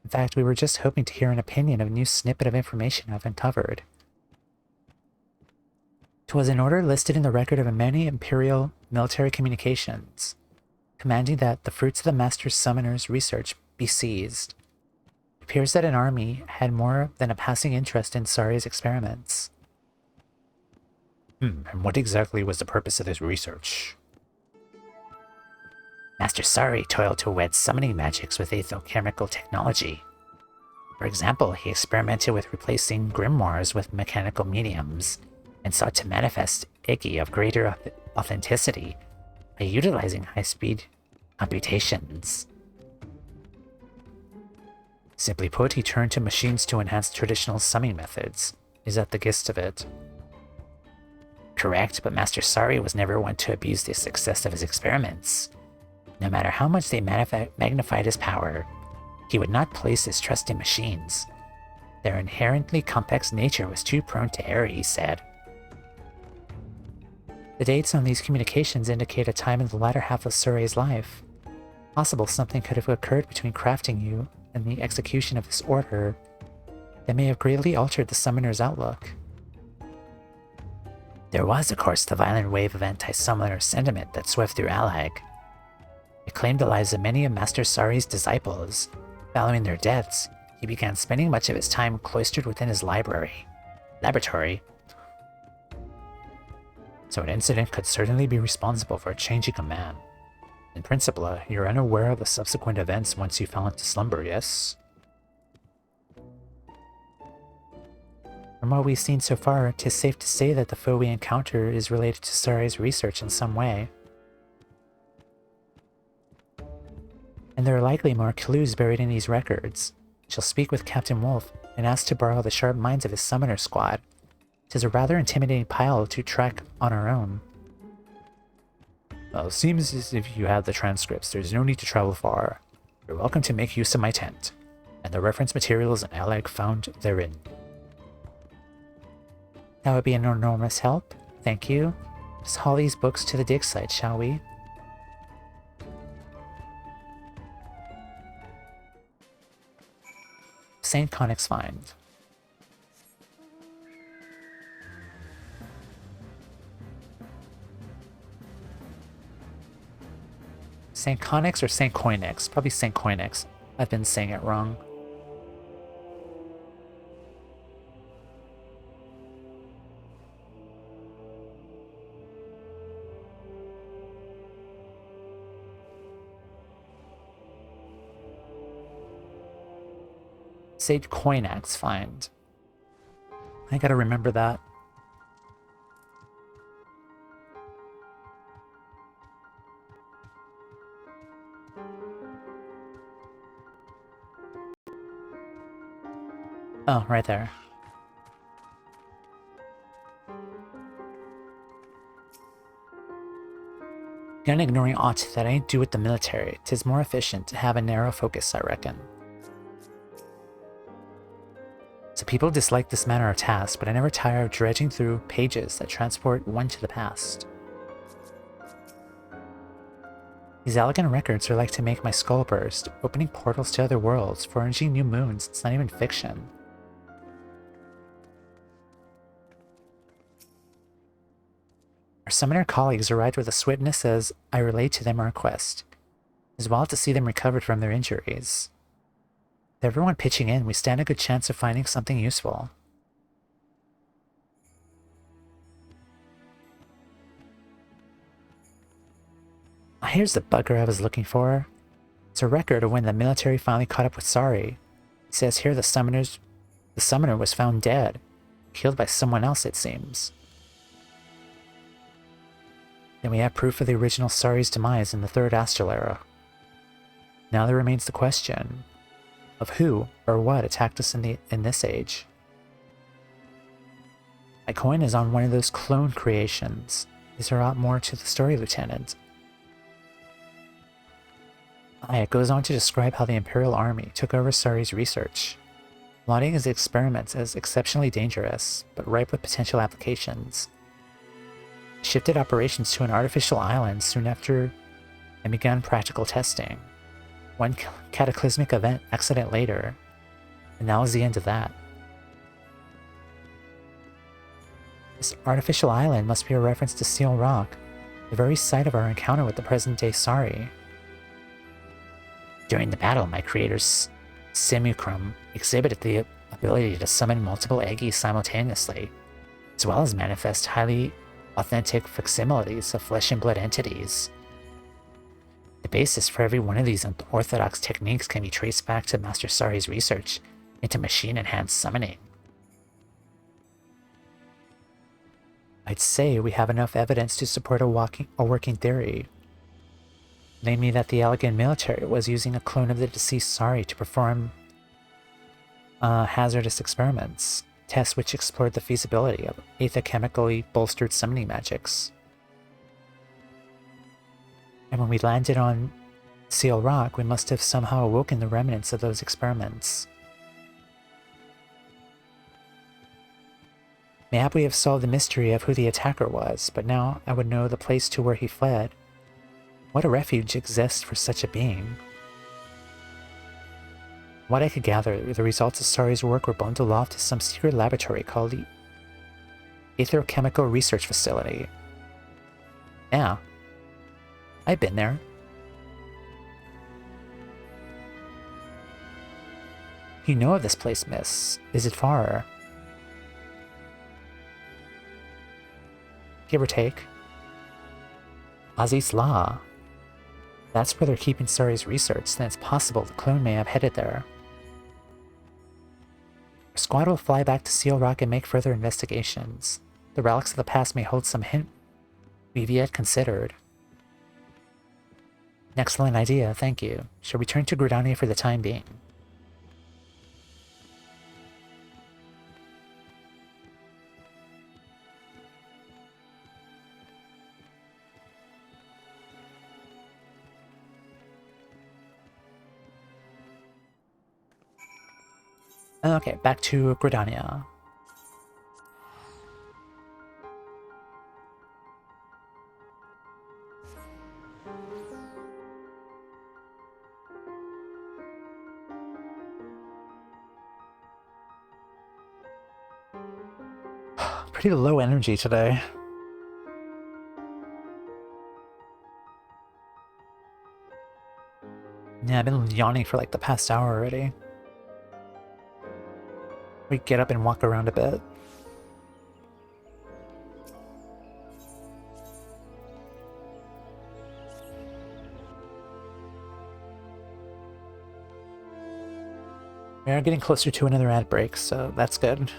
In fact, we were just hoping to hear an opinion of a new snippet of information I've uncovered. 'Twas an order listed in the record of many imperial military communications, commanding that the fruits of the Master's Summoner's research be seized. It appears that an army had more than a passing interest in Sari's experiments. And what exactly was the purpose of this research? Master Sari toiled to wed summoning magics with aethochemical technology. For example, he experimented with replacing grimoires with mechanical mediums, and sought to manifest Iggy of greater authenticity by utilizing high-speed computations. Simply put, he turned to machines to enhance traditional summoning methods. Is that the gist of it? Correct, but Master Sari was never one to abuse the success of his experiments. No matter how much they magnified his power, he would not place his trust in machines. Their inherently complex nature was too prone to error, he said. The dates on these communications indicate a time in the latter half of Surrey's life. Possible something could have occurred between crafting you and the execution of this order that may have greatly altered the summoner's outlook. There was, of course, the violent wave of anti-summoner sentiment that swept through Alag. It claimed the lives of many of Master Sari's disciples. Following their deaths, he began spending much of his time cloistered within his laboratory. So an incident could certainly be responsible for changing a man. In principle, you're unaware of the subsequent events once you fell into slumber, yes? From what we've seen so far, 'tis safe to say that the foe we encounter is related to Sari's research in some way. And there are likely more clues buried in these records. She'll speak with Captain Wolf and ask to borrow the sharp minds of his summoner squad. 'Tis a rather intimidating pile to track on our own. Well, it seems as if you have the transcripts. There's no need to travel far. You're welcome to make use of my tent, and the reference materials and Alag found therein. That would be an enormous help. Thank you. Just haul these books to the dig site, shall we? St. Connick's Find. St. Connick's or St. Coinix? Probably St. Coinix. I've been saying it wrong. St. Coinix Find. I gotta remember that. Oh, right there. Again, ignoring aught that ain't do with the military, 'tis more efficient to have a narrow focus, I reckon. So people dislike this manner of task, but I never tire of dredging through pages that transport one to the past. These elegant records are like to make my skull burst, opening portals to other worlds, forging new moons. It's not even fiction. Our summoner colleagues arrived with a swiftness as I relayed to them our request. It is wild to see them recovered from their injuries. With everyone pitching in, we stand a good chance of finding something useful. Here's the bugger I was looking for. It's a record of when the military finally caught up with Sari. It says here the summoner was found dead, killed by someone else, it seems. Then we have proof of the original Sari's demise in the Third Astral Era. Now there remains the question of who or what attacked us in this age. My coin is on one of those clone creations. Is there a lot more to the story, Lieutenant? It goes on to describe how the Imperial Army took over Sari's research, lauding his experiments as exceptionally dangerous, but ripe with potential applications. He shifted operations to an artificial island soon after and began practical testing. One cataclysmic accident later, and that was the end of that. This artificial island must be a reference to Seal Rock, the very site of our encounter with the present-day Sari. During the battle, my creator's simulacrum exhibited the ability to summon multiple Eggies simultaneously, as well as manifest highly authentic facsimiles of flesh and blood entities. The basis for every one of these unorthodox techniques can be traced back to Master Sari's research into machine-enhanced summoning. I'd say we have enough evidence to support a working theory. Namely that the Elegant military was using a clone of the deceased Sari to perform hazardous experiments, tests which explored the feasibility of aether-chemically bolstered summoning magics. And when we landed on Seal Rock, we must have somehow awoken the remnants of those experiments. Mayhap we have solved the mystery of who the attacker was, but now I would know the place to where he fled. What a refuge exists for such a being. What I could gather, the results of Sari's work were bundled off to some secret laboratory called the Aether-Chemical Research Facility. Yeah, I've been there. You know of this place, miss. Is it far? Give or take. Aziz's Law. That's where they're keeping Sari's research, then it's possible the clone may have headed there. Our squad will fly back to Seal Rock and make further investigations. The relics of the past may hold some hint we've yet considered. An excellent idea, thank you. Shall we return to Gridania for the time being? Okay, back to Gridania. Pretty low energy today. Yeah, I've been yawning for like the past hour already. We get up and walk around a bit. We are getting closer to another ad break, so that's good.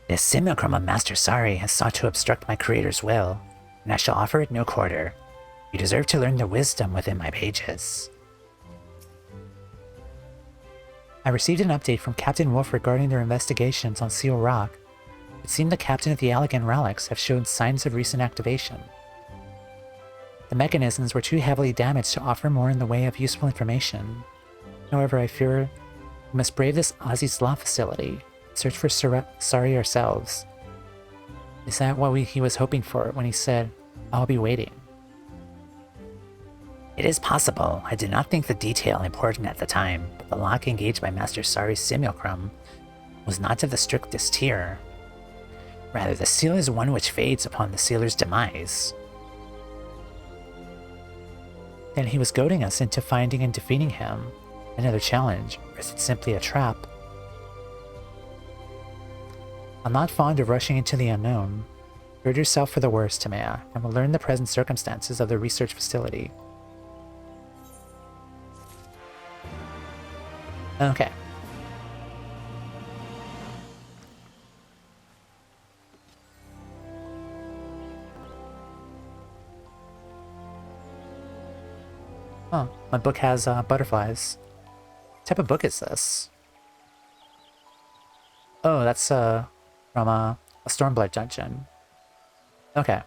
This simulacrum of Master Sari has sought to obstruct my creator's will, and I shall offer it no quarter. You deserve to learn the wisdom within my pages. I received an update from Captain Wolf regarding their investigations on Seal Rock. It seemed the captain of the Elegant relics have shown signs of recent activation. The mechanisms were too heavily damaged to offer more in the way of useful information. However, I fear we must brave this Aziz's Law facility, search for Sari ourselves. Is that what he was hoping for when he said, "I'll be waiting"? It is possible. I did not think the detail important at the time, but the lock engaged by Master Sari's simulacrum was not of the strictest tier. Rather, the seal is one which fades upon the sealer's demise. Then he was goading us into finding and defeating him. Another challenge, or is it simply a trap? I'm not fond of rushing into the unknown. Gird yourself for the worst, Tamea, and we'll learn the present circumstances of the research facility. Okay. Oh, my book has butterflies. What type of book is this? Oh, that's from a Stormblood dungeon. Okay.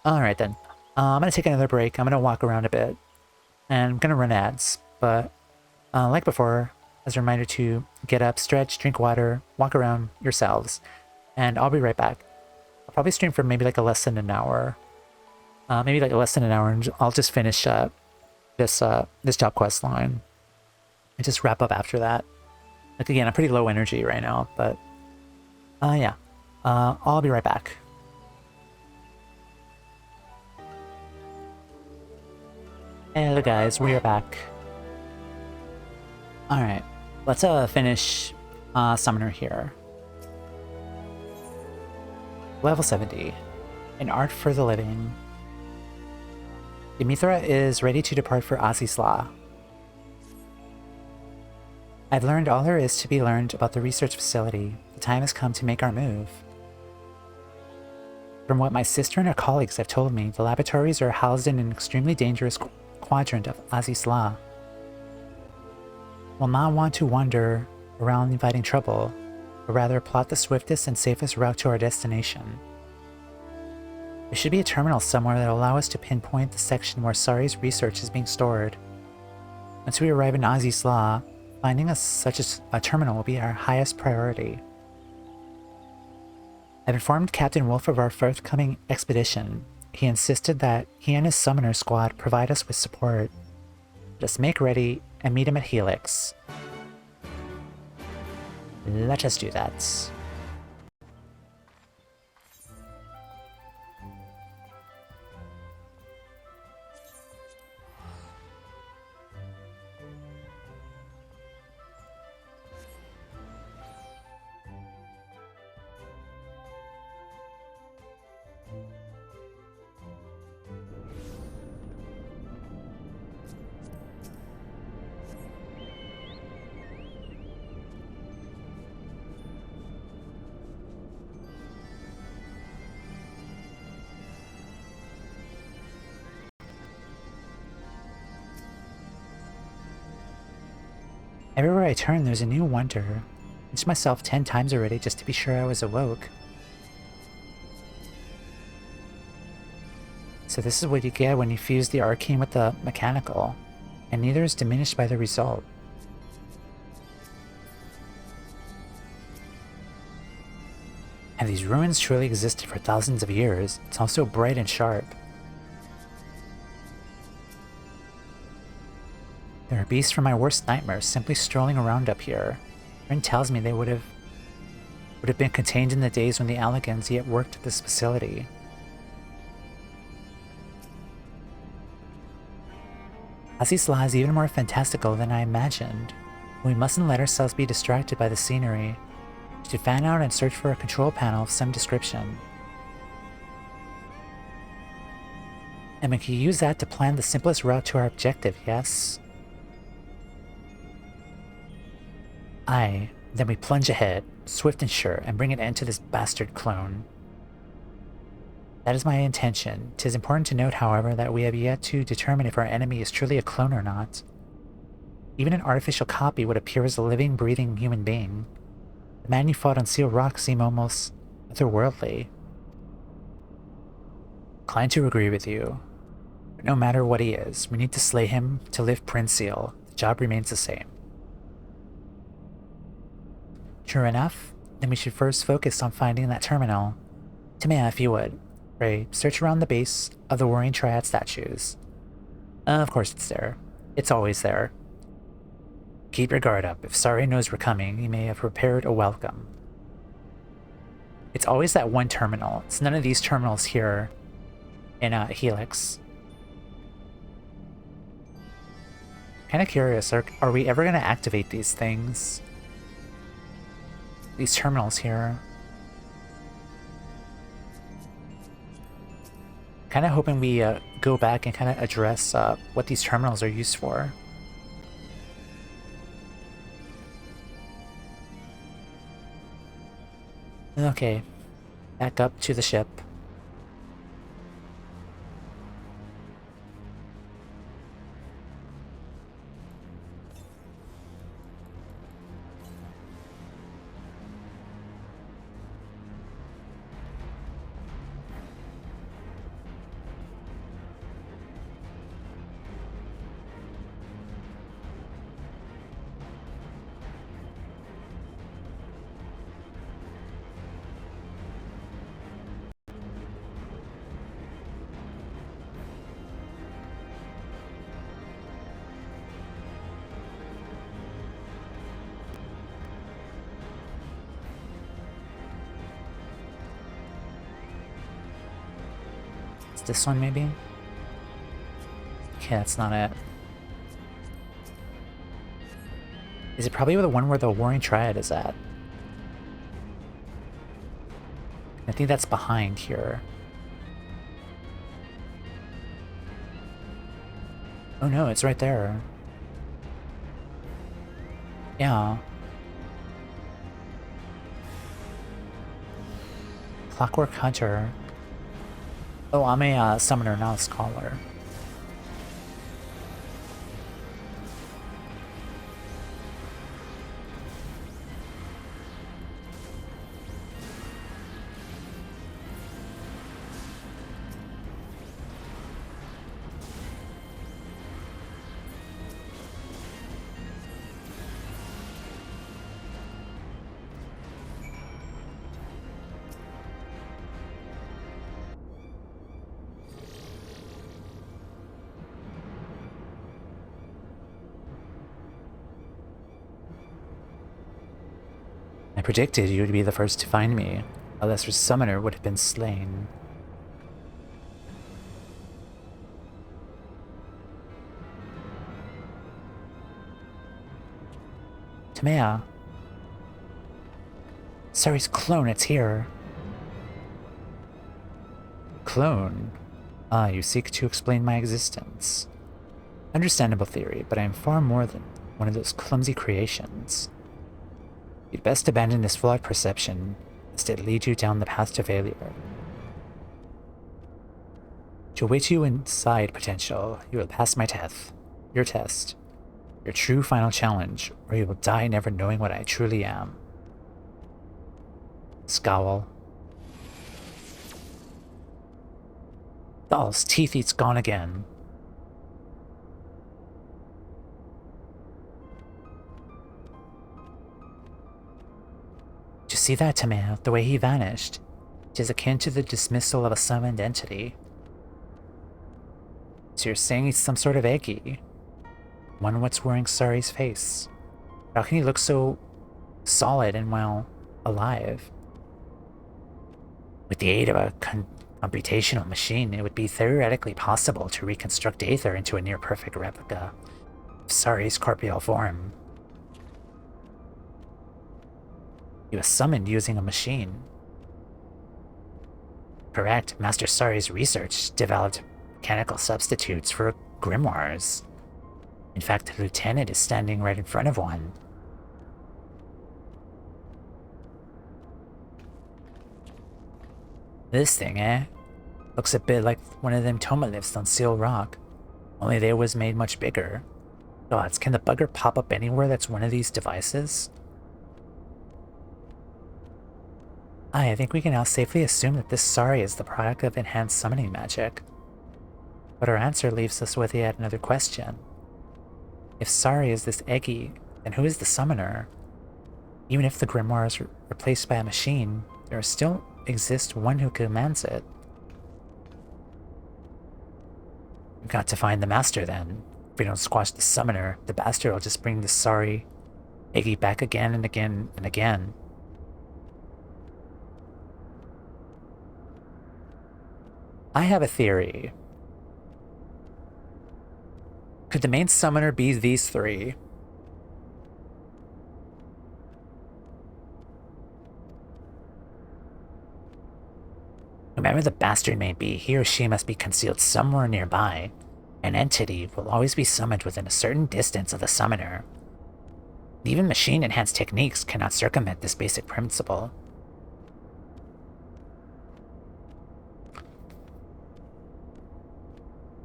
Alright then. I'm gonna take another break. I'm gonna walk around a bit. And I'm gonna run ads. But, like before, as a reminder to get up, stretch, drink water, walk around yourselves, and I'll be right back. I'll probably stream for maybe like less than an hour. Maybe like less than an hour, and I'll just finish this job quest line and just wrap up after that. Like again, I'm pretty low energy right now, but yeah. I'll be right back. Hello guys, we are back. Alright, let's finish Summoner here. Level 70. An Art for the Living. Dimithra is ready to depart for Azizla. I've learned all there is to be learned about the research facility. The time has come to make our move. From what my sister and her colleagues have told me, the laboratories are housed in an extremely dangerous quadrant of Azizla. Will not want to wander around inviting trouble, but rather plot the swiftest and safest route to our destination. There should be a terminal somewhere that will allow us to pinpoint the section where Sari's research is being stored. Once we arrive in Azizla, finding such a terminal will be our highest priority. I've informed Captain Wolf of our forthcoming expedition. He insisted that he and his summoner squad provide us with support. Let us make ready and meet him at Helix. Let us do that. Everywhere I turn, there's a new wonder. I pinched myself 10 times already just to be sure I was awoke. So this is what you get when you fuse the arcane with the mechanical, and neither is diminished by the result. Have these ruins truly existed for thousands of years? It's also bright and sharp. There are beasts from my worst nightmares simply strolling around up here. Friend tells me they would have been contained in the days when the Alligans yet worked at this facility. Azizla is even more fantastical than I imagined. We mustn't let ourselves be distracted by the scenery. We should fan out and search for a control panel of some description. And we can use that to plan the simplest route to our objective, yes? Aye, then we plunge ahead, swift and sure, and bring an end to this bastard clone. That is my intention. 'Tis important to note, however, that we have yet to determine if our enemy is truly a clone or not. Even an artificial copy would appear as a living, breathing human being. The man you fought on Seal Rock seemed almost otherworldly. Inclined to agree with you. But no matter what he is, we need to slay him to lift Prince Seal. The job remains the same. True enough, then we should first focus on finding that terminal. Timea, if you would. Pray, search around the base of the Warring Triad statues. Of course it's there. It's always there. Keep your guard up. If Sari knows we're coming, he may have prepared a welcome. It's always that one terminal. It's none of these terminals here in Helix. Kind of curious, are we ever going to activate these things? These terminals here. Kind of hoping we go back and kind of address what these terminals are used for. Okay, back up to the ship. this one, maybe? Okay, that's not it. Is it probably the one where the Warring Triad is at? I think that's behind here. Oh no, it's right there. Yeah. Clockwork Hunter. Oh, I'm a summoner, not a scholar. I predicted you would be the first to find me. A lesser summoner would have been slain. Tamea. Sari's clone, it's here. Clone? Ah, you seek to explain my existence. Understandable theory, but I am far more than one of those clumsy creations. You'd best abandon this flawed perception, lest it lead you down the path to failure. To await you inside potential, you will pass my test, your true final challenge, or you will die never knowing what I truly am. Scowl. Doll's teeth eats gone again. Did you see that, Tamea? The way he vanished. It is akin to the dismissal of a summoned entity. So you're saying he's some sort of Eggy? One what's wearing Sari's face. How can he look so solid and, well, alive? With the aid of a computational machine, it would be theoretically possible to reconstruct Aether into a near-perfect replica of Sari's corporeal form. He was summoned using a machine. Correct, Master Sari's research developed mechanical substitutes for grimoires. In fact, the lieutenant is standing right in front of one. This thing, eh? Looks a bit like one of them tomoliths on Seal Rock. Only they was made much bigger. Gods, can the bugger pop up anywhere that's one of these devices? I think we can now safely assume that this Sari is the product of enhanced summoning magic. But our answer leaves us with yet another question. If Sari is this Eggy, then who is the summoner? Even if the grimoire is replaced by a machine, there still exists one who commands it. We've got to find the master then. If we don't squash the summoner, the bastard will just bring the Sari Eggy back again and again and again. I have a theory. Could the main summoner be these three? Whomever the bastard may be, he or she must be concealed somewhere nearby. An entity will always be summoned within a certain distance of the summoner. Even machine-enhanced techniques cannot circumvent this basic principle.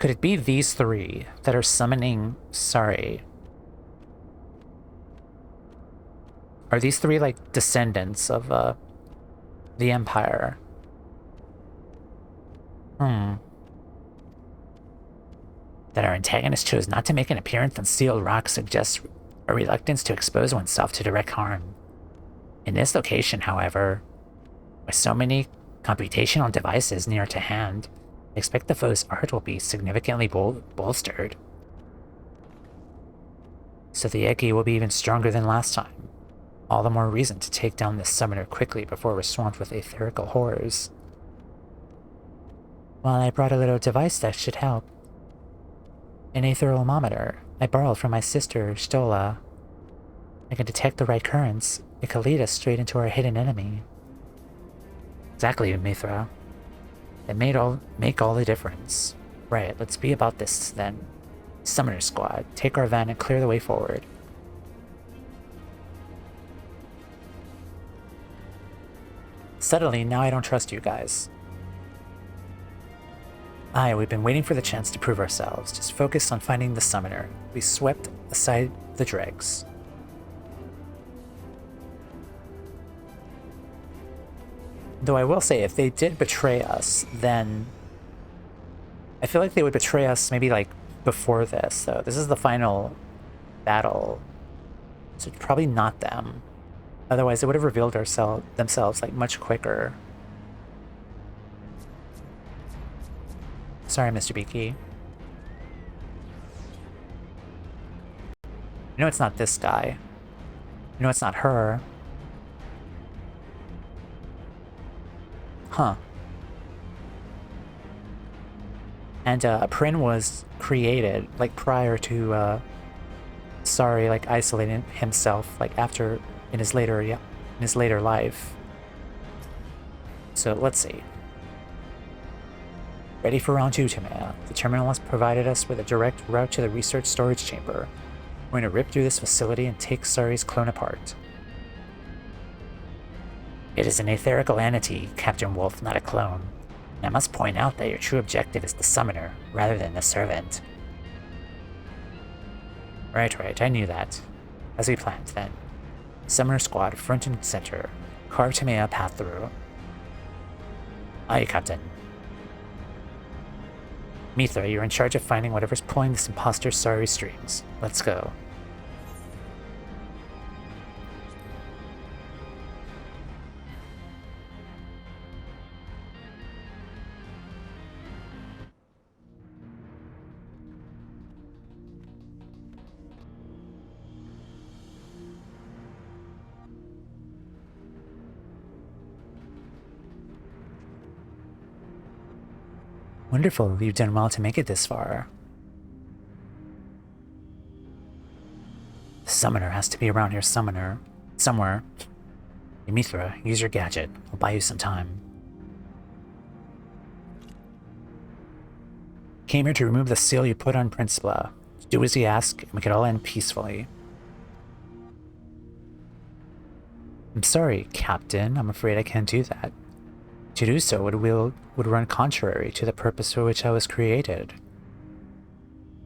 Could it be these three that are summoning Sari? Are these three like descendants of the Empire? That our antagonist chose not to make an appearance on Seal Rock suggests a reluctance to expose oneself to direct harm. In this location, however, with so many computational devices near to hand, I expect the foe's art will be significantly bolstered. So the Eggy will be even stronger than last time. All the more reason to take down this summoner quickly before we're swamped with etherical horrors. Well, I brought a little device that should help. An aetherometer I borrowed from my sister, Stola. I can detect the right currents. It could lead us straight into our hidden enemy. Exactly, Mithra. It make all the difference. Right, let's be about this then. Summoner Squad, take our van and clear the way forward. Suddenly, now I don't trust you guys. Aye, we've been waiting for the chance to prove ourselves. Just focus on finding the summoner. We swept aside the dregs. Though I will say, if they did betray us, then I feel like they would betray us maybe like before this. So this is the final battle. So it's probably not them. Otherwise, they would have revealed themselves like much quicker. Sorry, Mr. Beaky. You know it's not this guy. You know it's not her. Huh. And Prin was created like prior to Sari like isolating himself like after in his later life. So let's see. Ready for round 2, Timea. The terminal has provided us with a direct route to the research storage chamber. We're going to rip through this facility and take Sari's clone apart. It is an etherical entity, Captain Wolf, not a clone. And I must point out that your true objective is the summoner, rather than the servant. Right, I knew that. As we planned, then. Summoner Squad, front and center. Carve Timea a path through. Aye, Captain. Mithra, you're in charge of finding whatever's pulling this imposter Sari strings. Let's go. Wonderful, you've done well to make it this far. The summoner has to be around here somewhere. Hey, Mithra, use your gadget. I'll buy you some time. Came here to remove the seal you put on Principla. Do as he asked, and we could all end peacefully. I'm sorry, Captain. I'm afraid I can't do that. To do so would run contrary to the purpose for which I was created.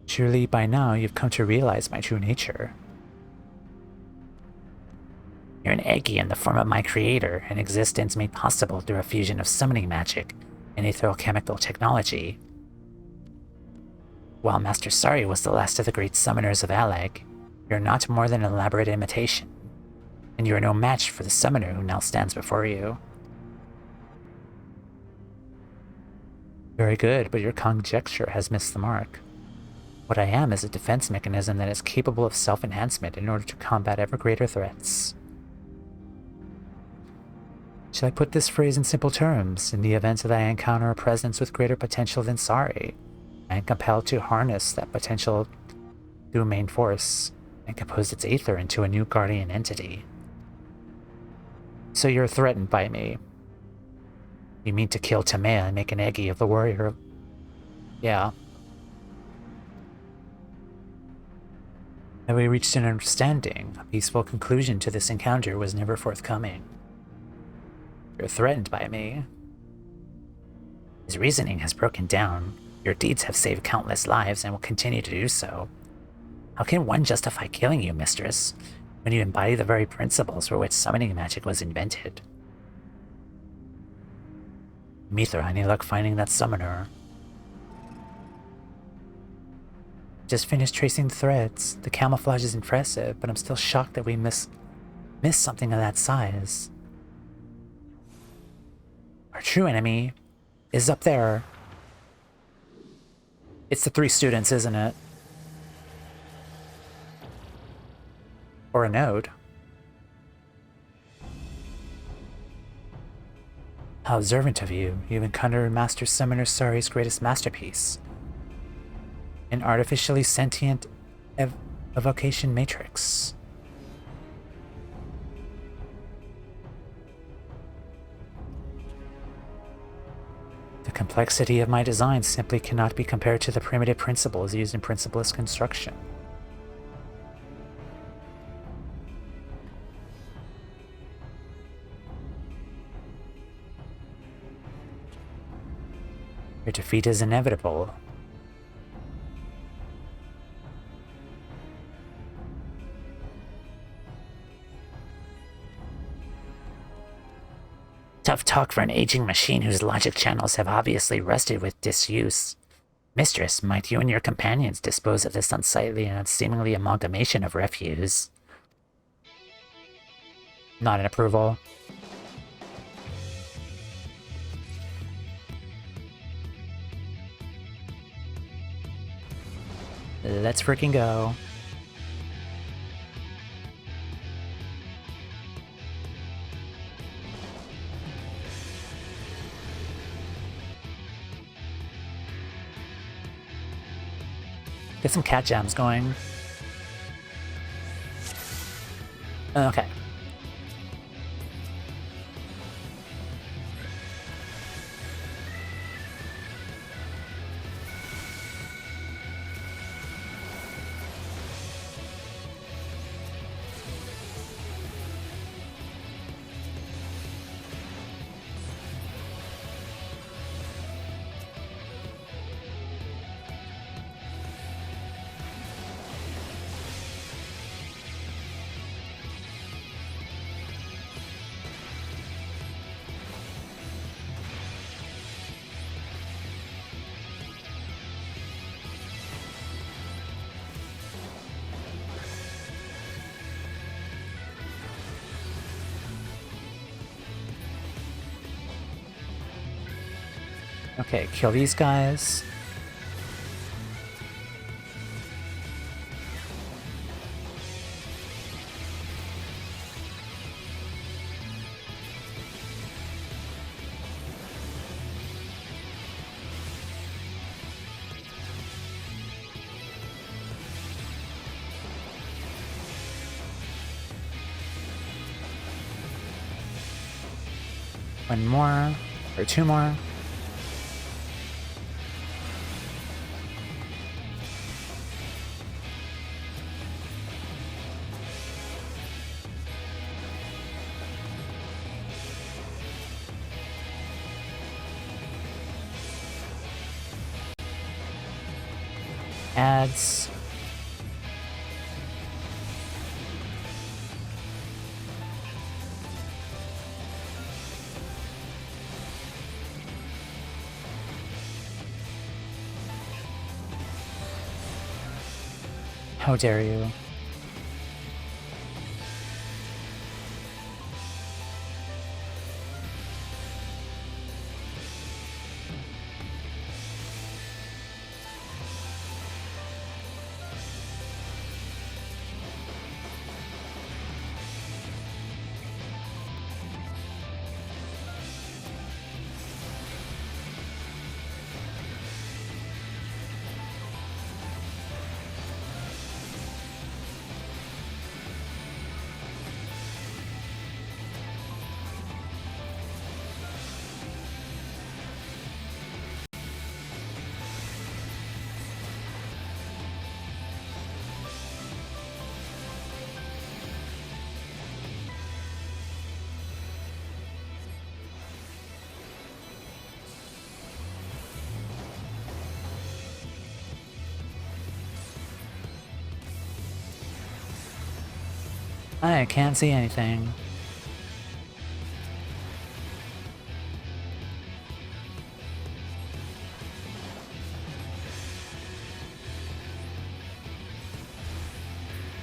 Surely by now you've come to realize my true nature. You're an Eggy in the form of my creator, an existence made possible through a fusion of summoning magic and etherochemical technology. While Master Sari was the last of the great summoners of Alag, you're not more than an elaborate imitation, and you are no match for the summoner who now stands before you. Very good, but your conjecture has missed the mark. What I am is a defense mechanism that is capable of self-enhancement in order to combat ever greater threats. Shall I put this phrase in simple terms? In the event that I encounter a presence with greater potential than Sari, I am compelled to harness that potential through main force and compose its aether into a new guardian entity. So you're threatened by me. You mean to kill Timea and make an Eggy of the warrior? Yeah. Have we reached an understanding? A peaceful conclusion to this encounter was never forthcoming. You're threatened by me. His reasoning has broken down. Your deeds have saved countless lives and will continue to do so. How can one justify killing you, mistress, when you embody the very principles for which summoning magic was invented? Mithra, any luck finding that summoner? Just finished tracing the threads. The camouflage is impressive, but I'm still shocked that we missed something of that size. Our true enemy is up there. It's the 3 students, isn't it? Or a node. How observant of you. You've encountered Master Summoner Sari's greatest masterpiece. An artificially sentient evocation matrix. The complexity of my design simply cannot be compared to the primitive principles used in principleless construction. Your defeat is inevitable. Tough talk for an aging machine whose logic channels have obviously rusted with disuse. Mistress, might you and your companions dispose of this unsightly and unseemly amalgamation of refuse? Not an approval. Let's freaking go. Get some cat jams going. Okay. Okay, kill these guys. One more, or two more. Ads. How dare you? I can't see anything.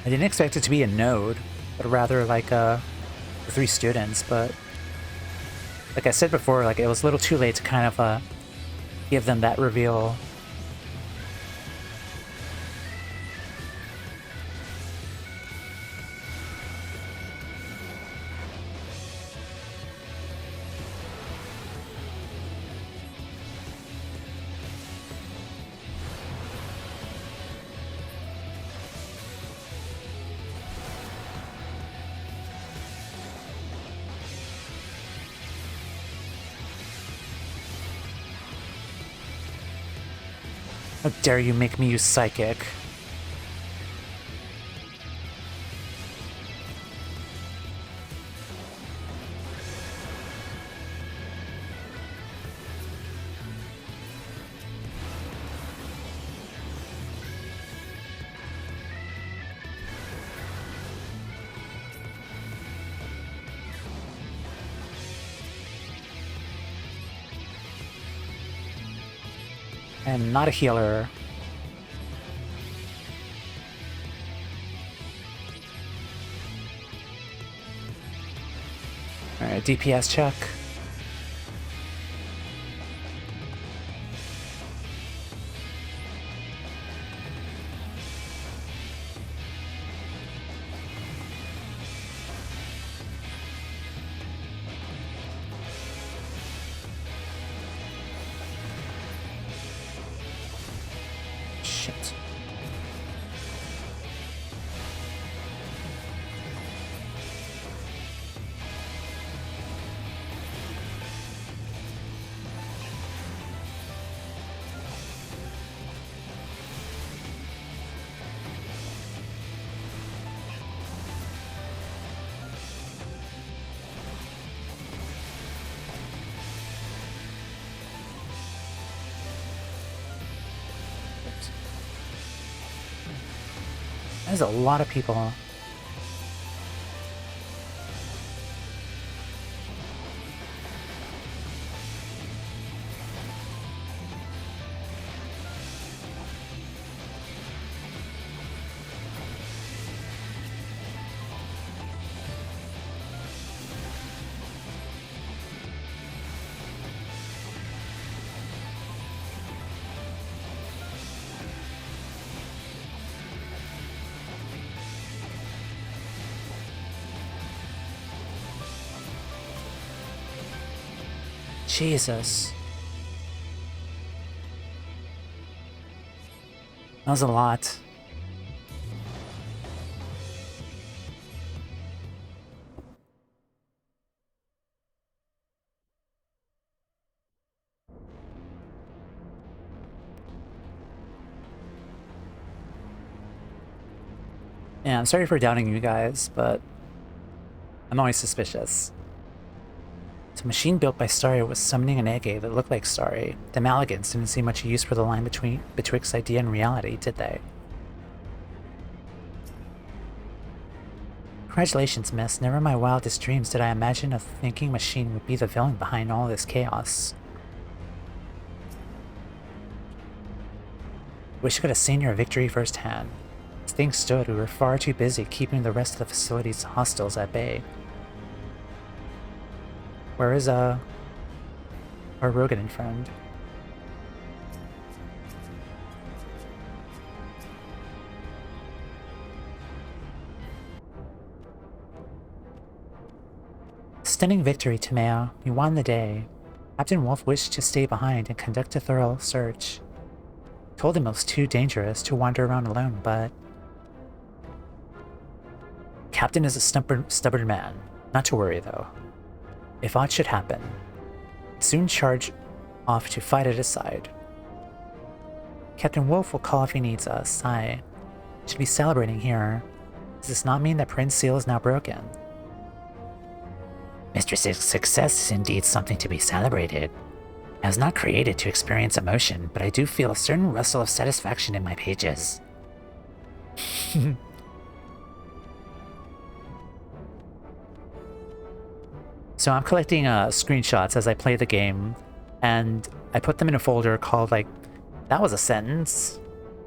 I didn't expect it to be a node, but rather like 3 students, but like I said before, like it was a little too late to kind of give them that reveal. How dare you make me use Psychic? I'm not a healer. Alright, DPS check. Shit. There's a lot of people. Jesus. That was a lot. Yeah, I'm sorry for doubting you guys, but I'm always suspicious. The machine built by Starry was summoning an egg that looked like Starry. The Maligans didn't see much use for the line betwixt idea and reality, did they? Congratulations, miss. Never in my wildest dreams did I imagine a thinking machine would be the villain behind all this chaos. Wish I could have seen your victory firsthand. As things stood, we were far too busy keeping the rest of the facility's hostiles at bay. Where is our Rogan friend? Stunning victory, Timea. You won the day. Captain Wolf wished to stay behind and conduct a thorough search. Told him it was too dangerous to wander around alone, but... Captain is a stubborn man. Not to worry, though. If aught should happen, he'd soon charge off to fight at his side. Captain Wolf will call if he needs us. I should be celebrating here. Does this not mean that Prince Seal is now broken? Mistress's success is indeed something to be celebrated. I was not created to experience emotion, but I do feel a certain rustle of satisfaction in my pages. So I'm collecting screenshots as I play the game, and I put them in a folder called, like, that was a sentence.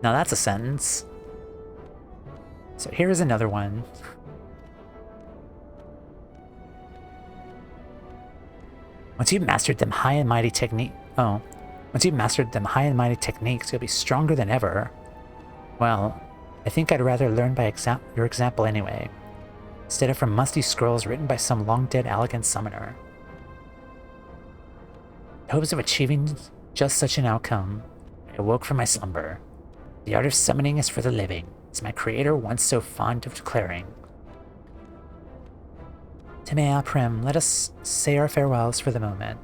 Now that's a sentence. So here is another one. Once you've mastered them high and mighty techniques, you'll be stronger than ever. Well, I think I'd rather learn by your example anyway, instead of from musty scrolls written by some long-dead elegant summoner. In hopes of achieving just such an outcome, I awoke from my slumber. The art of summoning is for the living, as my creator once so fond of declaring. Timea Prim, let us say our farewells for the moment.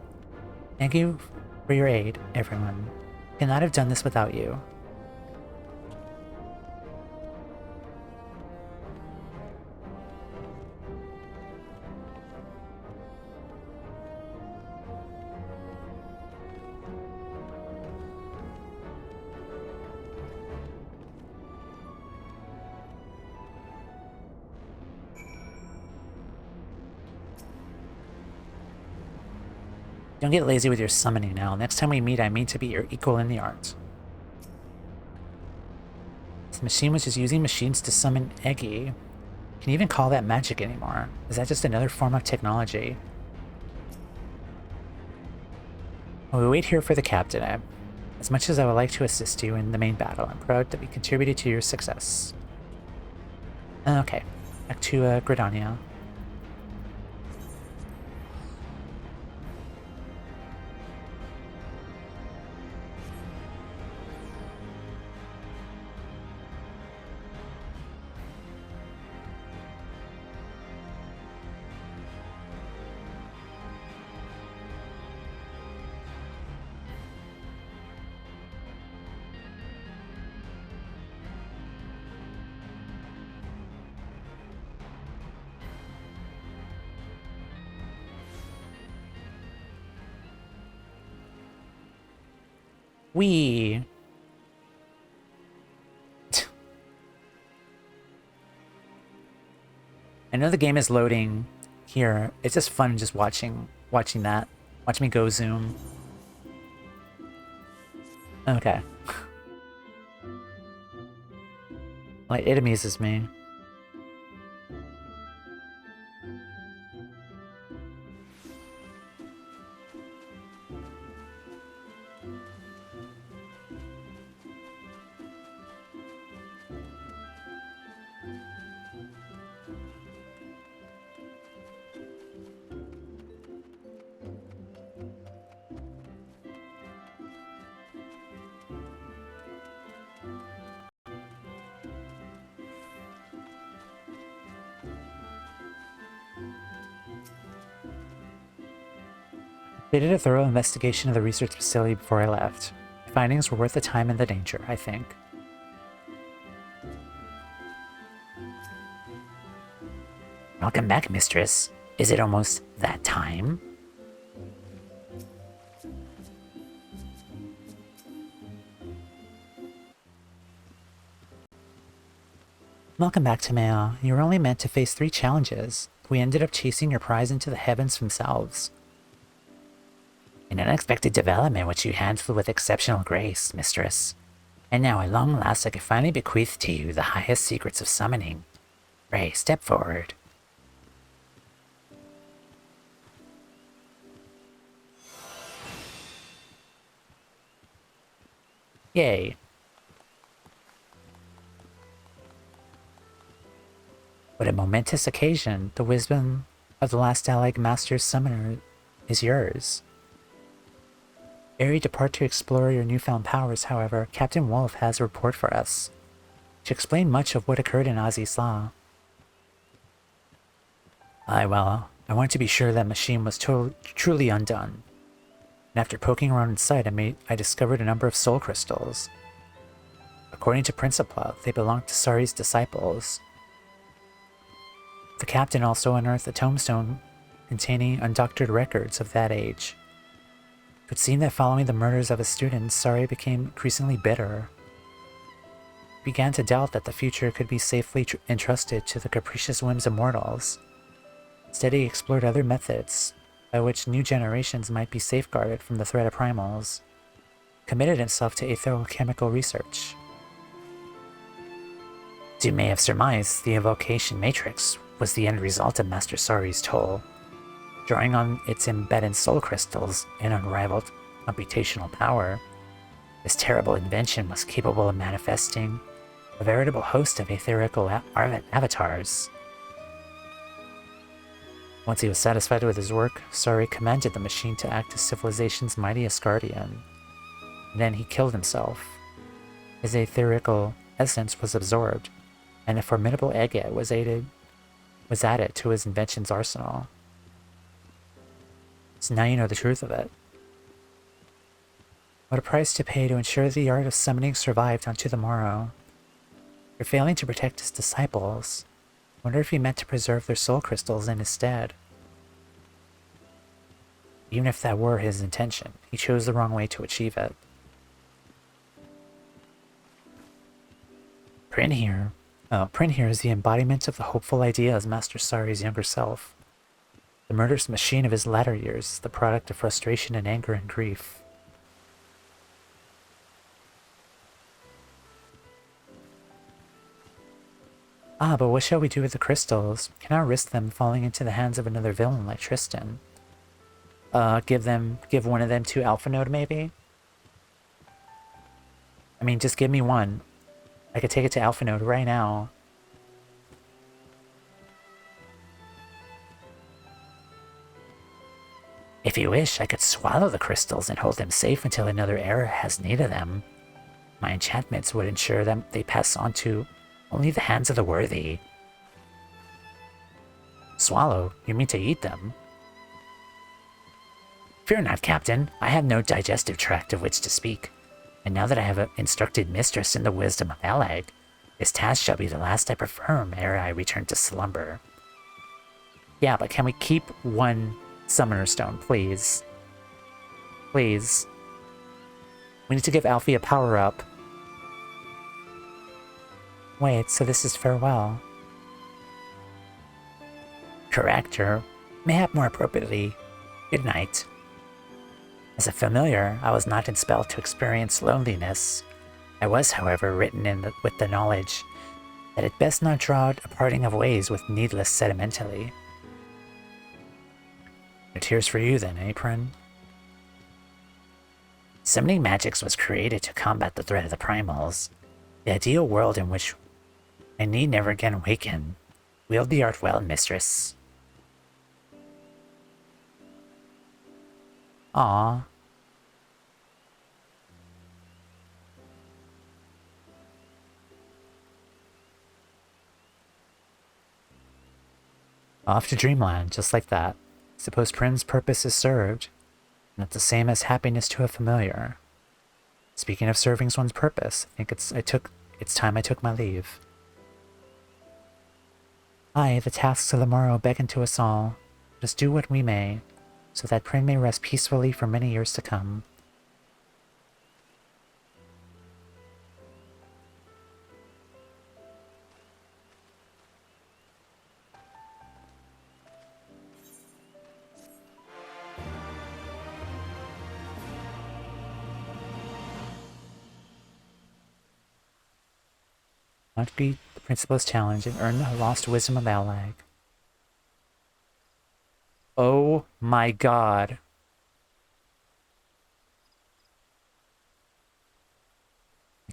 Thank you for your aid, everyone. I could not have done this without you. Don't get lazy with your summoning now. Next time we meet, I mean to be your equal in the art. This machine was just using machines to summon Eggy. Can you even call that magic anymore? Is that just another form of technology? While we wait here for the captain, as much as I would like to assist you in the main battle, I'm proud that we contributed to your success. Okay, back to Gridania. We I know the game is loading here. It's just fun just watching that. Watch me go zoom. Okay. Like, it amuses me. They did a thorough investigation of the research facility before I left. The findings were worth the time and the danger, I think. Welcome back, mistress. Is it almost that time? Welcome back to Maya. You were only meant to face 3 challenges. We ended up chasing your prize into the heavens themselves. An unexpected development which you handled with exceptional grace, mistress. And now, at long last, I can finally bequeath to you the highest secrets of summoning. Pray, step forward. Yay. What a momentous occasion. The wisdom of the last allied master's summoner is yours. Ere you depart to explore your newfound powers, however, Captain Wolf has a report for us. She explained much of what occurred in Ozzy's Law. I want to be sure that machine was truly undone. And after poking around inside, I discovered a number of soul crystals. According to Principla, they belonged to Sari's disciples. The captain also unearthed a tombstone containing undoctored records of that age. It would seem that following the murders of his students, Sari became increasingly bitter. He began to doubt that the future could be safely entrusted to the capricious whims of mortals. Instead, he explored other methods by which new generations might be safeguarded from the threat of primals. He committed himself to aetherochemical research. As you may have surmised, the evocation matrix was the end result of Master Sari's toll. Drawing on its embedded soul crystals and unrivaled computational power, this terrible invention was capable of manifesting a veritable host of etherical avatars. Once he was satisfied with his work, Sari commanded the machine to act as civilization's mightiest guardian. Then he killed himself. His etherical essence was absorbed, and a formidable agate was added to his invention's arsenal. So now you know the truth of it. What a price to pay to ensure the art of summoning survived onto the morrow. For failing to protect his disciples, I wonder if he meant to preserve their soul crystals in his stead. Even if that were his intention, he chose the wrong way to achieve it. Print here is the embodiment of the hopeful idea as Master Sari's younger self. The murderous machine of his latter years, the product of frustration and anger and grief. Ah, but what shall we do with the crystals? We cannot risk them falling into the hands of another villain like Tristan. Give one of them to Alpha Node, maybe? I mean, just give me one. I could take it to Alpha Node right now. If you wish, I could swallow the crystals and hold them safe until another era has need of them. My enchantments would ensure that they pass on to only the hands of the worthy. Swallow? You mean to eat them? Fear not, Captain. I have no digestive tract of which to speak. And now that I have instructed Mistress in the wisdom of Alag, this task shall be the last I perform ere I return to slumber. Yeah, but can we keep one Summoner Stone, please? Please. We need to give Alfie a power-up. Wait, so this is farewell. Correct, or mayhap more appropriately, good night. As a familiar, I was not inspelled to experience loneliness. I was, however, written with the knowledge that it best not draw a parting of ways with needless sentimentally. No tears for you then, Apron. Summoning magics was created to combat the threat of the primals, the ideal world in which I need never again awaken. Wield the art well, Mistress. Aww. Off to Dreamland, just like that. Suppose Prin's purpose is served, and that's the same as happiness to a familiar. Speaking of serving one's purpose, I think it's time I took my leave. Aye, the tasks of the morrow beckon to us all. Let us do what we may, so that Prin may rest peacefully for many years to come. Not beat the Principal's challenge and earn the lost wisdom of Alag. Oh my god.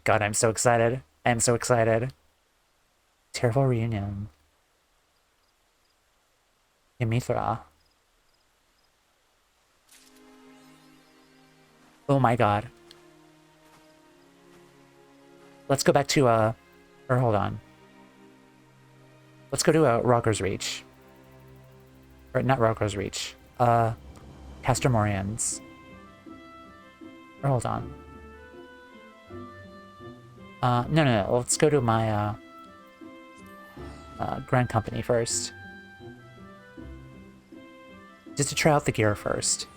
God, I'm so excited. I'm so excited. Terrible reunion. Ymithra. Oh my god. Let's go back to, or hold on. Let's go to, Rogger's Reach. Or, not Rogger's Reach. Castor Morians. Or hold on. No. Let's go to my, Grand Company first. Just to try out the gear first.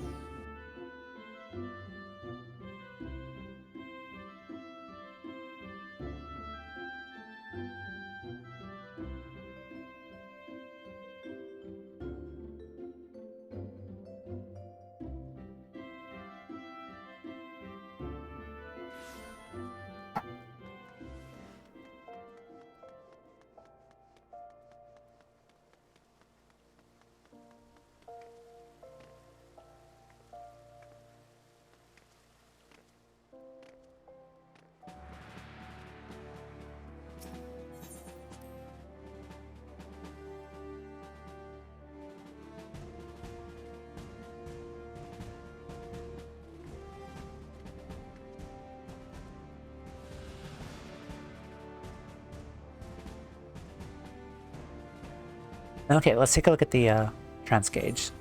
Okay, let's take a look at the trance gauge.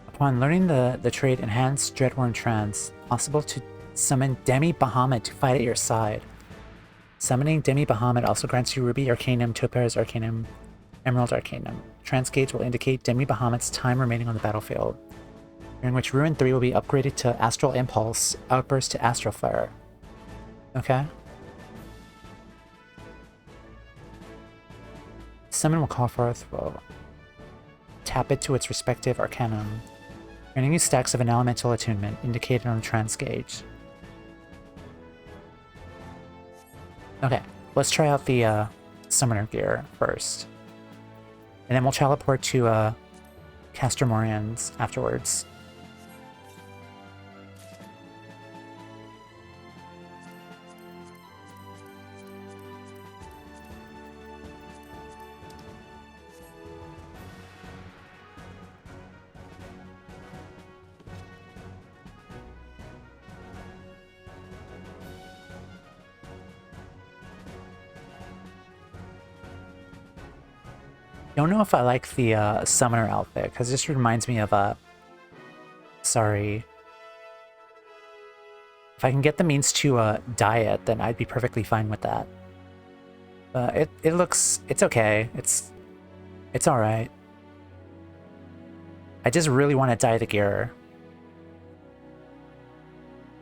Upon learning the trait Enhanced Dreadworn Trance, possible to summon Demi Bahamut to fight at your side. Summoning Demi Bahamut also grants you Ruby Arcanum, Topaz Arcanum, Emerald Arcanum. Trance gauge will indicate Demi Bahamut's time remaining on the battlefield, during which Ruin 3 will be upgraded to Astral Impulse, Outburst to Astral Flare. Okay. Summon will call forth, well, cap it to its respective arcanum. Earning you stacks of an elemental attunement indicated on the trans gauge. Okay, let's try out the summoner gear first. And then we'll teleport to Castermorians afterwards. Don't know if I like the summoner outfit, because this reminds me of sorry. If I can get the means to dye it, then I'd be perfectly fine with that. It looks, it's okay. It's alright. I just really want to dye the gear.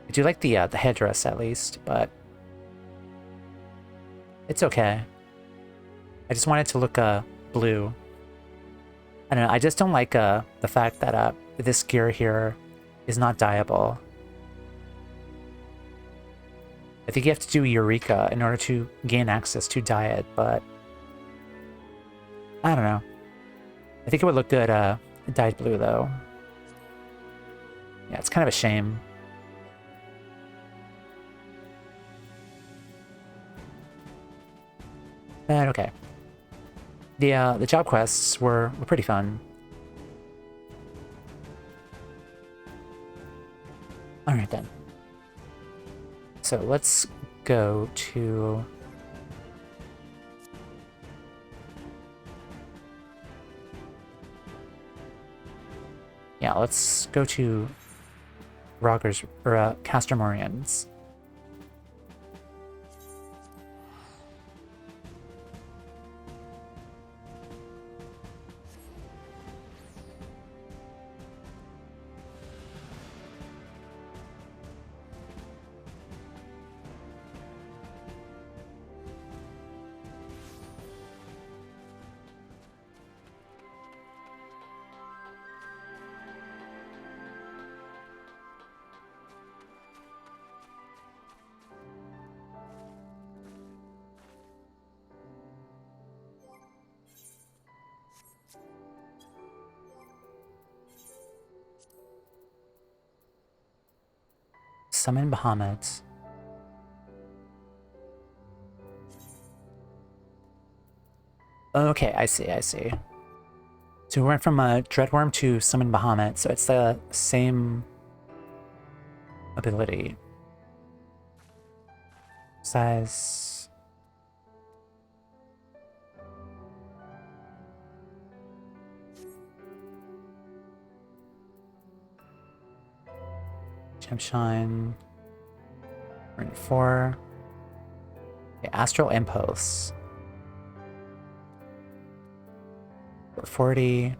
I do like the headdress at least, but it's okay. I just want it to look blue. I don't know, I just don't like the fact that this gear here is not dyeable. I think you have to do Eureka in order to gain access to dye it, but I don't know. I think it would look good dyed blue though. Yeah, it's kind of a shame. But okay. The job quests were pretty fun. Alright then. So let's go to... Yeah, let's go to Roggers, or Castermorians. Summon Bahamut. Okay, I see. So we went from a Dreadworm to Summon Bahamut, so it's the same ability. Size. Gemshine. Ring 4. Okay, Astral Impulse. 40.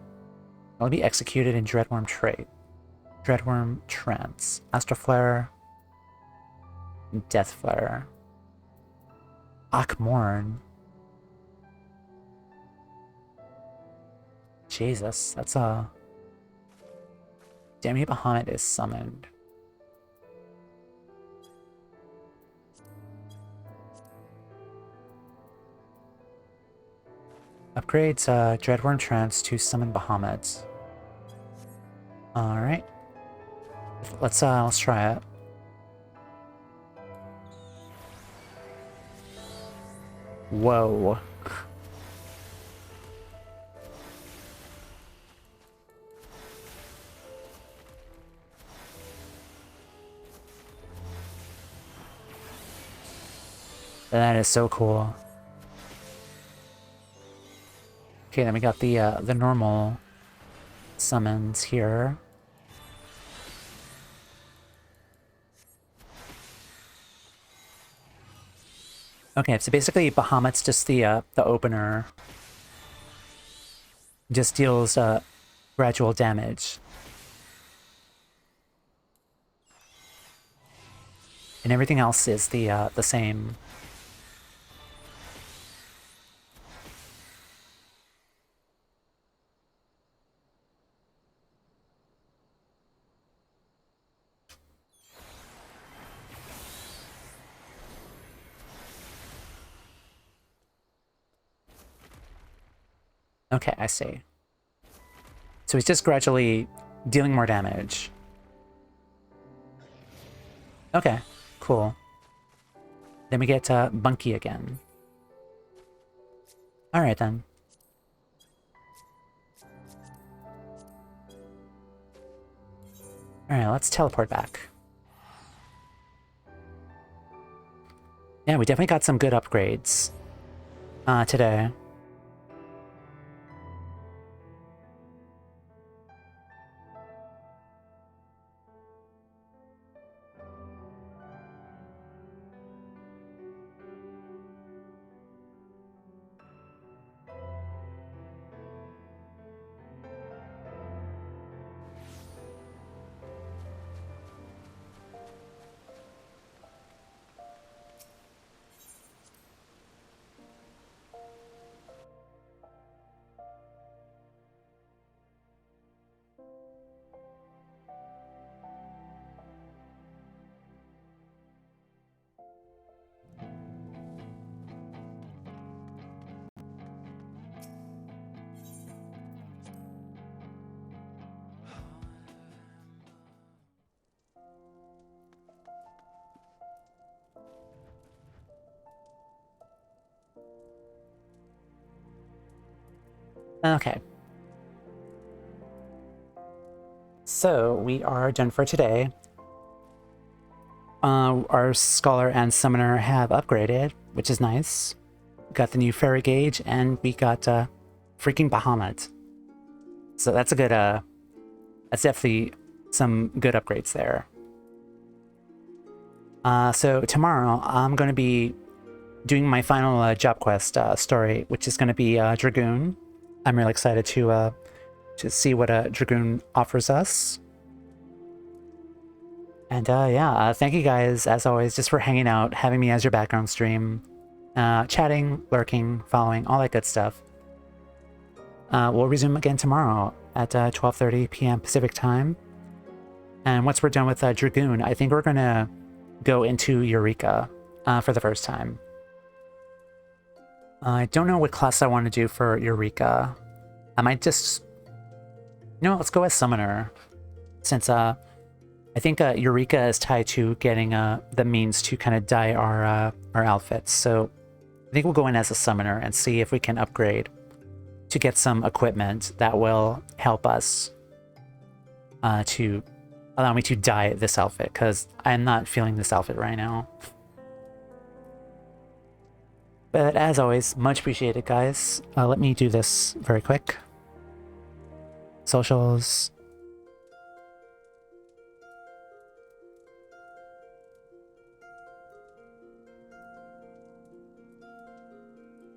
Will be executed in Dreadworm trait. Dreadworm Trance. Astral Flare. And Death Flare. Akmorn. Jesus, that's a... Damn you, Bahamut is summoned. Upgrades Dreadworm Trance to summon Bahamut. Alright. Let's try it. Whoa. That is so cool. Okay, then we got the normal summons here. Okay, so basically Bahamut's just the opener. Just deals gradual damage. And everything else is the same. Okay, I see. So he's just gradually dealing more damage. Okay, cool. Then we get Bunky again. Alright then. Alright, let's teleport back. Yeah, we definitely got some good upgrades today. Okay. So we are done for today. Our Scholar and Summoner have upgraded, which is nice. Got the new Fairy Gauge, and we got freaking Bahamut. So that's a good, that's definitely some good upgrades there. So tomorrow I'm going to be doing my final job quest story, which is going to be Dragoon. I'm really excited to see what Dragoon offers us. And yeah, thank you guys, as always, just for hanging out, having me as your background stream, chatting, lurking, following, all that good stuff. We'll resume again tomorrow at 12:30 p.m. Pacific time. And once we're done with Dragoon, I think we're going to go into Eureka for the first time. I don't know what class I want to do for Eureka. I might just... You know what, let's go as Summoner. Since I think Eureka is tied to getting the means to kind of dye our outfits. So I think we'll go in as a Summoner and see if we can upgrade to get some equipment that will help us to allow me to dye this outfit, because I'm not feeling this outfit right now. But as always, much appreciated, guys. Let me do this very quick. Socials.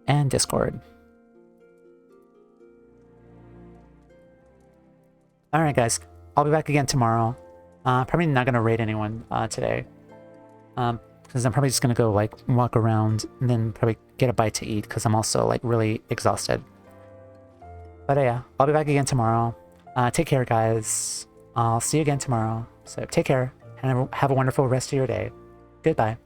And Discord. Alright guys, I'll be back again tomorrow. Probably not going to raid anyone today. Because I'm probably just going to go like walk around and then probably get a bite to eat, because I'm also like really exhausted. But yeah, I'll be back again tomorrow. Take care guys. I'll see you again tomorrow. So take care and have a wonderful rest of your day. Goodbye.